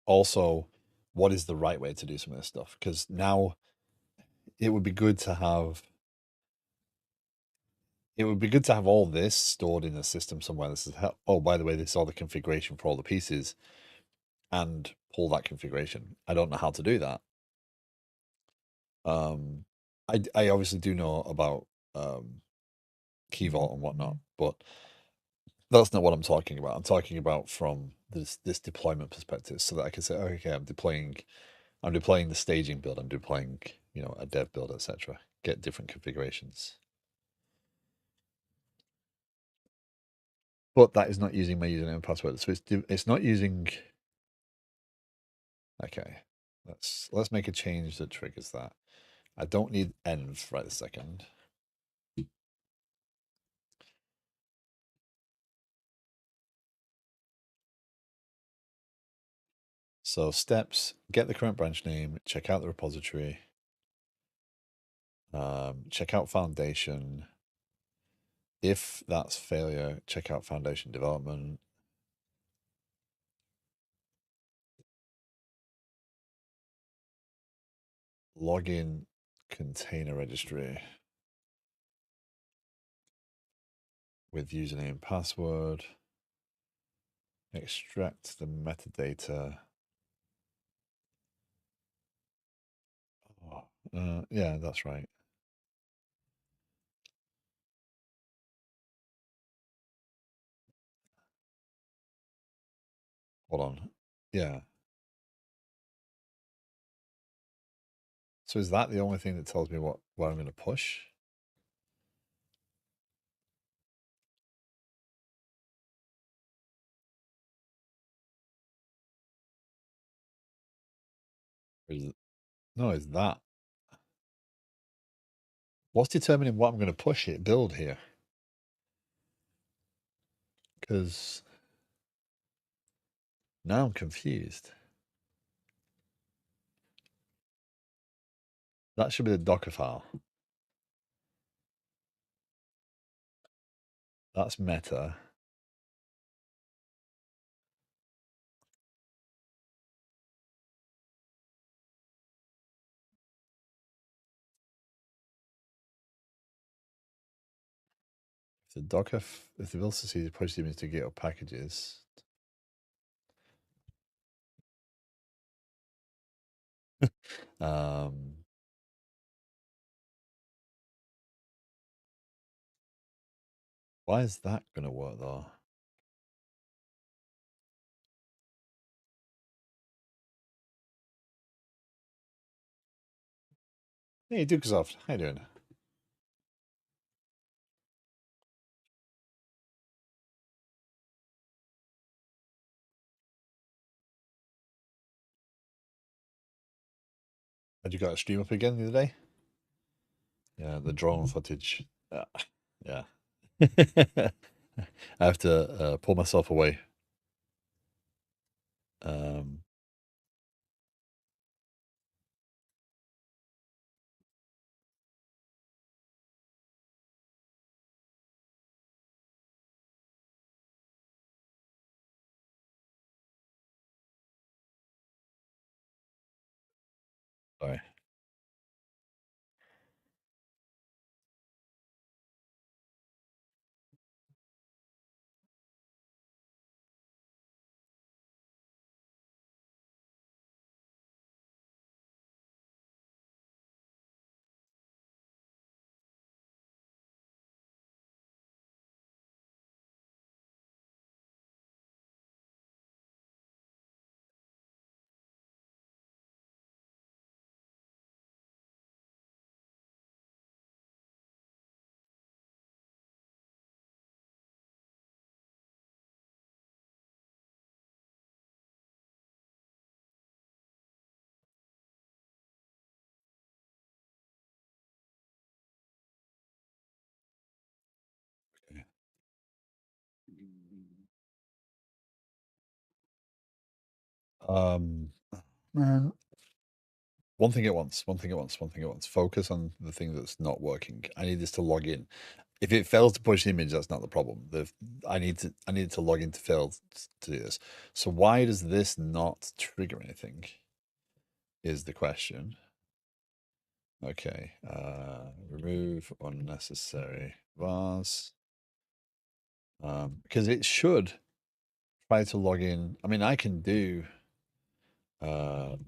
Also, what is the right way to do some of this stuff? Because now it would be good to have all this stored in a system somewhere. This is how, oh, by the way, this is all the configuration for all the pieces, and pull that configuration. I don't know how to do that. I obviously do know about Key Vault and whatnot, but that's not what I'm talking about. I'm talking about from this deployment perspective, so that I can say, oh, okay, I'm deploying the staging build, I'm deploying, a dev build, etc. Get different configurations. But that is not using my username and password. So it's not using. Okay, let's make a change that triggers that. I don't need env right this second. So steps, get the current branch name, check out the repository, check out foundation. If that's failure, check out foundation development. Login container registry with username and password. Extract the metadata. Oh, yeah, that's right. Hold on. Yeah. So is that the only thing that tells me what I'm going to push? Or is it, no, is that what's determining what I'm going to push it build here? Because now I'm confused. That should be the Docker file. That's meta. If the Docker, if the build succeeds, push the image to GitHub packages. um, why is that going to work though? Hey, Dukesoft, how you doing? Had you got a stream up again the other day? Yeah, the drone footage. Yeah. I have to pull myself away. Um, sorry. Okay. Man, one thing at once, one thing at once, one thing at once. Focus on the thing that's not working. I need this to log in. If it fails to push the image, that's not the problem. I need to log in to fail to do this. So why does this not trigger anything? Is the question. Okay. Remove unnecessary vars. Because it should try to log in. I mean, I can do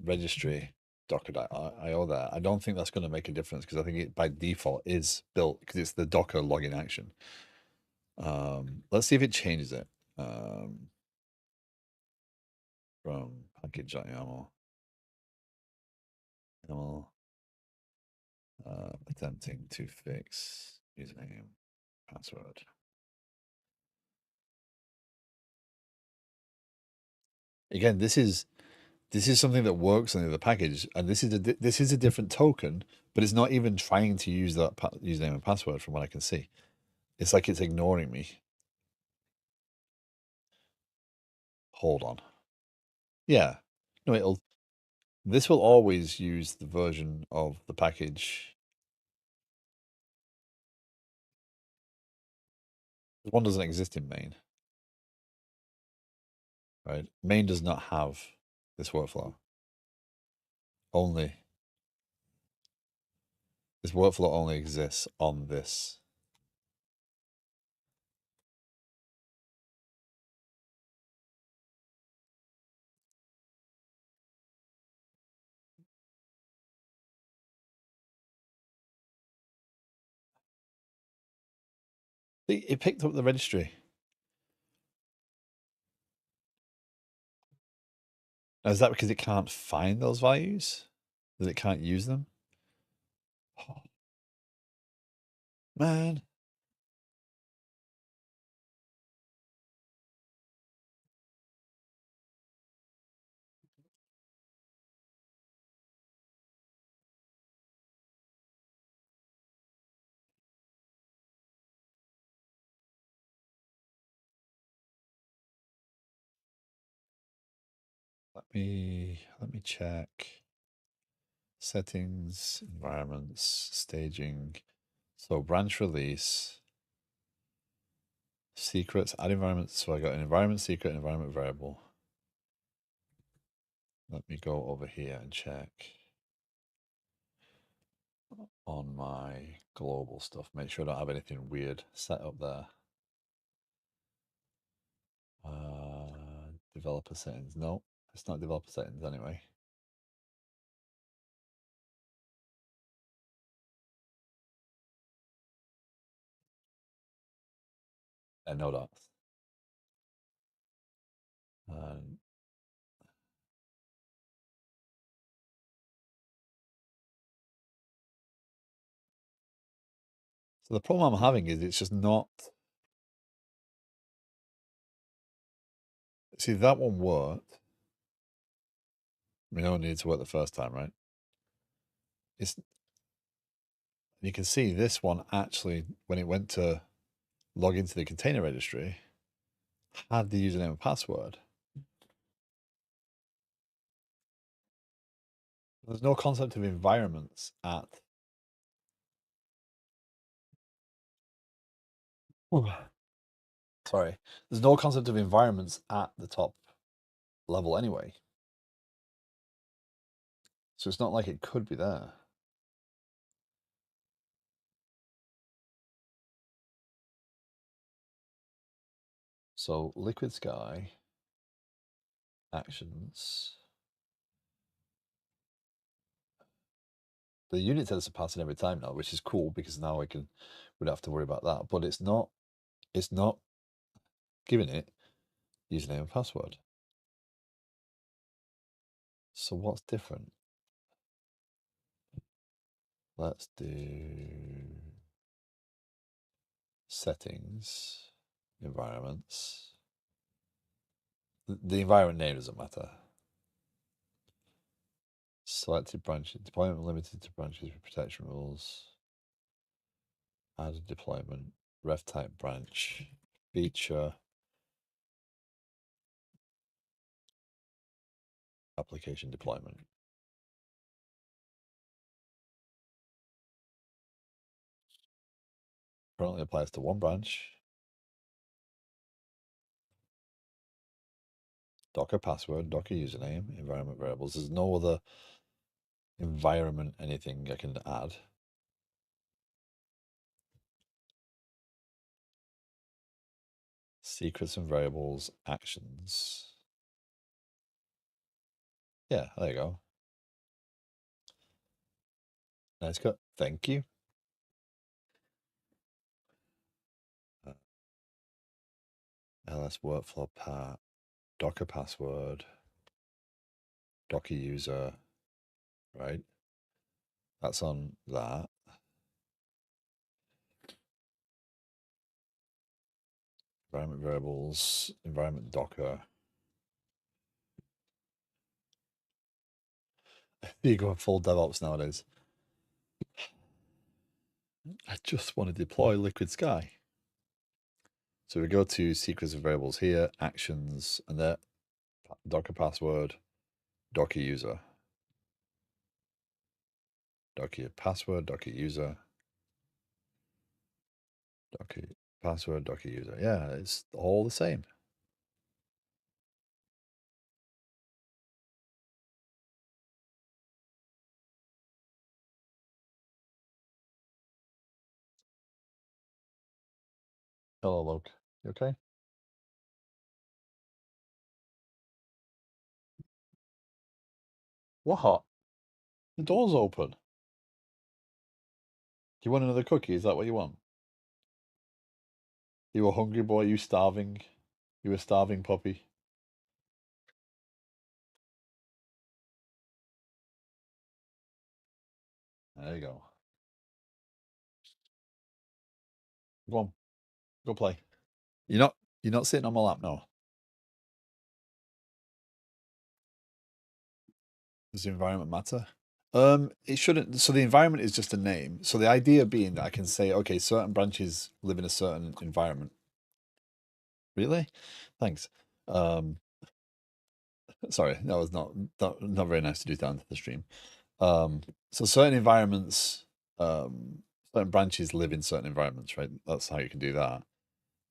registry Docker.io there. I don't think that's going to make a difference because I think it by default is built because it's the Docker login action. Let's see if it changes it. From package.yaml. YAML, attempting to fix username, password. Again, this is something that works on the other package, and this is a different token, but it's not even trying to use that username and password from what I can see. It's like it's ignoring me. Hold on. Yeah. No, this will always use the version of the package. One doesn't exist in main. Right? Main does not have this workflow. This workflow only exists on this. It picked up the registry. Now, is that because it can't find those values? That it can't use them? Oh, man. Let me check. Settings, environments, staging. So branch release, secrets, add environments. So I got an environment secret, environment variable. Let me go over here and check on my global stuff. Make sure I don't have anything weird set up there. Developer settings. No, it's not developer settings anyway. And no dots. So the problem I'm having is it's just not. See, that one worked. We don't need to work the first time, right? You can see this one actually, when it went to log into the container registry, had the username and password. There's no concept of environments at. Sorry. There's no concept of environments at the top level anyway. So it's not like it could be there. So Liquid Sky, actions. The unit tests are passing every time now, which is cool because now we don't have to worry about that. But it's not giving it username and password. So what's different? Let's do settings, environments. The environment name doesn't matter. Selected branches, deployment limited to branches with protection rules. Add deployment, ref type branch, feature, application deployment. Currently applies to one branch. Docker password, Docker username, environment variables. There's no other environment anything I can add. Secrets and variables, actions. Yeah, there you go. Nice cut. Thank you. LS workflow path, Docker password, Docker user, right? That's on that. Environment variables, environment Docker. You go full DevOps nowadays. I just want to deploy Liquid Sky. So we go to secrets and variables here, actions, and there, Docker password, Docker user. Docker password, Docker user. Docker password, Docker user. Yeah, it's all the same. Hello, Luke. You okay? What? The door's open. Do you want another cookie? Is that what you want? You a hungry boy? You starving? You a starving puppy? There you go. Go on, go play. You're not you're not sitting on my lap now. Does the environment matter? It shouldn't. So the environment is just a name. So the idea being that I can say, okay, certain branches live in a certain environment. Really? Thanks. Um, sorry, that was not very nice to do down to the stream. So certain environments, certain branches live in certain environments, right? That's how you can do that.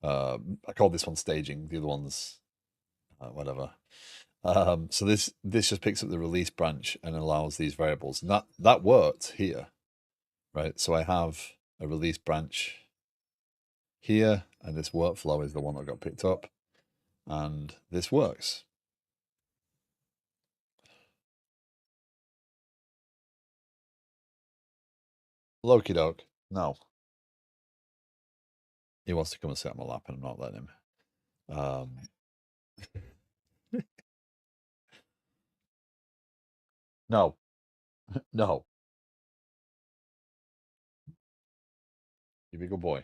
I call this one staging. The other one's whatever. So this just picks up the release branch and allows these variables, and that worked here, right? So I have a release branch here, and this workflow is the one that got picked up, and this works. Loki doke. No, he wants to come and sit on my lap, and I'm not letting him. No, no, you be a good boy.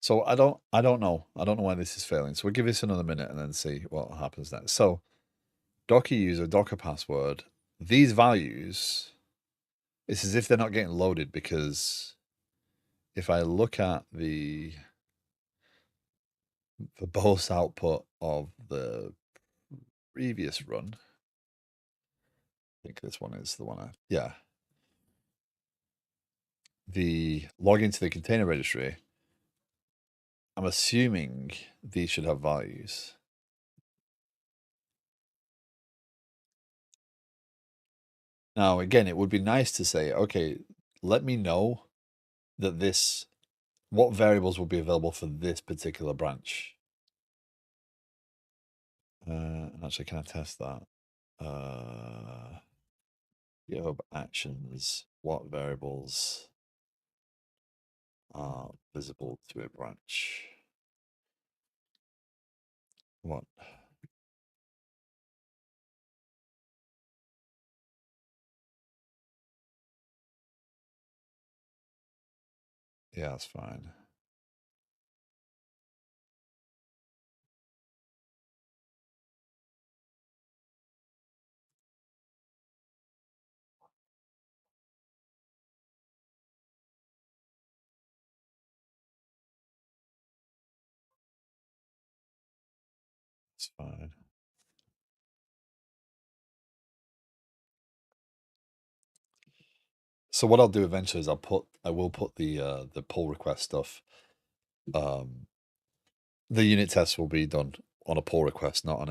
So I don't know. I don't know why this is failing. So we'll give this another minute and then see what happens next. So Docker user, Docker password, these values, it's as if they're not getting loaded because if I look at the verbose output of the previous run, I think this one is the one yeah. The login to the container registry, I'm assuming these should have values. Now, again, it would be nice to say, okay, let me know that what variables will be available for this particular branch. Actually, can I test that? GitHub Actions, what variables are visible to a branch? What? Yeah, that's fine. It's fine. So what I'll do eventually is I will put the pull request stuff. The unit tests will be done on a pull request, not on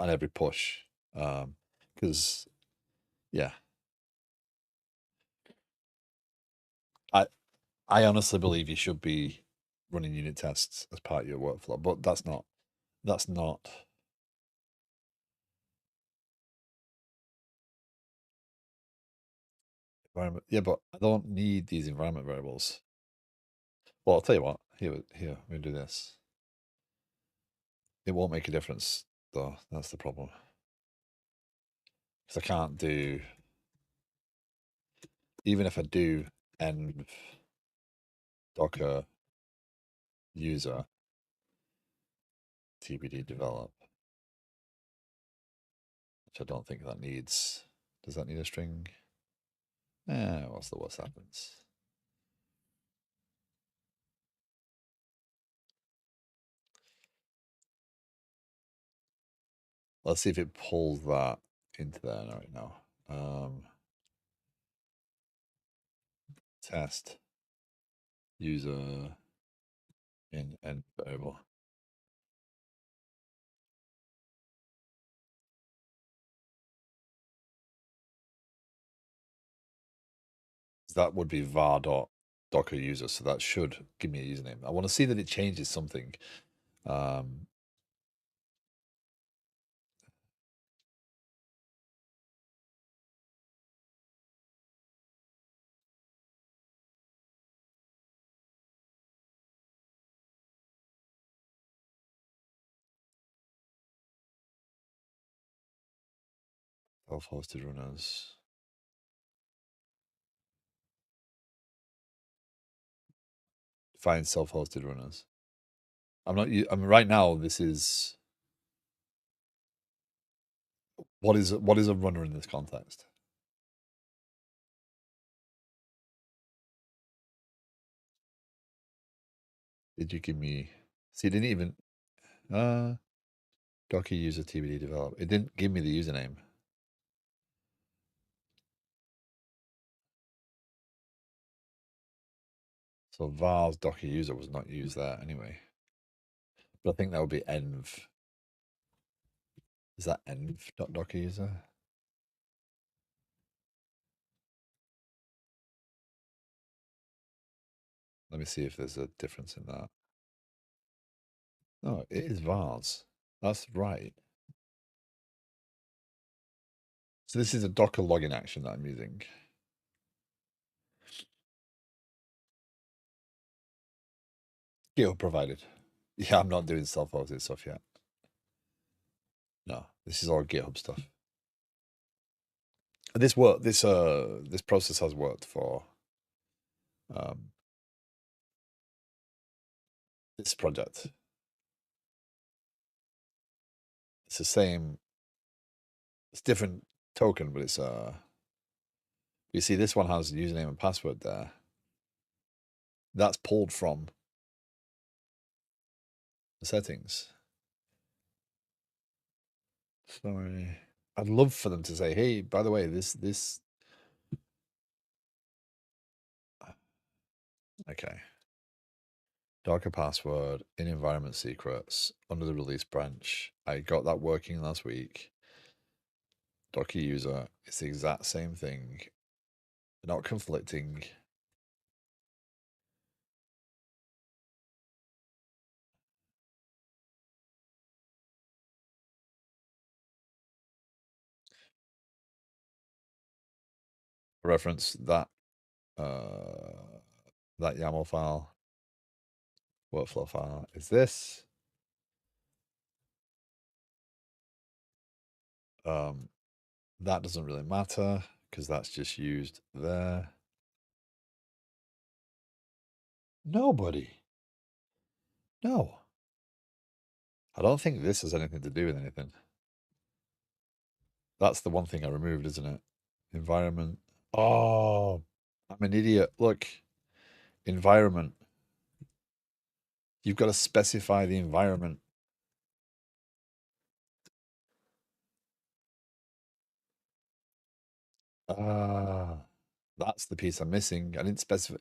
every push. Because yeah, I honestly believe you should be running unit tests as part of your workflow, but that's not environment. Yeah, but I don't need these environment variables. Well, I'll tell you what. Here, we do this. It won't make a difference, though. That's the problem. Because I can't do, even if I do env docker user tbd develop, which I don't think that needs. Does that need a string? What's the worst happens? Let's see if it pulls that into there right now. Test user in end variable. That would be var.docker user, so that should give me a username. I want to see that it changes something. Self-hosted runners. Find self-hosted runners. I'm not. I mean, right now this is what is a runner in this context? Did you give me? See, it didn't even. Docker user TBD develop. It didn't give me the username. So var's Docker user was not used there anyway. But I think that would be env. Is that env.docker user? Let me see if there's a difference in that. No, it is vars. That's right. So this is a Docker login action that I'm using. GitHub provided. Yeah, I'm not doing self-hosted stuff yet. No, this is all GitHub stuff. This process has worked for this project. It's the same. It's different token, but it's you see, this one has username and password there. That's pulled from the settings. Sorry. I'd love for them to say, hey, by the way, this. Okay. Docker password in environment secrets under the release branch. I got that working last week. Docker user. It's the exact same thing. Not conflicting. Reference that that YAML file, workflow file is this. That doesn't really matter because that's just used there. Nobody. No. I don't think this has anything to do with anything. That's the one thing I removed, isn't it? Environment. Oh, I'm an idiot. Look, environment. You've got to specify the environment. Ah, that's the piece I'm missing. I didn't specify.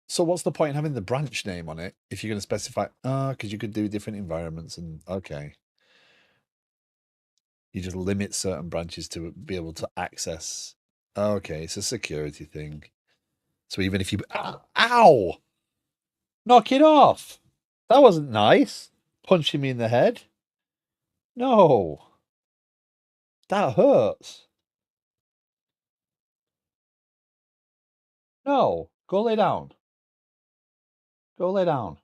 So what's the point in having the branch name on it if you're going to specify? Because you could do different environments and okay. You just limit certain branches to be able to access. Okay, it's a security thing. So even if you ow, knock it off. That wasn't nice. Punching me in the head. No, that hurts. No, go lay down. Go lay down.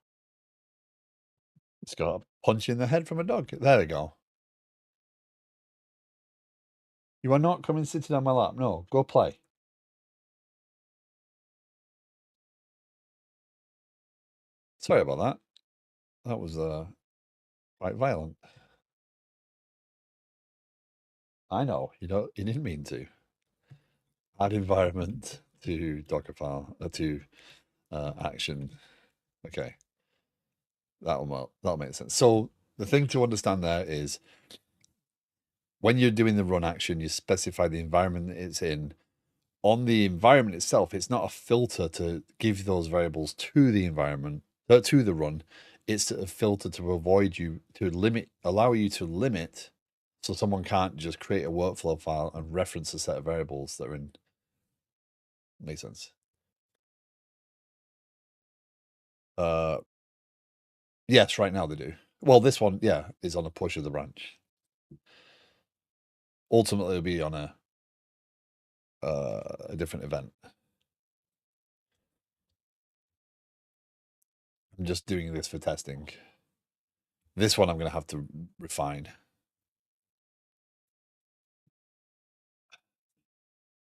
It's got a punch in the head from a dog. There we go. You are not coming sitting on my lap. No, go play. Sorry about that. That was quite violent. I know you don't. You didn't mean to. Add environment to Docker file to action. Okay, that'll make sense. So the thing to understand there is when you're doing the run action, you specify the environment that it's in. On the environment itself, it's not a filter to give those variables to the environment, to the run. It's a filter to avoid you, to limit, allow you to limit, so someone can't just create a workflow file and reference a set of variables that are in. Makes sense. Yes, right now they do. Well, this one, yeah, is on a push of the branch. Ultimately, it'll be on a different event. I'm just doing this for testing. This one I'm going to have to refine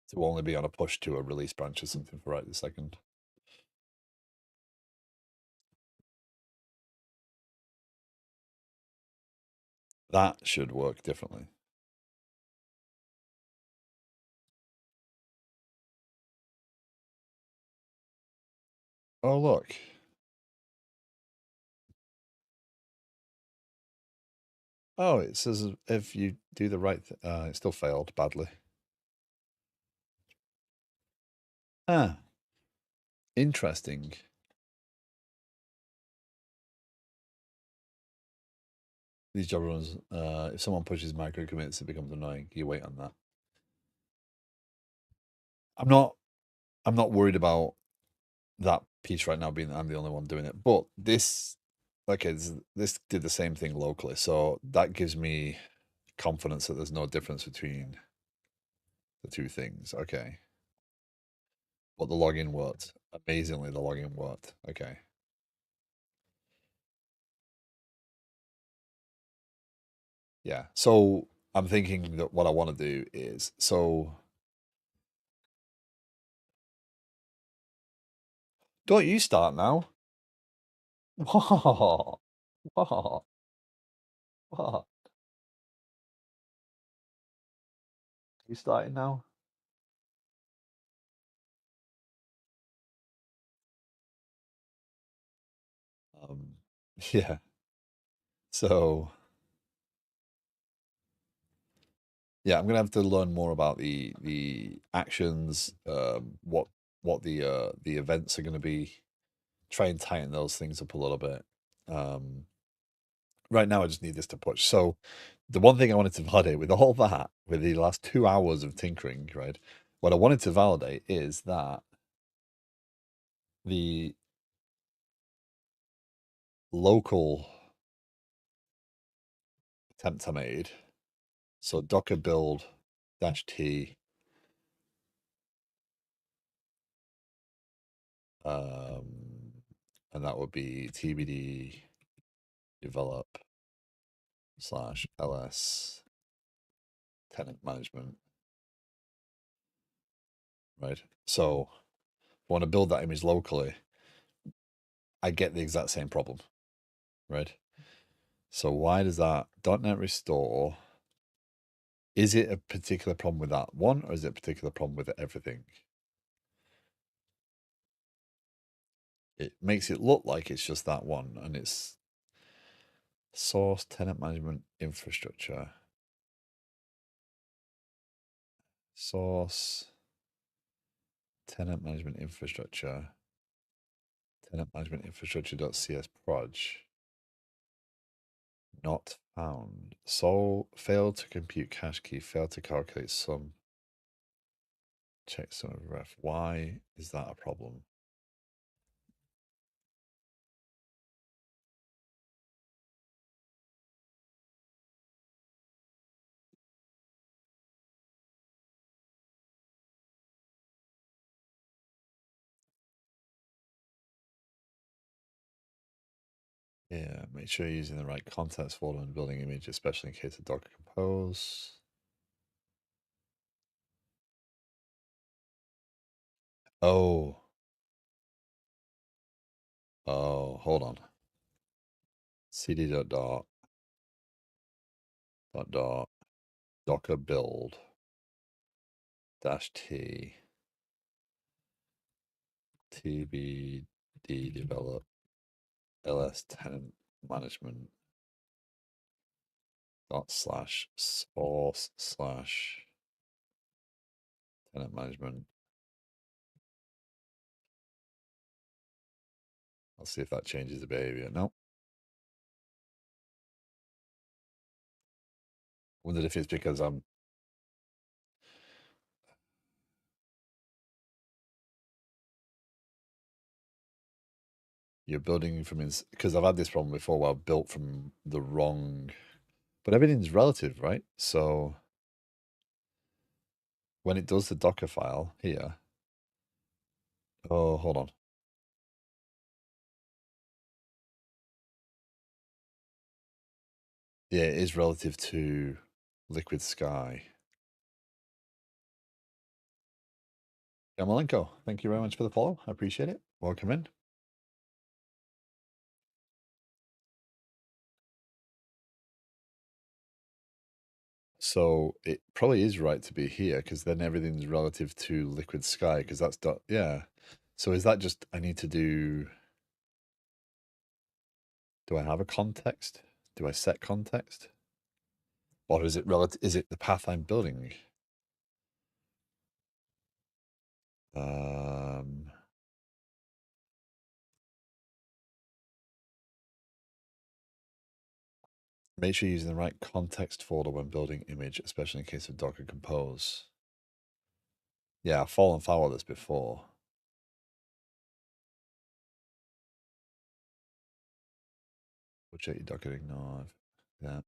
to only be on a push to a release branch or something for right this second. That should work differently. Oh, look. Oh, it says if you do the right thing. It still failed badly. Ah, interesting. These job runs, if someone pushes micro commits, it becomes annoying. You wait on that. I'm not worried about that piece right now being I'm the only one doing it. But this, okay, this did the same thing locally. So that gives me confidence that there's no difference between the two things. Okay. But the login worked. Amazingly, the login worked. Okay. Yeah. So I'm thinking that what I want to do is, so don't you start now? What? What? What? You starting now? Um, yeah. So yeah, I'm gonna have to learn more about the actions, what the events are gonna be. Try and tighten those things up a little bit. Um, right now, I just need this to push. So the one thing I wanted to validate with all that, with the last 2 hours of tinkering, right? What I wanted to validate is that the local attempt I made, so Docker build dash T, and that would be TBD develop slash ls tenant management, right? So if I want to build that image locally, I get the exact same problem, right? So why does that .NET Restore? Is it a particular problem with that one, or is it a particular problem with everything? It makes it look like it's just that one, and it's source tenant management infrastructure. Source tenant management infrastructure. Tenant management infrastructure.cs proj. Not found. So failed to compute cache key, failed to calculate some. Check some of ref. Why is that a problem? Yeah, make sure you're using the right context folder and building image, especially in case of Docker Compose. Oh, hold on. cd dot docker build dash t tbd develop ls tenant management dot slash source slash tenant management. I'll see if that changes the behavior. No. Wondered if it's because I'm you're building from because I've had this problem before where I've built from the wrong, but everything's relative, right? So when it does the Docker file here, oh, hold on. Yeah, it is relative to Liquid Sky. Yamalenko, thank you very much for the follow. I appreciate it. Welcome in. So it probably is right to be here because then everything's relative to Liquid Sky because that's yeah. So is that just I need to do I have a context? Do I set context? Or is it relative? Is it the path I'm building? Make sure you're using the right context folder when building image, especially in case of Docker Compose. Yeah, I've fallen foul of this before. We'll check your Docker ignore. Yeah.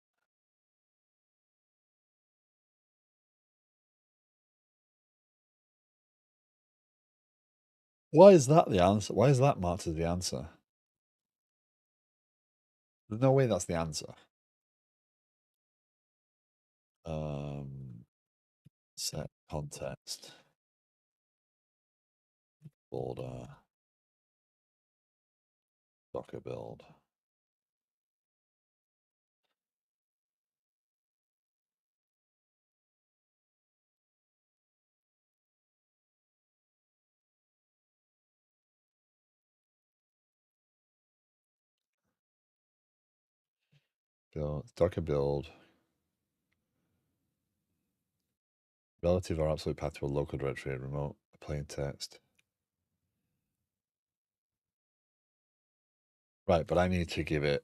Why is that the answer? Why is that marked as the answer? There's no way that's the answer. Set context folder Docker build. Docker build. Relative or absolute path to a local directory, remote, plain text. Right, but I need to give it.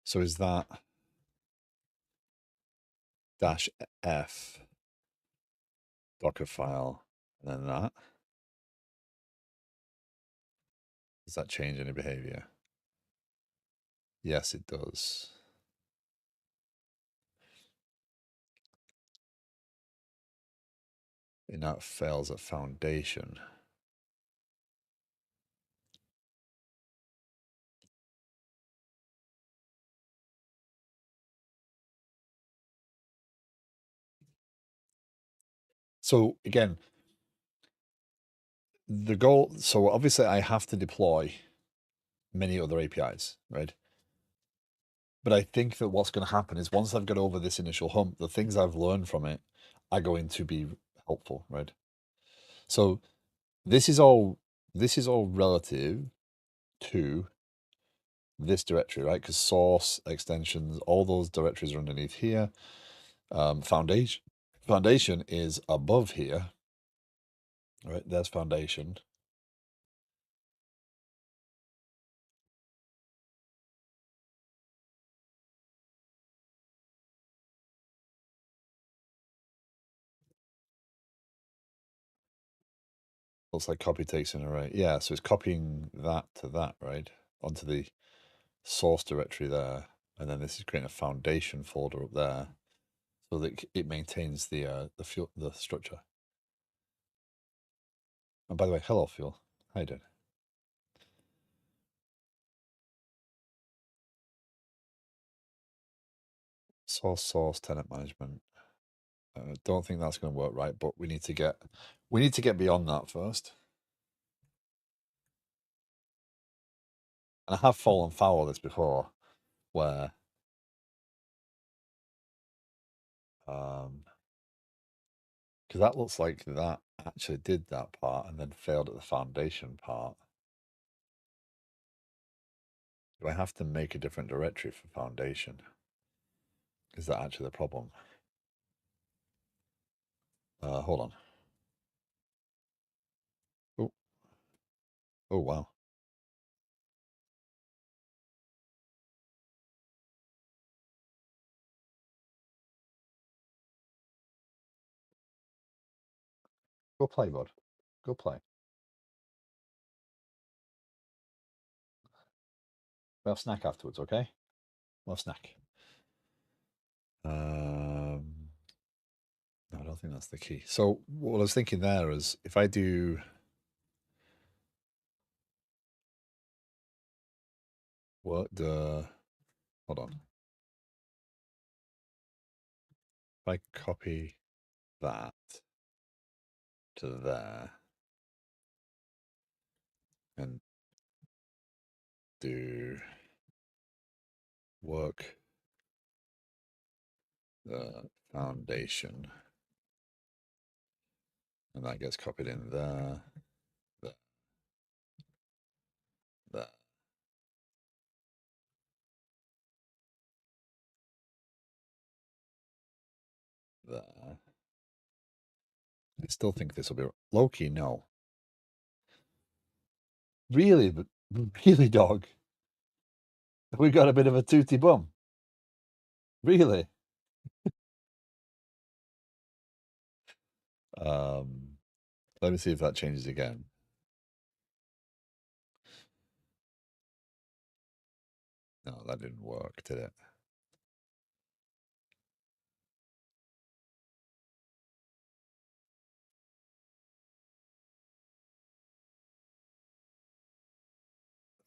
So is that -f Docker file and then that? Does that change any behavior? Yes, it does. And that fails at foundation. So again, the goal, so obviously I have to deploy many other APIs, right? But I think that what's going to happen is once I've got over this initial hump, the things I've learned from it are going to be helpful, right? So this is all relative to this directory, right? Because source, extensions, all those directories are underneath here. Foundation is above here, right? There's foundation. Looks like copy takes an array. Yeah, so it's copying that to that, right? Onto the source directory there. And then this is creating a foundation folder up there so that it maintains the structure. And by the way, hello, Fuel. How you doing? Source tenant management. I don't think that's going to work right, but we need to get beyond that first. And I have fallen foul of this before, where because that looks like that actually did that part and then failed at the foundation part, do I have to make a different directory for foundation? Is that actually the problem? Hold on. Oh, oh wow. Go play, bud. Go play. We'll have snack afterwards, okay? We'll have snack. No, I don't think that's the key. So what I was thinking there is if I do what the hold on. If I copy that to there and do work the foundation, and that gets copied in there, there, there, there. I still think this will be low-key, no. Really, but really, dog. We got a bit of a tooty bum. Really? Um, let me see if that changes again. No, that didn't work, did it?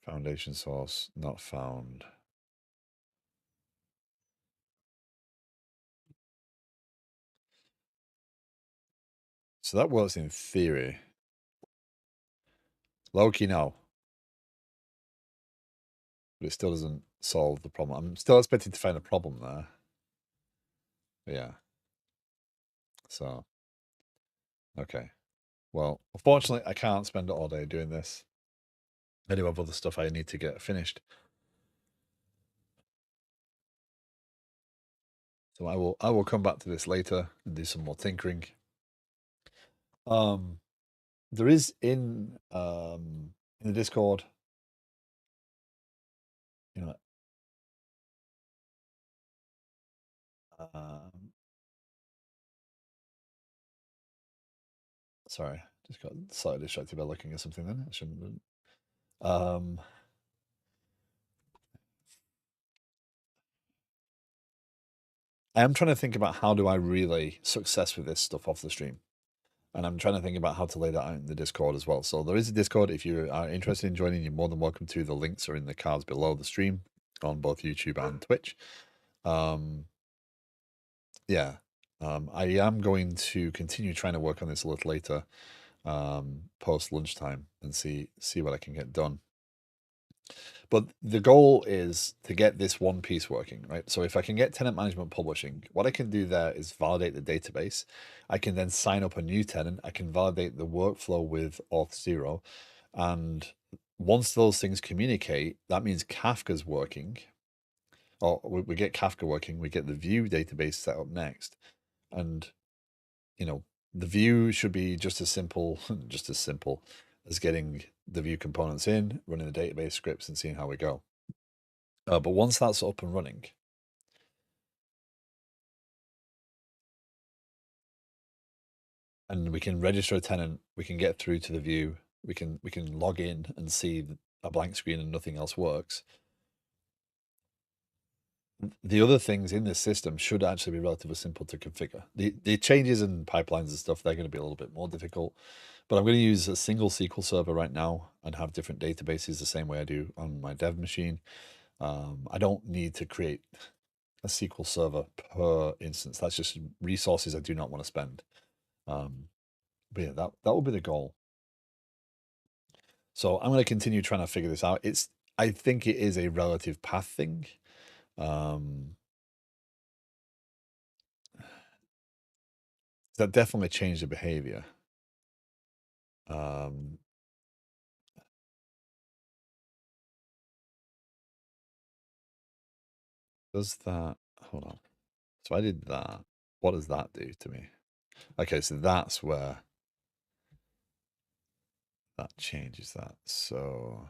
Foundation source not found. So that works in theory. Low-key, no. But it still doesn't solve the problem. I'm still expecting to find a problem there. But yeah. So, okay. Well, unfortunately, I can't spend all day doing this. I do have other stuff I need to get finished. So I will come back to this later and do some more tinkering. There is in the Discord, you know, sorry, just got slightly distracted by looking at something then. I shouldn't. I am trying to think about how do I relay success with this stuff off the stream. And I'm trying to think about how to lay that out in the Discord as well. So there is a Discord. If you are interested in joining, you're more than welcome to. The links are in the cards below the stream on both YouTube and Twitch. Yeah. I am going to continue trying to work on this a little later, post lunchtime, and see what I can get done. But the goal is to get this one piece working, right? So if I can get tenant management publishing, what I can do there is validate the database. I can then sign up a new tenant. I can validate the workflow with Auth0. And once those things communicate, that means Kafka's working. Or we get Kafka working, we get the Vue database set up next. And, you know, the Vue should be just as simple, as getting the Vue components in, running the database scripts and seeing how we go. But once that's up and running, and we can register a tenant, we can get through to the Vue, we can log in and see a blank screen and nothing else works. The other things in this system should actually be relatively simple to configure. The changes and pipelines and stuff, they're going to be a little bit more difficult. But I'm going to use a single SQL server right now and have different databases the same way I do on my dev machine. I don't need to create a SQL server per instance. That's just resources I do not want to spend. But yeah, that will be the goal. So I'm going to continue trying to figure this out. I think it is a relative path thing. That definitely changed the behavior. Does that, hold on. So I did that. What does that do to me? Okay, so that's where that changes that. So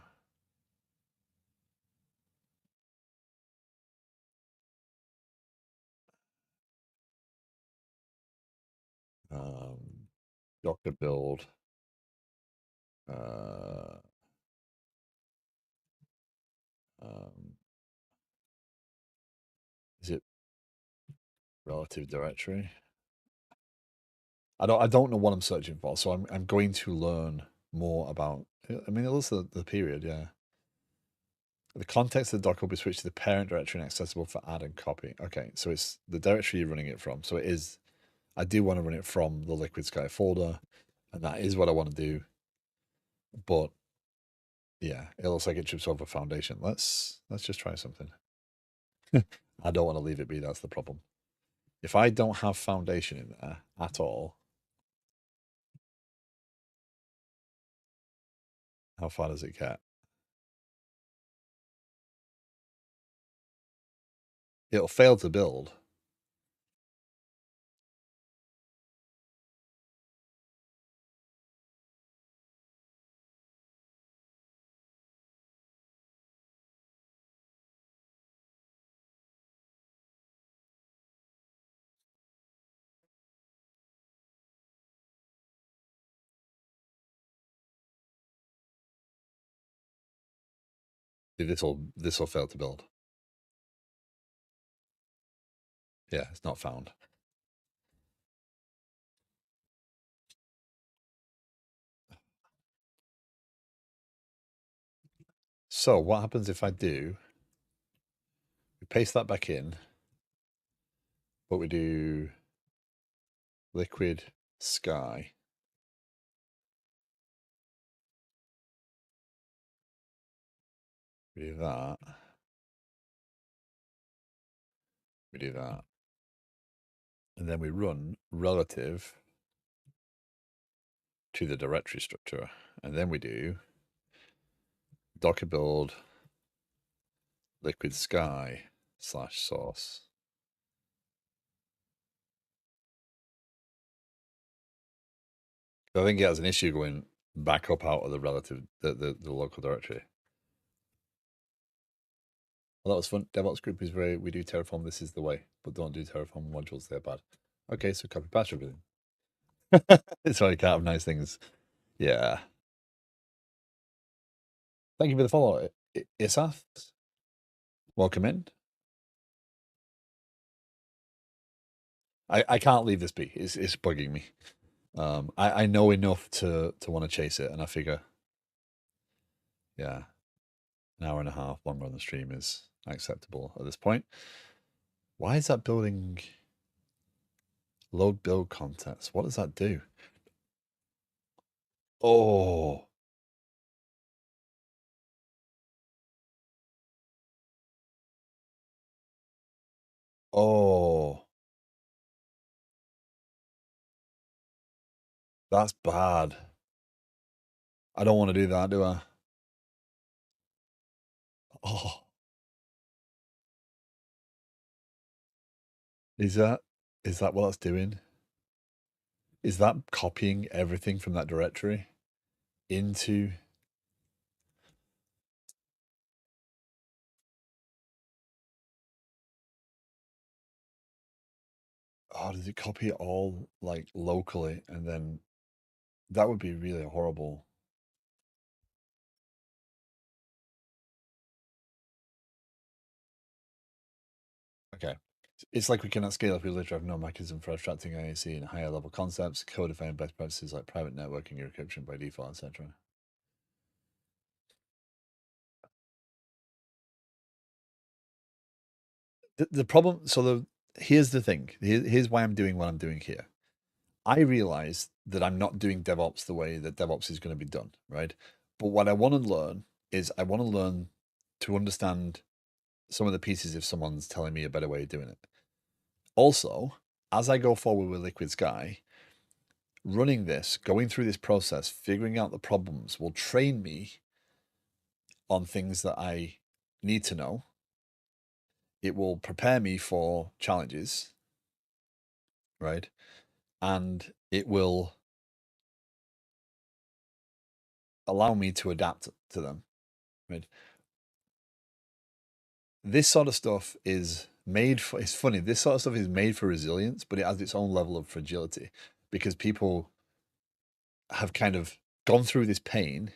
Docker build. Is it relative directory? I don't know what I'm searching for, so I'm going to learn more about. I mean, it looks at the period, yeah. The context of the Docker will be switched to the parent directory and accessible for add and copy. Okay, so it's the directory you're running it from. So it is. I do want to run it from the Liquid Sky folder, and that is what I want to do. But yeah, it looks like it trips over foundation. Let's just try something. I don't want to leave it be. That's the problem. If I don't have foundation in there at all, how far does it get? It'll fail to build. This will fail to build. Yeah, it's not found. So what happens if I do? We paste that back in, but we do Liquid Sky. We do that. We do that. And then we run relative to the directory structure. And then we do Docker build Liquid Sky / source. I think it has an issue going back up out of the relative, the local directory. Well, that was fun. DevOps group is very, we do Terraform, this is the way, but don't do Terraform modules, they're bad. Okay, so copy patch everything. So I can't have nice things. Yeah. Thank you for the follow. Isaf, welcome in. I can't leave this be. It's bugging me. I know enough to want to chase it, and I figure, yeah, an hour and a half longer on the stream is acceptable at this point. Why is that building load build context? What does that do? Oh, oh, that's bad. I don't want to do that, do I? Oh, is that what that's doing? Is that copying everything from that directory into? Oh, does it copy it all like locally, and then that would be really horrible. Okay. It's like we cannot scale if we literally have no mechanism for abstracting IaC and higher level concepts, codifying best practices like private networking, encryption by default, etc. The problem, so here's the thing. Here's why I'm doing what I'm doing here. I realize that I'm not doing DevOps the way that DevOps is going to be done, right? But what I want to learn is I want to learn to understand some of the pieces if someone's telling me a better way of doing it. Also, as I go forward with Liquid Sky, running this, going through this process, figuring out the problems will train me on things that I need to know. It will prepare me for challenges, right? And it will allow me to adapt to them, right? This sort of stuff is made for, it's funny, this sort of stuff is made for resilience, but it has its own level of fragility because people have kind of gone through this pain.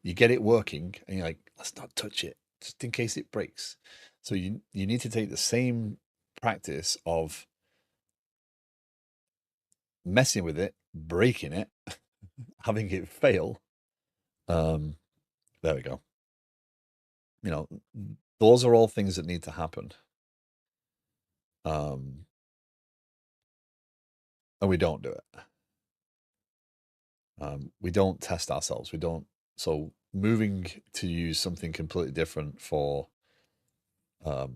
You get it working and you're like, let's not touch it just in case it breaks. So you need to take the same practice of messing with it, breaking it, having it fail. There we go. You know, those are all things that need to happen. And we don't do it. We don't test ourselves. We don't. So moving to use something completely different for no.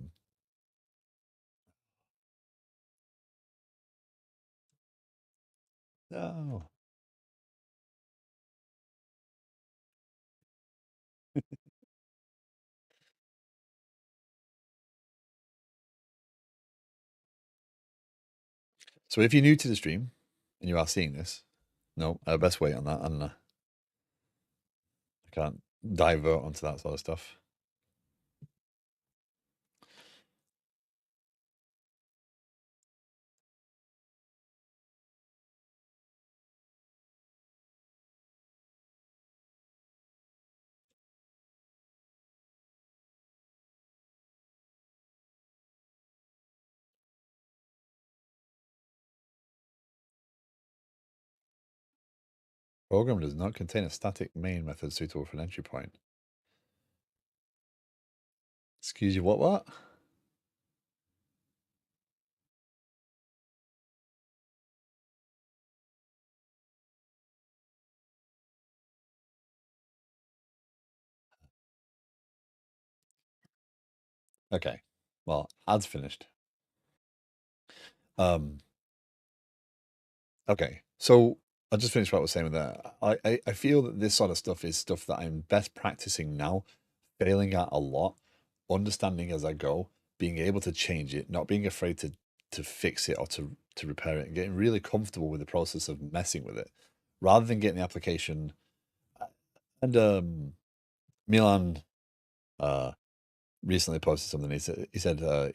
So if you're new to the stream and you are seeing this, no, I best wait on that, and I can't divert onto that sort of stuff. Program does not contain a static main method suitable for an entry point. Excuse you, what? Okay. Well, ad's finished. Okay. So I'll just finish what I was saying with that. I feel that this sort of stuff is stuff that I'm best practicing now, failing at a lot, understanding as I go, being able to change it, not being afraid to fix it or to repair it, and getting really comfortable with the process of messing with it, rather than getting the application. And Milan recently posted something. He said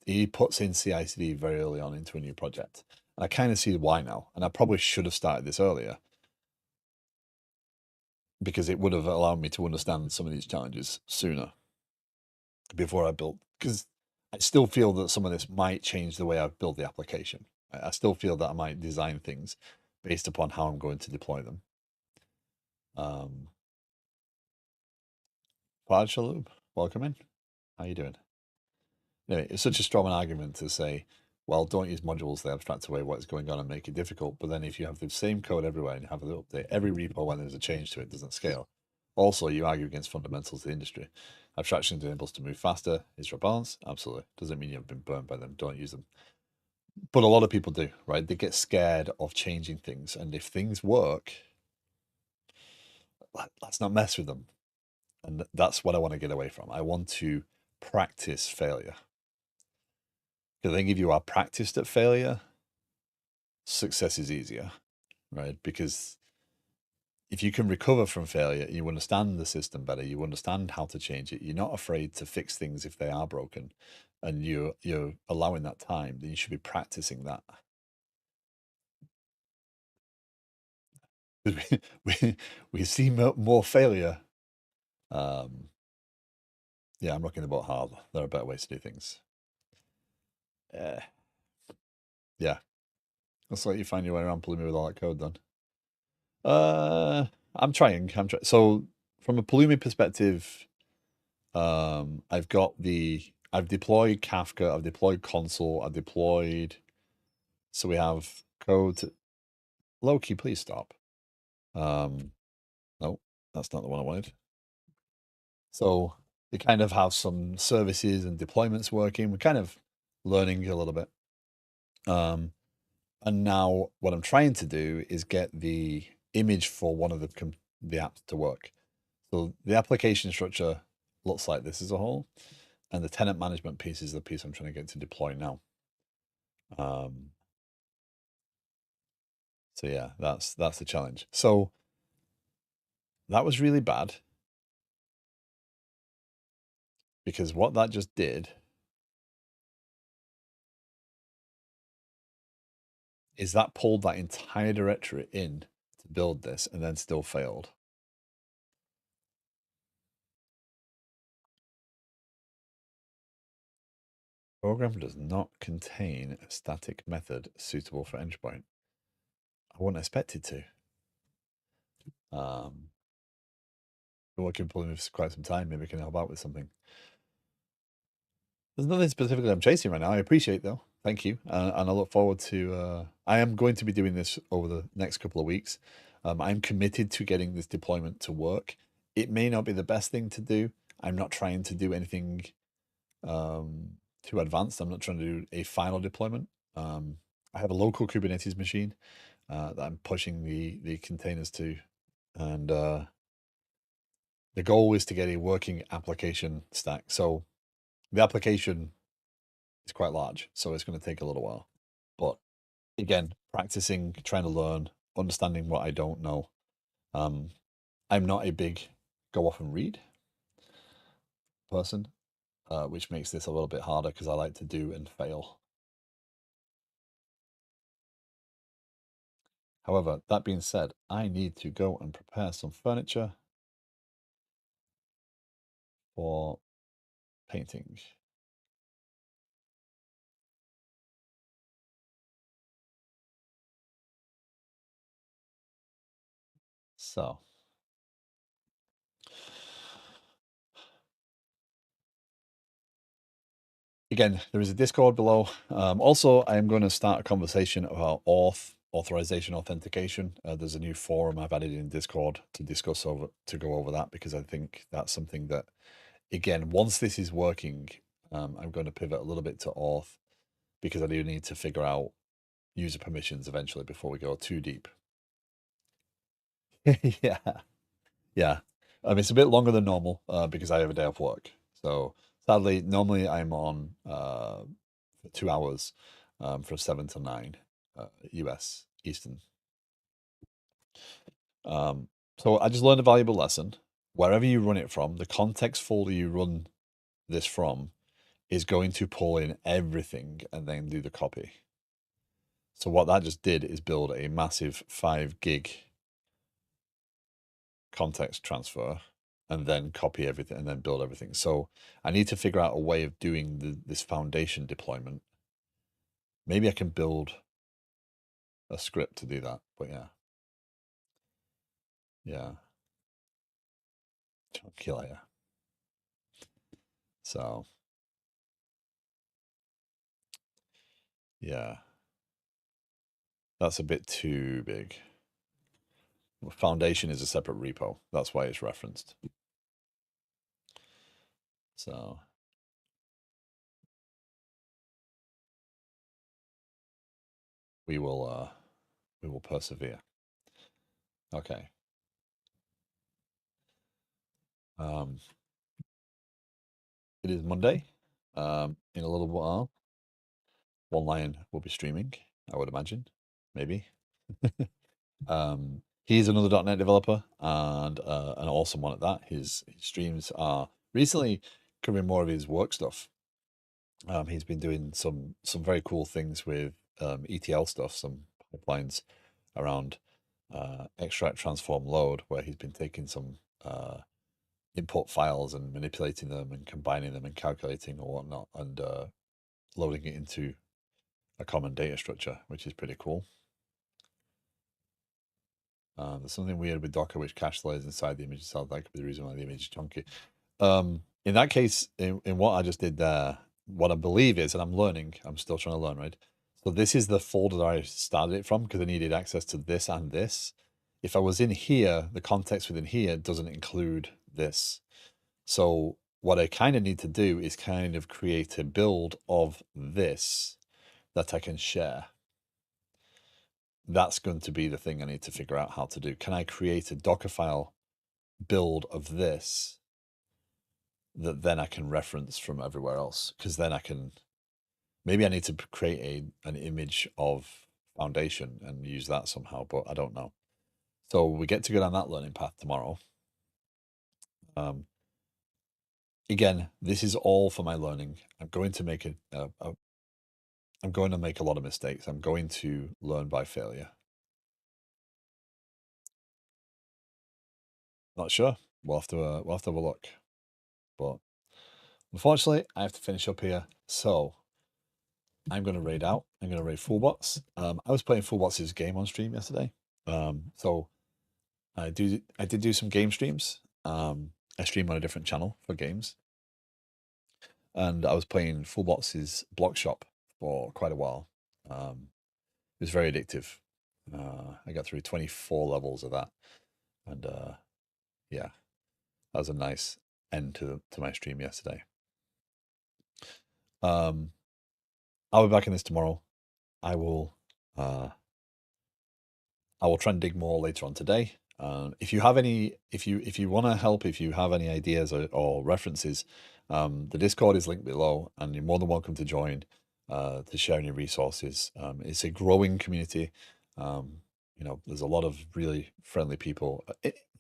he puts in CI/CD very early on into a new project, and I kind of see why now. And I probably should have started this earlier because it would have allowed me to understand some of these challenges sooner before I built. Because I still feel that some of this might change the way I build the application. I still feel that I might design things based upon how I'm going to deploy them. Fad Shalom, welcome in. How you doing? Anyway, it's such a strong an argument to say, well, don't use modules, they abstract away what's going on and make it difficult. But then if you have the same code everywhere and you have it update every repo when there's a change to it, doesn't scale. Also, you argue against fundamentals of the industry. Abstraction enables to move faster. Is your balance? Absolutely. Doesn't mean you've been burned by them. Don't use them. But a lot of people do, right? They get scared of changing things. And if things work, let's not mess with them. And that's what I want to get away from. I want to practice failure. Because I think if you are practiced at failure, success is easier, right? Because if you can recover from failure, you understand the system better, you understand how to change it, you're not afraid to fix things if they are broken, and you're allowing that time, then you should be practicing that. We see more failure. Yeah, I'm rocking the boat hard. There are better ways to do things. Yeah. Let's let you find your way around Pulumi with all that code then. I'm trying. So from a Pulumi perspective, I've deployed Kafka, I've deployed console, I've deployed. So we have code. Loki, please stop. No, that's not the one I wanted. So we kind of have some services and deployments working. We're kind of learning a little bit. And now what I'm trying to do is get the image for one of the apps to work. So the application structure looks like this as a whole, and the tenant management piece is the piece I'm trying to get to deploy now. So yeah, that's the challenge. So that was really bad because what that just did is that pulled that entire directory in to build this and then still failed. Program does not contain a static method suitable for endpoint. I wouldn't expect it to. Been working with Pulumi for quite some time. Maybe I can help out with something. There's nothing specifically I'm chasing right now. I appreciate though. Thank you, and I look forward to. I am going to be doing this over the next couple of weeks. I'm committed to getting this deployment to work. It may not be the best thing to do. I'm not trying to do anything too advanced. I'm not trying to do a final deployment. I have a local Kubernetes machine that I'm pushing the containers to, and the goal is to get a working application stack. So the application is quite large, so it's going to take a little while. But again, practicing, trying to learn, understanding what I don't know. I'm not a big go off and read person, which makes this a little bit harder because I like to do and fail. However, that being said, I need to go and prepare some furniture for painting. So, again, there is a Discord below. Also, I am going to start a conversation about authorization authentication. There's a new forum I've added in Discord to go over that because I think that's something that, again, once this is working, I'm going to pivot a little bit to auth because I do need to figure out user permissions eventually before we go too deep. Yeah, yeah. It's a bit longer than normal because I have a day off work. So sadly, normally I'm on for 2 hours from 7 to 9 US Eastern. So I just learned a valuable lesson. Wherever you run it from, the context folder you run this from is going to pull in everything and then do the copy. So what that just did is build a massive 5 gig context transfer and then copy everything and then build everything. So I need to figure out a way of doing this foundation deployment. Maybe I can build a script to do that, but yeah. Yeah. Chunky layer. So yeah. That's a bit too big. Foundation is a separate repo. That's why it's referenced. So we will persevere. Okay. It is Monday. In a little while, One Lion will be streaming, I would imagine. Maybe. He's another .NET developer and an awesome one at that. His streams are recently covering more of his work stuff. He's been doing some very cool things with ETL stuff, some pipelines around extract, transform, load, where he's been taking some input files and manipulating them and combining them and calculating or whatnot and loading it into a common data structure, which is pretty cool. There's something weird with Docker which cache layers inside the image itself. That could be the reason why the image is chunky. In that case, in what I just did there, what I believe is, and I'm learning, I'm still trying to learn, right? So this is the folder that I started it from because I needed access to this and this. If I was in here, the context within here doesn't include this. So what I kind of need to do is kind of create a build of this that I can share. that's going to be the thing I need to figure out how to do. Can I create a Dockerfile build of this that then I can reference from everywhere else? Because then I can, maybe I need to create an image of Foundation and use that somehow, but I don't know. So we get to go down that learning path tomorrow. Again, this is all for my learning. I'm going to make I'm going to make a lot of mistakes. I'm going to learn by failure. Not sure. We'll have to have a look. But unfortunately, I have to finish up here. So I'm going to raid out. I'm going to raid Fullbots. I was playing Fullbots' game on stream yesterday. So I did do some game streams. I stream on a different channel for games. And I was playing Fullbots' block shop for quite a while. It was very addictive. I got through 24 levels of that. And yeah, that was a nice end to my stream yesterday. I'll be back in this tomorrow. I will try and dig more later on today. If you have any, if you want to help, if you have any ideas or references, the Discord is linked below, and you're more than welcome to join to share any resources. It's a growing community. There's a lot of really friendly people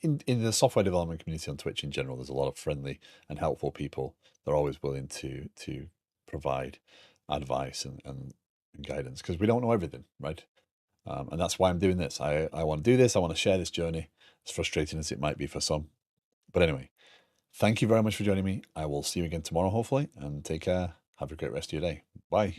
in the software development community on Twitch in general. There's a lot of friendly and helpful people. They're always willing to provide advice and guidance, because we don't know everything, right? And that's why I'm doing this. I want to do this. I want to share this journey, as frustrating as it might be for some. But anyway, thank you very much for joining me. I will see you again tomorrow, hopefully, and take care. Have a great rest of your day. Bye.